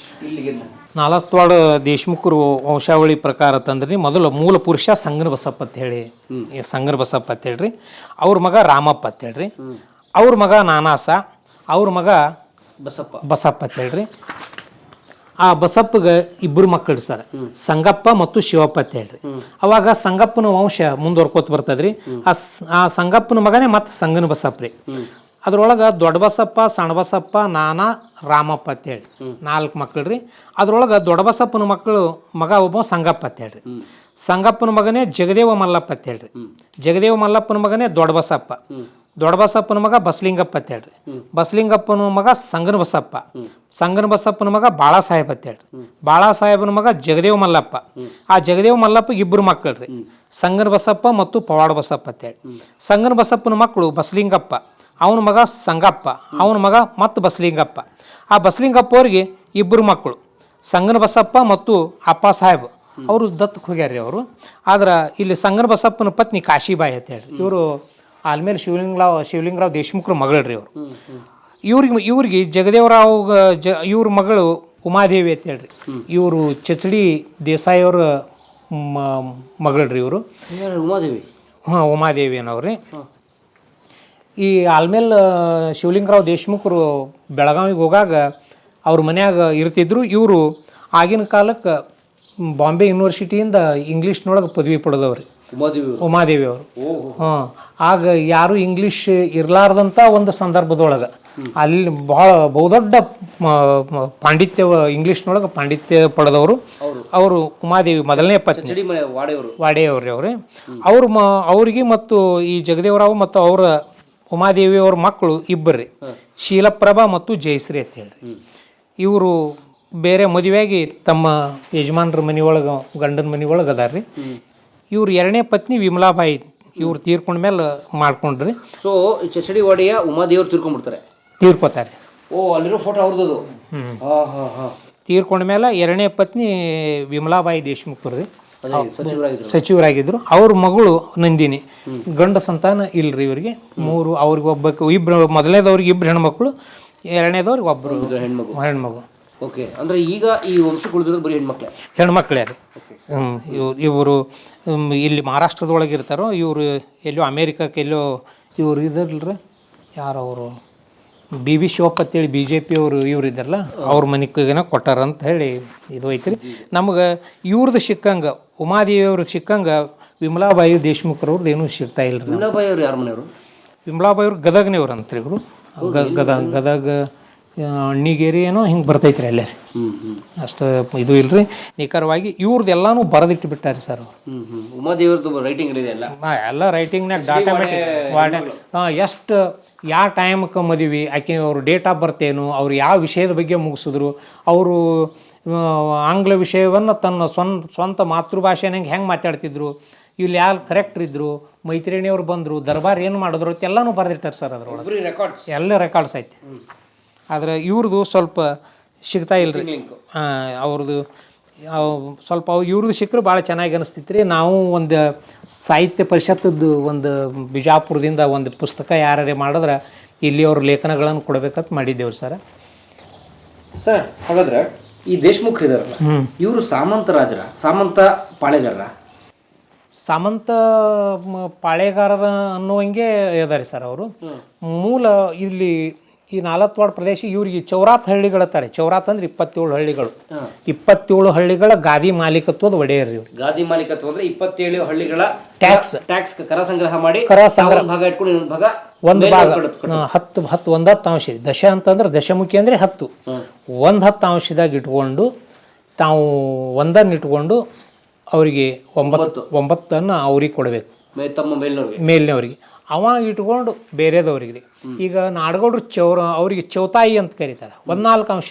ಇಲ್ಲಿಗೆ? ನಾಲತ್ವಾಡ ದೇಶಮುಖರು ವಂಶಾವಳಿ ಪ್ರಕಾರ ತಂದ್ರಿ. ಮೊದಲು ಮೂಲ ಪುರುಷ ಸಂಗನ ಬಸಪ್ಪ ಅಂತ ಹೇಳಿ, ಸಂಗನ ಬಸಪ್ಪ ಅಂತ ಹೇಳ್ರಿ. ಅವ್ರ ಮಗ ರಾಮಪ್ಪ ಅಂತ ಹೇಳ್ರಿ. ಅವ್ರ ಮಗ ನಾನಾಸ, ಅವ್ರ ಮಗ ಬಸಪ್ಪ ಅಂತ ಹೇಳ್ರಿ. ಆ ಬಸಪ್ಪಗೆ 2 ಮಕ್ಕಳು ಸರ್, ಸಂಗಪ್ಪ ಮತ್ತು ಶಿವಪ್ಪ ಅಂತ ಹೇಳ್ರಿ. ಅವಾಗ ಸಂಗಪ್ಪನ ವಂಶ ಮುಂದುವರ್ಕೋತ ಬರ್ತದ್ರಿ. ಆ ಸಂಗಪ್ಪನ ಮಗನೇ ಮತ್ತೆ ಸಂಗನ ಬಸಪ್ಪ ರೀ. ಅದ್ರೊಳಗೆ ದೊಡ್ಡ ಬಸಪ್ಪ, ಸಣ್ಣ ಬಸಪ್ಪ, ನಾನಾ, ರಾಮಪ್ಪ ಅಂತೇಳಿ 4 ಮಕ್ಕಳು ರೀ. ಅದ್ರೊಳಗೆ ದೊಡ್ಡ ಬಸಪ್ಪನ ಮಗ ಒಬ್ಬ ಸಂಗಪ್ಪ ಅಂತ ಹೇಳ್ರಿ. ಸಂಗಪ್ಪನ ಮಗನೇ ಜಗದೇವ ಮಲ್ಲಪ್ಪ ಅಂತ ಹೇಳ್ರಿ. ಜಗದೇವ ಮಲ್ಲಪ್ಪನ ಮಗನೇ ದೊಡ್ಡ ಬಸಪ್ಪ. ದೊಡ್ಡ ಬಸಪ್ಪನ ಮಗ ಬಸಲಿಂಗಪ್ಪ ಅಂತ ಹೇಳ್ರಿ. ಬಸಲಿಂಗಪ್ಪನ ಮಗ ಸಂಗನ ಬಸಪ್ಪ, ಸಂಗನ ಬಸಪ್ಪನ ಮಗ ಬಾಳಾಸಾಹೇಬ್ ಅಂತ ಹೇಳ್ರಿ. ಬಾಳಾಸಾಹೇಬನ ಮಗ ಜಗದೇವ್ ಮಲ್ಲಪ್ಪ. ಆ ಜಗದೇವ್ ಮಲ್ಲಪ್ಪ ಇಬ್ಬರು ಮಕ್ಕಳ್ರಿ, ಸಂಗನ ಬಸಪ್ಪ ಮತ್ತು ಪವಾಡ ಬಸಪ್ಪ ಅಂತೇಳಿ. ಸಂಗನ ಬಸಪ್ಪನ ಮಕ್ಕಳು ಬಸಲಿಂಗಪ್ಪ, ಅವನ ಮಗ ಸಂಗಪ್ಪ, ಅವನ ಮಗ ಮತ್ತು ಬಸಲಿಂಗಪ್ಪ. ಆ ಬಸಲಿಂಗಪ್ಪ ಅವ್ರಿಗೆ ಇಬ್ಬರು ಮಕ್ಕಳು, ಸಂಗನ ಬಸಪ್ಪ ಮತ್ತು ಅಪ್ಪ ಸಾಹೇಬ್. ಅವರು ದತ್ತಕ್ಕೆ ಹೋಗ್ಯಾರ್ರಿ ಅವರು. ಆದ್ರೆ ಇಲ್ಲಿ ಸಂಗನ ಬಸಪ್ಪನ ಪತ್ನಿ ಕಾಶಿಬಾಯಿ ಅಂತ ಹೇಳ್ರಿ. ಇವರು ಆಲ್ಮೇಲೆ ಶಿವಲಿಂಗರಾವ್ ದೇಶಮುಖರ ಮಗಳ್ರಿ ಅವರು. ಇವ್ರಿಗೆ ಜಗದೇವರಾವ್ ಇವ್ರ ಮಗಳು ಉಮಾದೇವಿ ಅಂತ ಹೇಳ್ರಿ. ಇವರು ಚಚಡಿ ದೇಸಾಯಿ ಅವ್ರ ಮಗಳ್ರಿ ಇವರು. ಉಮಾದೇವಿ? ಹಾಂ, ಉಮಾದೇವಿ ಅನ್ನೋವ್ರಿ. ಈ ಆಲ್ಮೇಲೆ ಶಿವಲಿಂಗರಾವ್ ದೇಶಮುಖರು ಬೆಳಗಾವಿಗೆ ಹೋಗಾಗ ಅವ್ರ ಮನ್ಯಾಗ ಇರ್ತಿದ್ರು. ಇವರು ಆಗಿನ ಕಾಲಕ್ಕೆ ಬಾಂಬೆ ಯೂನಿವರ್ಸಿಟಿಯಿಂದ ಇಂಗ್ಲೀಷ್ನೊಳಗೆ ಪದವಿ ಪಡೆದವ್ರಿ ಉಮಾದೇವಿ ಅವರು. ಹಾಂ, ಆಗ ಯಾರು ಇಂಗ್ಲೀಷ್ ಇರಲಾರ್ದಂಥ ಒಂದು ಸಂದರ್ಭದೊಳಗೆ ಅಲ್ಲಿ ಬಹುದೊಡ್ಡ ಪಾಂಡಿತ್ಯ, ಇಂಗ್ಲೀಷ್ನೊಳಗೆ ಪಾಂಡಿತ್ಯ ಪಡೆದವರು ಅವರು ಉಮಾದೇವಿ ಮೊದಲನೇ ಪತ್ನಿ ವಾಡೆಯವ್ರಿ ಅವ್ರಿ. ಅವ್ರಿಗೆ ಮತ್ತು ಈ ಜಗದೇವರಾವ್ ಮತ್ತು ಅವರ ಉಮಾದೇವಿ ಅವ್ರ ಮಕ್ಕಳು ಇಬ್ಬರ್ರಿ, ಶೀಲಪ್ರಭಾ ಮತ್ತು ಜಯಶ್ರೀ ಅಂತ ಹೇಳ್ರಿ. ಇವರು ಬೇರೆ ಮದುವೆಯಾಗಿ ತಮ್ಮ ಯಜಮಾನ್ರ ಮನೆಯೊಳಗೆ, ಗಂಡನ ಮನೆಯೊಳಗೆ ಅದಾರ್ರಿ. ಇವ್ರ ಎರಡನೇ ಪತ್ನಿ ವಿಮಲಾಬಾಯಿ, ಇವ್ರು ತೀರ್ಕೊಂಡ ಮೇಲೆ ಮಾಡ್ಕೊಂಡ್ರಿ. ಸೊ ಚಚಡಿ ವಾಡಿಯ ಉಮಾದೇವ್ರು ತೀರ್ಕೋತಾರೆ. ಓ, ಅಲ್ಲಿರೋ ಫೋಟೋ ಅವ್ರದ್ದು. ತೀರ್ಕೊಂಡ ಮೇಲೆ ಎರಡನೇ ಪತ್ನಿ ವಿಮಲಾಬಾಯಿ ದೇಶಮುಖರು ರೀ, ಸಚಿವರಾಗಿದ್ರು. ಅವ್ರ ಮಗಳು ನಂದಿನಿ. ಗಂಡ ಸಂತಾನ ಇಲ್ರಿ ಇವರಿಗೆ. ಅವ್ರಿಗೆ ಒಬ್ಬ ಇಬ್ರು, ಮೊದಲನೇದವ್ರಿಗೆ ಇಬ್ರು ಹೆಣ್ಮಕ್ಳು, ಎರಡನೇದವ್ರಿಗೆ ಒಬ್ಬರು ಹೆಣ್ಮಗು. ಓಕೆ, ಅಂದ್ರೆ ಈಗ ಈ ವಂಶಕ್ಕೆ ಉಳಿದ್ರು ಬರೀ ಹೆಣ್ಮಕ್ಳೇ ರೀ. ಇವರು ಇಲ್ಲಿ ಮಹಾರಾಷ್ಟ್ರದೊಳಗೆ ಇರ್ತಾರೋ, ಇವರು ಎಲ್ಲೋ ಅಮೇರಿಕಕ್ಕೆ ಎಲ್ಲೋ ಇವರು ಇದ್ರಲ್ರಿ, ಯಾರು ಅವರು BB ಶಿವಪ್ಪ ಅಂತೇಳಿ BJP ಅವರು ಇವ್ರು ಇದ್ದಾರಲ್ಲ, ಅವ್ರ ಮನೆಗೇನ ಕೊಟ್ಟಾರ ಅಂತ ಹೇಳಿ ಇದು ಐತ್ರಿ. ನಮ್ಗೆ ಇವ್ರದ್ದು ಸಿಕ್ಕಂಗೆ, ಉಮಾದೇವಿಯವ್ರದ್ದು ಸಿಕ್ಕಂಗೆ ವಿಮಲಾಬಾಯಿ ದೇಶಮುಖರವ್ರದ್ದು ಏನೂ ಸಿಗ್ತಾ ಇಲ್ಲ. ವಿಮಲಾಬಾಯಿ ಅವ್ರು ಯಾರ ಮನೆಯವರು? ವಿಮಲಾಬಾಯಿ ಅವ್ರು ಗದಗ್ನೇವ್ರು ಅಂತ್ರಿ. ಇವರು ಗದಗ ಅಣ್ಣಿಗೇರಿ ಏನೋ ಹಿಂಗೆ ಬರ್ತೈತ್ರಿ ಅಲ್ಲೇ ರೀ. ಅಷ್ಟು ಇದು ಇಲ್ರಿ. ನಿಖರವಾಗಿ ಇವ್ರದ್ದು ಎಲ್ಲಾನು ಬರೆದಿಟ್ಟು ಬಿಟ್ಟಾರಿ ಸರ್ ಅವರು. ಉಮಾದೇವ್ರದ್ದು ರೈಟಿಂಗ್ ಇದೆ ಎಲ್ಲ ರೈಟಿಂಗ್ನಾಗ ಡಾಟಾ ಎಷ್ಟು ಯಾವ ಟೈಮ್ಗೆ ಮದುವೆ, ಆಕೆ ಅವ್ರ ಡೇಟ್ ಆಫ್ ಬರ್ತ್ ಏನು, ಅವ್ರು ಯಾವ ವಿಷಯದ ಬಗ್ಗೆ ಮುಗಿಸಿದ್ರು, ಅವರು ಆಂಗ್ಲ ವಿಷಯವನ್ನು ತನ್ನ ಸ್ವಂತ ಮಾತೃಭಾಷೆನಂಗೆ ಹೆಂಗೆ ಮಾತಾಡ್ತಿದ್ರು, ಇಲ್ಲಿ ಯಾರು ಕರೆಕ್ಟ್ರ್ ಇದ್ರು, ಮೈತ್ರಿಣಿಯವ್ರು ಬಂದರು, ದರ್ಬಾರ್ ಏನು ಮಾಡಿದ್ರು ಅಂತ ಎಲ್ಲನೂ ಬರೆದಿಟ್ಟಾರೆ ಸರ್ ಅದ್ರೊಳಗೆ. ಎಲ್ಲ ರೆಕಾರ್ಡ್ಸ್ ಐತಿ. ಆದ್ರೆ ಇವ್ರದ್ದು ಸ್ವಲ್ಪ ಸಿಗ್ತಾ ಇಲ್ರಿ. ಅವ್ರದ್ದು ಸ್ವಲ್ಪ ಇವ್ರದ್ದು ಸಿಕ್ಕರೆ ಭಾಳ ಚೆನ್ನಾಗಿ ಅನಿಸ್ತಿತ್ತು ರೀ. ನಾವು ಒಂದು ಸಾಹಿತ್ಯ ಪರಿಷತ್ತದ್ದು ಒಂದು ಬಿಜಾಪುರದಿಂದ ಒಂದು ಪುಸ್ತಕ ಯಾರೇ ಮಾಡಿದ್ರೆ ಇಲ್ಲಿ ಅವ್ರ ಲೇಖನಗಳನ್ನು ಕೊಡಬೇಕಂತ ಮಾಡಿದ್ದೇವ್ರಿ ಸರ್. ಹಾಗಾದ್ರೆ ಈ ದೇಶಮುಖರು ಇದಾರಲ್ಲ, ಇವರು ಸಾಮಂತ ಪಾಳೆಗಾರರ? ಸಾಮಂತ ಪಾಳೆಗಾರರ ಅನ್ನುವಂಗೆ ಇದಾರೆ ಸರ್ ಅವರು. ಮೂಲ ಇಲ್ಲಿ ಈ 4 ವಾರ್ಡ್ ಪ್ರದೇಶ ಇವ್ರಿಗೆ ಚೌರಾತ್ ಹಳ್ಳಿಗಳತ್ತಾರೆ. ಚೌರಾತ್ ಅಂದ್ರೆ 27 ಹಳ್ಳಿಗಳು. 27 ಹಳ್ಳಿಗಳ ಗಾದಿ ಮಾಲೀಕತ್ವದ ಒಡೆಯರ್ ಇವ್ರು. ಗಾದಿ ಮಾಲೀಕತ್ವ ಅಂದ್ರೆ 27 ಹಳ್ಳಿಗಳ ಟ್ಯಾಕ್ಸ್ ಕರ ಸಂಗ್ರಹ ಮಾಡಿ ಭಾಗ ಇಟ್ಕೊಂಡು ಇನ್ನೊಂದು ಭಾಗ, ಒಂದು ಭಾಗ 10 ದಶ ಅಂತಂದ್ರೆ ದಶಮುಖಿ ಅಂದ್ರೆ 10, 10 ಅಂಶದಾಗ ಇಟ್ಕೊಂಡು ತಾವು ಒಂದನ್ನು ಇಟ್ಕೊಂಡು ಅವರಿಗೆ 9 ಅವ್ರಿಗೆ ಕೊಡಬೇಕು, ತಮ್ಮ ಮೇಲಿನವ್ರಿಗೆ. ಅವ ಇಟ್ಕೊಂಡು ಬೇರೆದವ್ರಿಗೆ ರೀ. ಈಗ ನಾಡಗೌಡರು ಅವ್ರಿಗೆ ಚೌತಾಯಿ ಅಂತ ಕರೀತಾರೆ. 14 ಅಂಶ,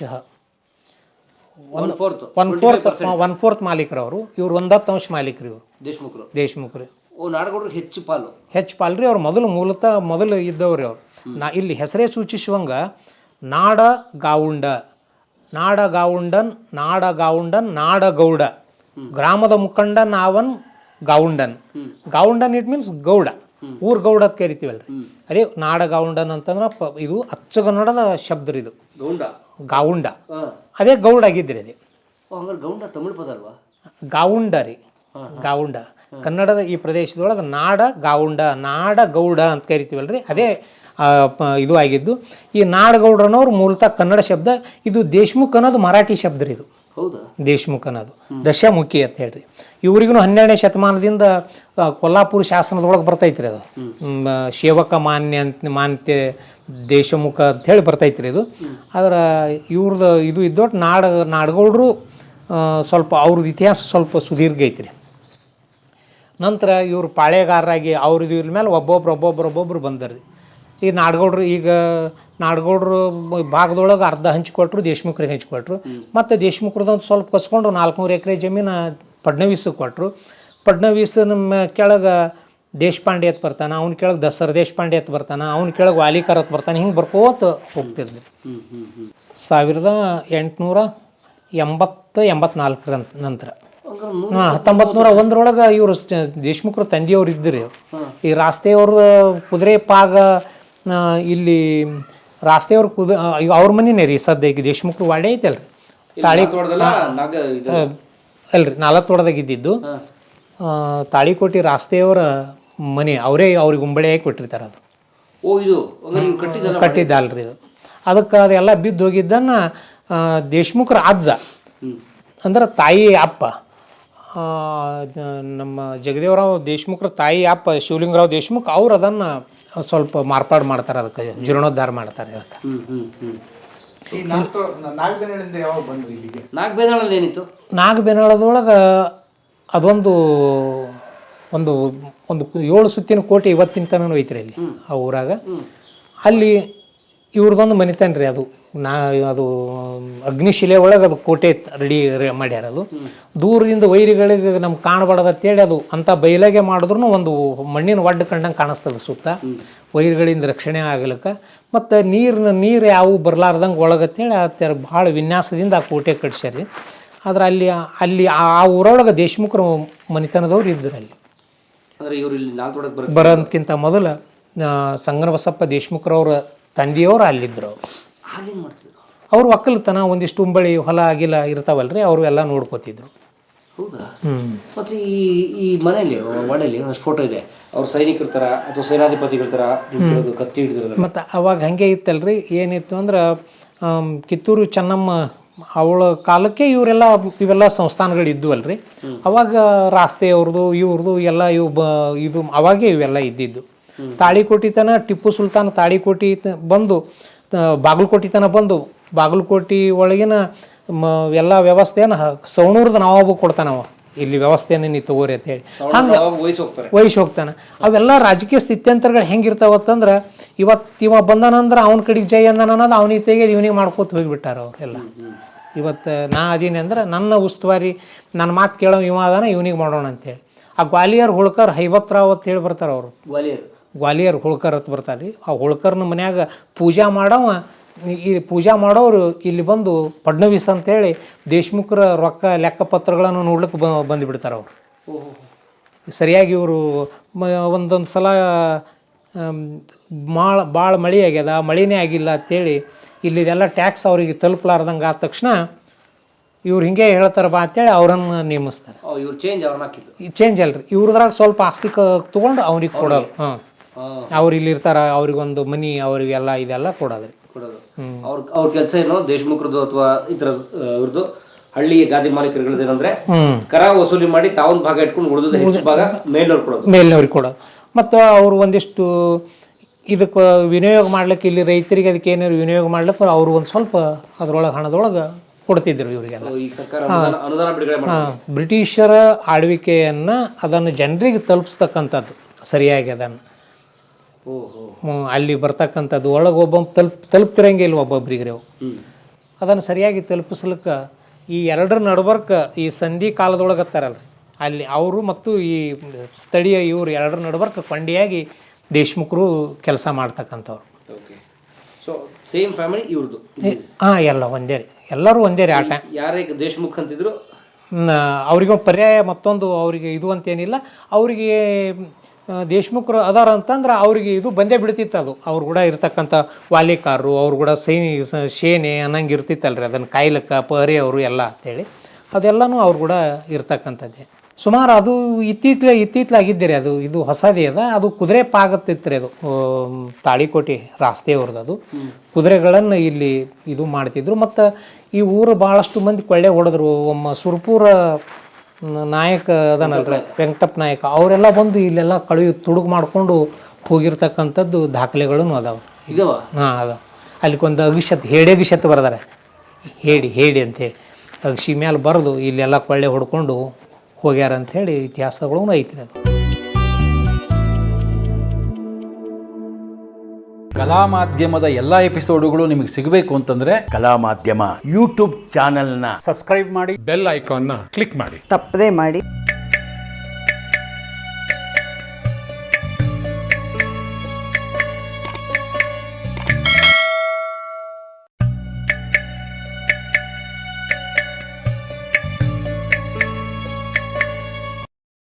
1/4 ಮಾಲೀಕರು. ಇವ್ರು 10 ಅಂಶ ಮಾಲೀಕರು. ಇವರು ದೇಶಮುಖರು. ನಾಡಗೌಡರು ಹೆಚ್ಚು ಪಾಲ್ ರೀ. ಅವ್ರು ಮೊದಲು ಇದ್ದವ್ರಿ ಅವ್ರು. ಇಲ್ಲಿ ಹೆಸರೇ ಸೂಚಿಸುವಂಗ ನಾಡಗಾವುಂಡ, ನಾಡಗೌಡ, ಗ್ರಾಮದ ಮುಖಂಡ ನಾವನ್ ಗಾವುಂಡನ್. ಗಾವುಂಡನ್ ಇಟ್ ಮೀನ್ಸ್ ಗೌಡ, ಊರ್ ಗೌಡ ಅಂತ ಕರಿತೀವಲ್ರಿ. ಅದೇ ನಾಡಗಾವುಂಡನ್ ಅಂತಂದ್ರ ಇದು ಅಚ್ಚಗನ್ನಡದ ಶಬ್ದ ರೀ. ಇದು ಗಾವುಂಡ, ಅದೇ ಗೌಡ ಆಗಿದ್ರಿ. ಅದೇ ತಮಿಳ್ ಪದ ಅಲ್ವಾ? ಗಾವುಂಡ ರೀ, ಗಾವುಂಡ. ಕನ್ನಡದ ಈ ಪ್ರದೇಶದೊಳಗೆ ನಾಡಗೌಡ ಅಂತ ಕರಿತೀವಲ್ರಿ, ಅದೇ ಇದು ಆಗಿದ್ದು. ಈ ನಾಡಗೌಡ್ರನವ್ರು ಮೂಲತಃ ಕನ್ನಡ ಶಬ್ದ. ಇದು ದೇಶಮುಖ್ ಅನ್ನೋದು ಮರಾಠಿ ಶಬ್ದ ರೀ. ಇದು ದೇಶಮುಖ್ ಅನ್ನೋದು ದಶಮುಖಿ ಅಂತ ಹೇಳ್ರಿ. ಇವ್ರಿಗೂ 12ನೇ ಶತಮಾನದಿಂದ ಕೊಲ್ಲಾಪುರ ಶಾಸನದೊಳಗೆ ಬರ್ತೈತ್ರಿ. ಅದು ಸೇವಕ ಮಾನ್ಯತೆ ದೇಶಮುಖ ಅಂತ ಹೇಳಿ ಬರ್ತೈತ್ರಿ ಇದು. ಆದ್ರೆ ಇವ್ರದ್ದು ಇದು ಇದ್ದೊಟ್ಟು ನಾಡಗೌಡರು ಸ್ವಲ್ಪ ಅವ್ರದ್ದು ಇತಿಹಾಸ ಸ್ವಲ್ಪ ಸುದೀರ್ಘ ಐತ್ರಿ. ನಂತರ ಇವರು ಪಾಳೆಗಾರರಾಗಿ ಅವ್ರದ್ದು ಇವ್ರ ಮೇಲೆ ಒಬ್ಬೊಬ್ರು ಬಂದರ್ರಿ. ಈ ನಾಡಗೌಡರು ಈಗ ನಾಡಗೌಡರು ಭಾಗದೊಳಗೆ ಅರ್ಧ ಹಂಚಿಕೊಟ್ರು, ದೇಶಮುಖರಿಗೆ ಹಂಚಿಕೊಟ್ರು. ಮತ್ತು ದೇಶಮುಖರದೊಂದು ಸ್ವಲ್ಪ ಕಸ್ಕೊಂಡು 400 ಎಕರೆ ಜಮೀನು ಫಡ್ನವೀಸಕ್ಕೆ ಕೊಟ್ಟರು. ಫಡ್ನವೀಸನ ಕೆಳಗೆ ದೇಶಪಾಂಡೆ ಅಂತ ಬರ್ತಾನೆ, ಅವ್ನ ಕೆಳಗೆ ದಸರ ದೇಶಪಾಂಡೆ ಅಂತ ಬರ್ತಾನೆ, ಅವ್ನ ಕೆಳಗೆ ವಾಲಿಕರ್ ಅಂತ ಬರ್ತಾನೆ. ಹಿಂಗೆ ಬರ್ಕೋತ ಹೋಗ್ತಿರ್ಲಿ. 1884 ನಂತರ 1901 ಇವರು ದೇಶಮುಖರು ತಂದೆಯವ್ರು ಇದ್ದರು. ಈ ರಾಸ್ತೆಯವ್ರ ಕುದುರೆ ಪಾಗ ಇಲ್ಲಿ ರಾಸ್ತೆಯವ್ರ ಅವ್ರ ಮನೆನೇ ರೀ ಸದ್ಯ. ಈಗ ದೇಶಮುಖರು ವಾಡೆ ಐತಲ್ರಿ, ಅಲ್ರಿ ನಾಲತ್ವಾಡದಾಗ ಇದ್ದಿದ್ದು. ತಾಳಿಕೋಟಿ ರಾಸ್ತೆಯವರ ಮನೆ ಅವರೇ ಅವ್ರಿಗೆ ಉಂಬಳಿಯಾಗಿ ಕೊಟ್ಟಿರ್ತಾರೆ. ಅದು ಕಟ್ಟಿದ್ದಲ್ರಿ ಇದು. ಅದಕ್ಕೆ ಅದೆಲ್ಲ ಬಿದ್ದು ಹೋಗಿದ್ದನ್ನು ದೇಶಮುಖರ ಅಜ್ಜ ಅಂದ್ರೆ ತಾಯಿ ಅಪ್ಪ, ನಮ್ಮ ಜಗದೇವರಾವ್ ದೇಶಮುಖರ ತಾಯಿ ಅಪ್ಪ ಶಿವಲಿಂಗರಾವ್ ದೇಶಮುಖ್ ಅವ್ರು ಅದನ್ನು ಸ್ವಲ್ಪ ಮಾರ್ಪಾಡು ಮಾಡ್ತಾರೆ, ಅದಕ್ಕೆ ಜೀರ್ಣೋದ್ಧಾರ ಮಾಡ್ತಾರೆ. ಅದಕ್ಕೆ ನಾಗಬೇನಾಳಲ್ಲಿ ಏನಿತ್ತು? ನಾಗಬೇನಾಳದೊಳಗೆ ಅದೊಂದು ಒಂದು ಒಂದು 7 ಸುತ್ತಿನ ಕೋಟೆ ಇವತ್ತಿನ ತನೂ ಐತ್ರಿ ಅಲ್ಲಿ ಆ ಊರಾಗ. ಅಲ್ಲಿ ಇವ್ರದೊಂದು ಮನಿತನ ರೀ ಅದು. ಅದು ಅಗ್ನಿಶಿಲೆ ಒಳಗೆ ಅದು ಕೋಟೆ ರೆಡಿ ಮಾಡ್ಯಾರ. ಅದು ದೂರದಿಂದ ವೈರಿಗಳಿಗೆ ನಮ್ಗೆ ಕಾಣಬಾರ್ದಂತೇಳಿ ಅದು ಅಂಥ ಬಯಲಾಗೆ ಮಾಡಿದ್ರು ಒಂದು ಮಣ್ಣಿನ ಒಡ್ಡು ಕಂಡಂಗೆ ಕಾಣಿಸ್ತದೆ ಸುತ್ತ, ವೈರಿಗಳಿಂದ ರಕ್ಷಣೆ ಆಗ್ಲಿಕ್ಕೆ. ಮತ್ತು ನೀರು ಯಾವು ಬರಲಾರ್ದಂಗೆ ಒಳಗತ್ತೇಳಿ ಭಾಳ ವಿನ್ಯಾಸದಿಂದ ಆ ಕೋಟೆ ಕಟ್ಸ್ಯಾರಿ. ಆದ್ರೆ ಅಲ್ಲಿ ಆ ಊರೊಳಗೆ ದೇಶಮುಖರು ಮನಿತನದವ್ರು ಇದ್ದರು ಅಲ್ಲಿ. ಬರೋದಕ್ಕಿಂತ ಮೊದಲ ಸಂಗನಬಸಪ್ಪ ದೇಶಮುಖರವ್ರ ತಂದೆಯವರು ಅಲ್ಲಿದ್ದರು. ಅವ್ರು ಒಕ್ಕಲ್ತನ ಒಂದಿಷ್ಟು ಉಂಬಳಿ ಹೊಲ ಆಗಿಲ್ಲ ಇರ್ತಾವಲ್ರಿ, ಅವರು ಎಲ್ಲ ನೋಡ್ಕೋತಿದ್ರು. ಹೌದಾ? ಮತ್ತು ಈ ಮನೆಯಲ್ಲಿ ಒಡಲಿ ಅಷ್ಟು ಫೋಟೋ ಇದೆ, ಅವ್ರು ಸೈನಿಕರ ಥರ ಅಥವಾ ಸೇನಾಧಿಪತಿಗಳ ಥರ ಕತ್ತಿ ಹಿಡಿದಿರೋದು. ಮತ್ತು ಅವಾಗ ಹಾಗೆ ಇತ್ತಲ್ರಿ. ಏನಿತ್ತು ಅಂದ್ರೆ ಕಿತ್ತೂರು ಚೆನ್ನಮ್ಮ ಅವಳ ಕಾಲಕ್ಕೆ ಇವೆಲ್ಲ ಸಂಸ್ಥಾನಗಳು ಇದ್ದುವಲ್ರಿ. ಅವಾಗ ರಾಸ್ತೆಯವ್ರದ್ದು ಇವ್ರದ್ದು ಎಲ್ಲ ಇದು ಅವಾಗೇ ಇವೆಲ್ಲ ಇದ್ದಿದ್ದು. ತಾಳಿಕೋಟಿ ತನ ಟಿಪ್ಪು ಸುಲ್ತಾನ್ ತಾಳಿಕೋಟಿ ಬಂದು ಬಾಗಲಕೋಟೆ ತನ ಬಂದು ಬಾಗಲಕೋಟೆ ಒಳಗಿನ ಎಲ್ಲ ವ್ಯವಸ್ಥೆಯನ್ನು ಸವಣೂರದ ನವಾಬು ಕೊಡ್ತಾನವ, ಇಲ್ಲಿ ವ್ಯವಸ್ಥೆಯನ್ನು ನೀವು ತಗೋರಿ ಅಂತೇಳಿ. ಹಂಗೆ ವಹಿಸಿ ಹೋಗ್ತಾನೆ. ಅವೆಲ್ಲ ರಾಜಕೀಯ ಸ್ಥಿತ್ಯಂತರಗಳು ಹೆಂಗಿರ್ತಾವತ್ತಂದ್ರೆ ಇವ ಬಂದಾನಂದ್ರೆ ಅವನ ಕಡೆಗೆ ಜೈ ಅಂದಾನ ಅನ್ನೋದು ಅವನಿಗೆ ತೆಗೆದು ಇವನಿಗೆ ಮಾಡ್ಕೋತ ಹೋಗಿಬಿಟ್ಟಾರ ಅವರೆಲ್ಲ. ಇವತ್ತು ನಾ ಅದೀನಿ ಅಂದ್ರೆ ನನ್ನ ಉಸ್ತುವಾರಿ ನನ್ನ ಮಾತು ಕೇಳೋ ಇವ ಅದಾನ, ಇವನಿಗೆ ಮಾಡೋಣ ಅಂತೇಳಿ. ಆ ಗ್ವಾಲಿಯರ್ ಹುಳ್ಕರ್ ಹೈಬತ್ರಾವ್ ಅಂತ ಹೇಳಿ ಬರ್ತಾರೆ ಅವರು. ಗ್ವಾಲಿಯರ್ ಹುಳ್ಕರ್ ಅಂತ ಬರ್ತಾರೆ. ಆ ಹುಳ್ಕರ್ನ ಮನ್ಯಾಗ ಪೂಜಾ ಮಾಡೋರು ಇಲ್ಲಿ ಬಂದು ಫಡ್ನವೀಸ್ ಅಂತೇಳಿ ದೇಶಮುಖರ ರೊಕ್ಕ ಲೆಕ್ಕಪತ್ರಗಳನ್ನು ನೋಡ್ಲಿಕ್ಕೆ ಬಂದುಬಿಡ್ತಾರೆ ಅವರು. ಸರಿಯಾಗಿ ಇವರು ಒಂದೊಂದು ಸಲ ಭಾಳ ಮಳೆ ಆಗ್ಯದ, ಮಳೆನೇ ಆಗಿಲ್ಲ ಅಂತೇಳಿ ಇಲ್ಲಿದೆಲ್ಲ ಟ್ಯಾಕ್ಸ್ ಅವರಿಗೆ ತಲುಪಲಾರ್ದಂಗೆ ಆದ ತಕ್ಷಣ ಇವ್ರು ಹಿಂಗೆ ಹೇಳ್ತಾರೆ ಬಾ ಅಂತೇಳಿ ಅವ್ರನ್ನ ನೇಮಿಸ್ತಾರೆ. ಚೇಂಜ್ ಅಲ್ರಿ, ಇವ್ರದ್ರಾಗ ಸ್ವಲ್ಪ ಆಸ್ತಿ ತೊಗೊಂಡು ಅವ್ರಿಗೆ ಕೊಡೋದು. ಅವ್ರು ಇಲ್ಲಿ ಇರ್ತಾರ, ಅವ್ರಿಗೊಂದು ಮನಿ ಅವ್ರಿಗೆಲ್ಲ ಇದೆಲ್ಲ ಕೊಡೋದ್ರಿ. ಅವ್ರ ಕೆಲಸ ಏನೋ ದೇಶಮುಖರದು ಅಥವಾ ಇತರ ಇವ್ರದ್ದು ಹಳ್ಳಿ ಗಾದಿ ಮಾಲೀಕರುಗಳೇನಂದ್ರೆ ಕರ ವಸೂಲಿ ಮಾಡಿ ತಾವೊಂದು ಭಾಗ ಇಟ್ಕೊಂಡು ಉಳಿದ ಹೆಚ್ಚು ಭಾಗ ಮೇಲ್ನವ್ರಿಗೆ ಕೊಡೋದು. ಮತ್ತು ಅವರು ಒಂದಿಷ್ಟು ಇದಕ್ಕೆ ವಿನಿಯೋಗ ಮಾಡ್ಲಿಕ್ಕೆ ಇಲ್ಲಿ ರೈತರಿಗೆ ಅದಕ್ಕೆ ಏನಾದ್ರು ವಿನಿಯೋಗ ಮಾಡ್ಲಿಕ್ಕೆ ಅವರು ಒಂದು ಸ್ವಲ್ಪ ಅದರೊಳಗೆ ಹಣದೊಳಗೆ ಕೊಡ್ತಿದ್ರು ಇವರಿಗೆಲ್ಲ. ಬ್ರಿಟಿಷರ ಆಳ್ವಿಕೆಯನ್ನು ಅದನ್ನು ಜನರಿಗೆ ತಲುಪಿಸ್ತಕ್ಕಂಥದ್ದು ಸರಿಯಾಗಿ ಅದನ್ನು ಅಲ್ಲಿ ಬರ್ತಕ್ಕಂಥದ್ದು ಒಳಗೆ ತಲುಪ್ತಿರಂಗೆ ಇಲ್ಲ ಒಬ್ಬೊಬ್ರಿಗೆ ಅವು. ಅದನ್ನು ಸರಿಯಾಗಿ ತಲುಪಿಸ್ಲಿಕ್ಕೆ ಈ ಎರಡರ ನಡ್ಬರ್ಕ ಈ ಸಂಧಿ ಕಾಲದೊಳಗೆ ಹತ್ತಾರಲ್ರಿ ಅಲ್ಲಿ ಅವರು ಮತ್ತು ಈ ಸ್ಥಳೀಯ ಇವರು ಎರಡರ ನಡ್ಬರ್ಕ ಕೊಂಡಿಯಾಗಿ ದೇಶಮುಖರು ಕೆಲಸ ಮಾಡ್ತಕ್ಕಂಥವ್ರು. ಸೇಮ್ ಫ್ಯಾಮಿಲಿ ಇವ್ರದ್ದು? ಎಲ್ಲ ಒಂದೇ ರೀ, ಎಲ್ಲರೂ ಒಂದೇ ರೀ. ಆ ಟೈಮ್ ಯಾರೇ ದೇಶಮುಖ್ ಅಂತಿದ್ರು ಅವ್ರಿಗೆ ಪರ್ಯಾಯ ಮತ್ತೊಂದು ಅವ್ರಿಗೆ ಇದು ಅಂತೇನಿಲ್ಲ. ಅವರಿಗೆ ದೇಶಮುಖರು ಅದಾರ ಅಂತಂದ್ರೆ ಅವ್ರಿಗೆ ಇದು ಬಂದೇ ಬಿಡ್ತಿತ್ತು. ಅದು ಅವ್ರು ಕೂಡ ಇರ್ತಕ್ಕಂಥ ವಾಲಿಕಾರರು ಅವ್ರು ಕೂಡ ಸೇನೆ ಅನ್ನಂಗೆ ಇರ್ತಿತ್ತಲ್ರಿ, ಅದನ್ನು ಕಾಯ್ಲಿಕ್ಕೆ ಪಹರೆ ಅವರು ಎಲ್ಲ ಅಂತೇಳಿ ಅದೆಲ್ಲನೂ ಅವ್ರು ಕೂಡ ಇರ್ತಕ್ಕಂಥದ್ದೇ. ಸುಮಾರು ಅದು ಇತ್ತೀತ್ಲಾಗಿದ್ದೆ ಅದು. ಇದು ಹೊಸದೇ ಅದ. ಅದು ಕುದುರೆ ಪಾಗತ್ತಿತ್ತು ರೀ, ಅದು ತಾಳಿಕೋಟೆ ರಾಸ್ತೆಯವ್ರದ್ದು. ಅದು ಕುದುರೆಗಳನ್ನು ಇಲ್ಲಿ ಇದು ಮಾಡ್ತಿದ್ರು. ಮತ್ತು ಈ ಊರು ಭಾಳಷ್ಟು ಮಂದಿ ಕೊಳ್ಳೆ ಹೊಡೆದ್ರು. ಒಮ್ಮ ಸುರ್ಪುರ ನಾಯಕ ಅದನಲ್ರಿ ವೆಂಕಟಪ್ಪ ನಾಯಕ, ಅವರೆಲ್ಲ ಬಂದು ಇಲ್ಲೆಲ್ಲ ತುಡುಗು ಮಾಡಿಕೊಂಡು ಹೋಗಿರ್ತಕ್ಕಂಥದ್ದು ದಾಖಲೆಗಳೂ ಅದಾವೆ. ಅದಾವೆ. ಅಲ್ಲಿಗೊಂದು ಅಗಿಶತ್ ಹೇಡಿಗಿಶತ್ ಬರ್ದಾರೆ, ಹೇಡಿ ಅಂಥೇಳಿ ಅಗಶಿ ಮೇಲೆ ಬರೆದು ಇಲ್ಲೆಲ್ಲ ಕೊಳ್ಳೆ ಹೊಡ್ಕೊಂಡು ಹೋಗ್ಯಾರ ಅಂಥೇಳಿ ಇತಿಹಾಸಗಳೂ ಐತ್ರಿ ಅದು. ಕಲಾ ಮಾಧ್ಯಮದ ಎಲ್ಲಾ ಎಪಿಸೋಡುಗಳು ನಿಮಗೆ ಸಿಗಬೇಕು ಅಂತಂದ್ರೆ ಕಲಾ ಮಾಧ್ಯಮ ಯೂಟ್ಯೂಬ್ ಚಾನೆಲ್ನ ಸಬ್ಸ್ಕ್ರೈಬ್ ಮಾಡಿ ಬೆಲ್ ಐಕಾನ್ನ ಕ್ಲಿಕ್ ಮಾಡಿ ತಪ್ಪದೇ ಮಾಡಿ.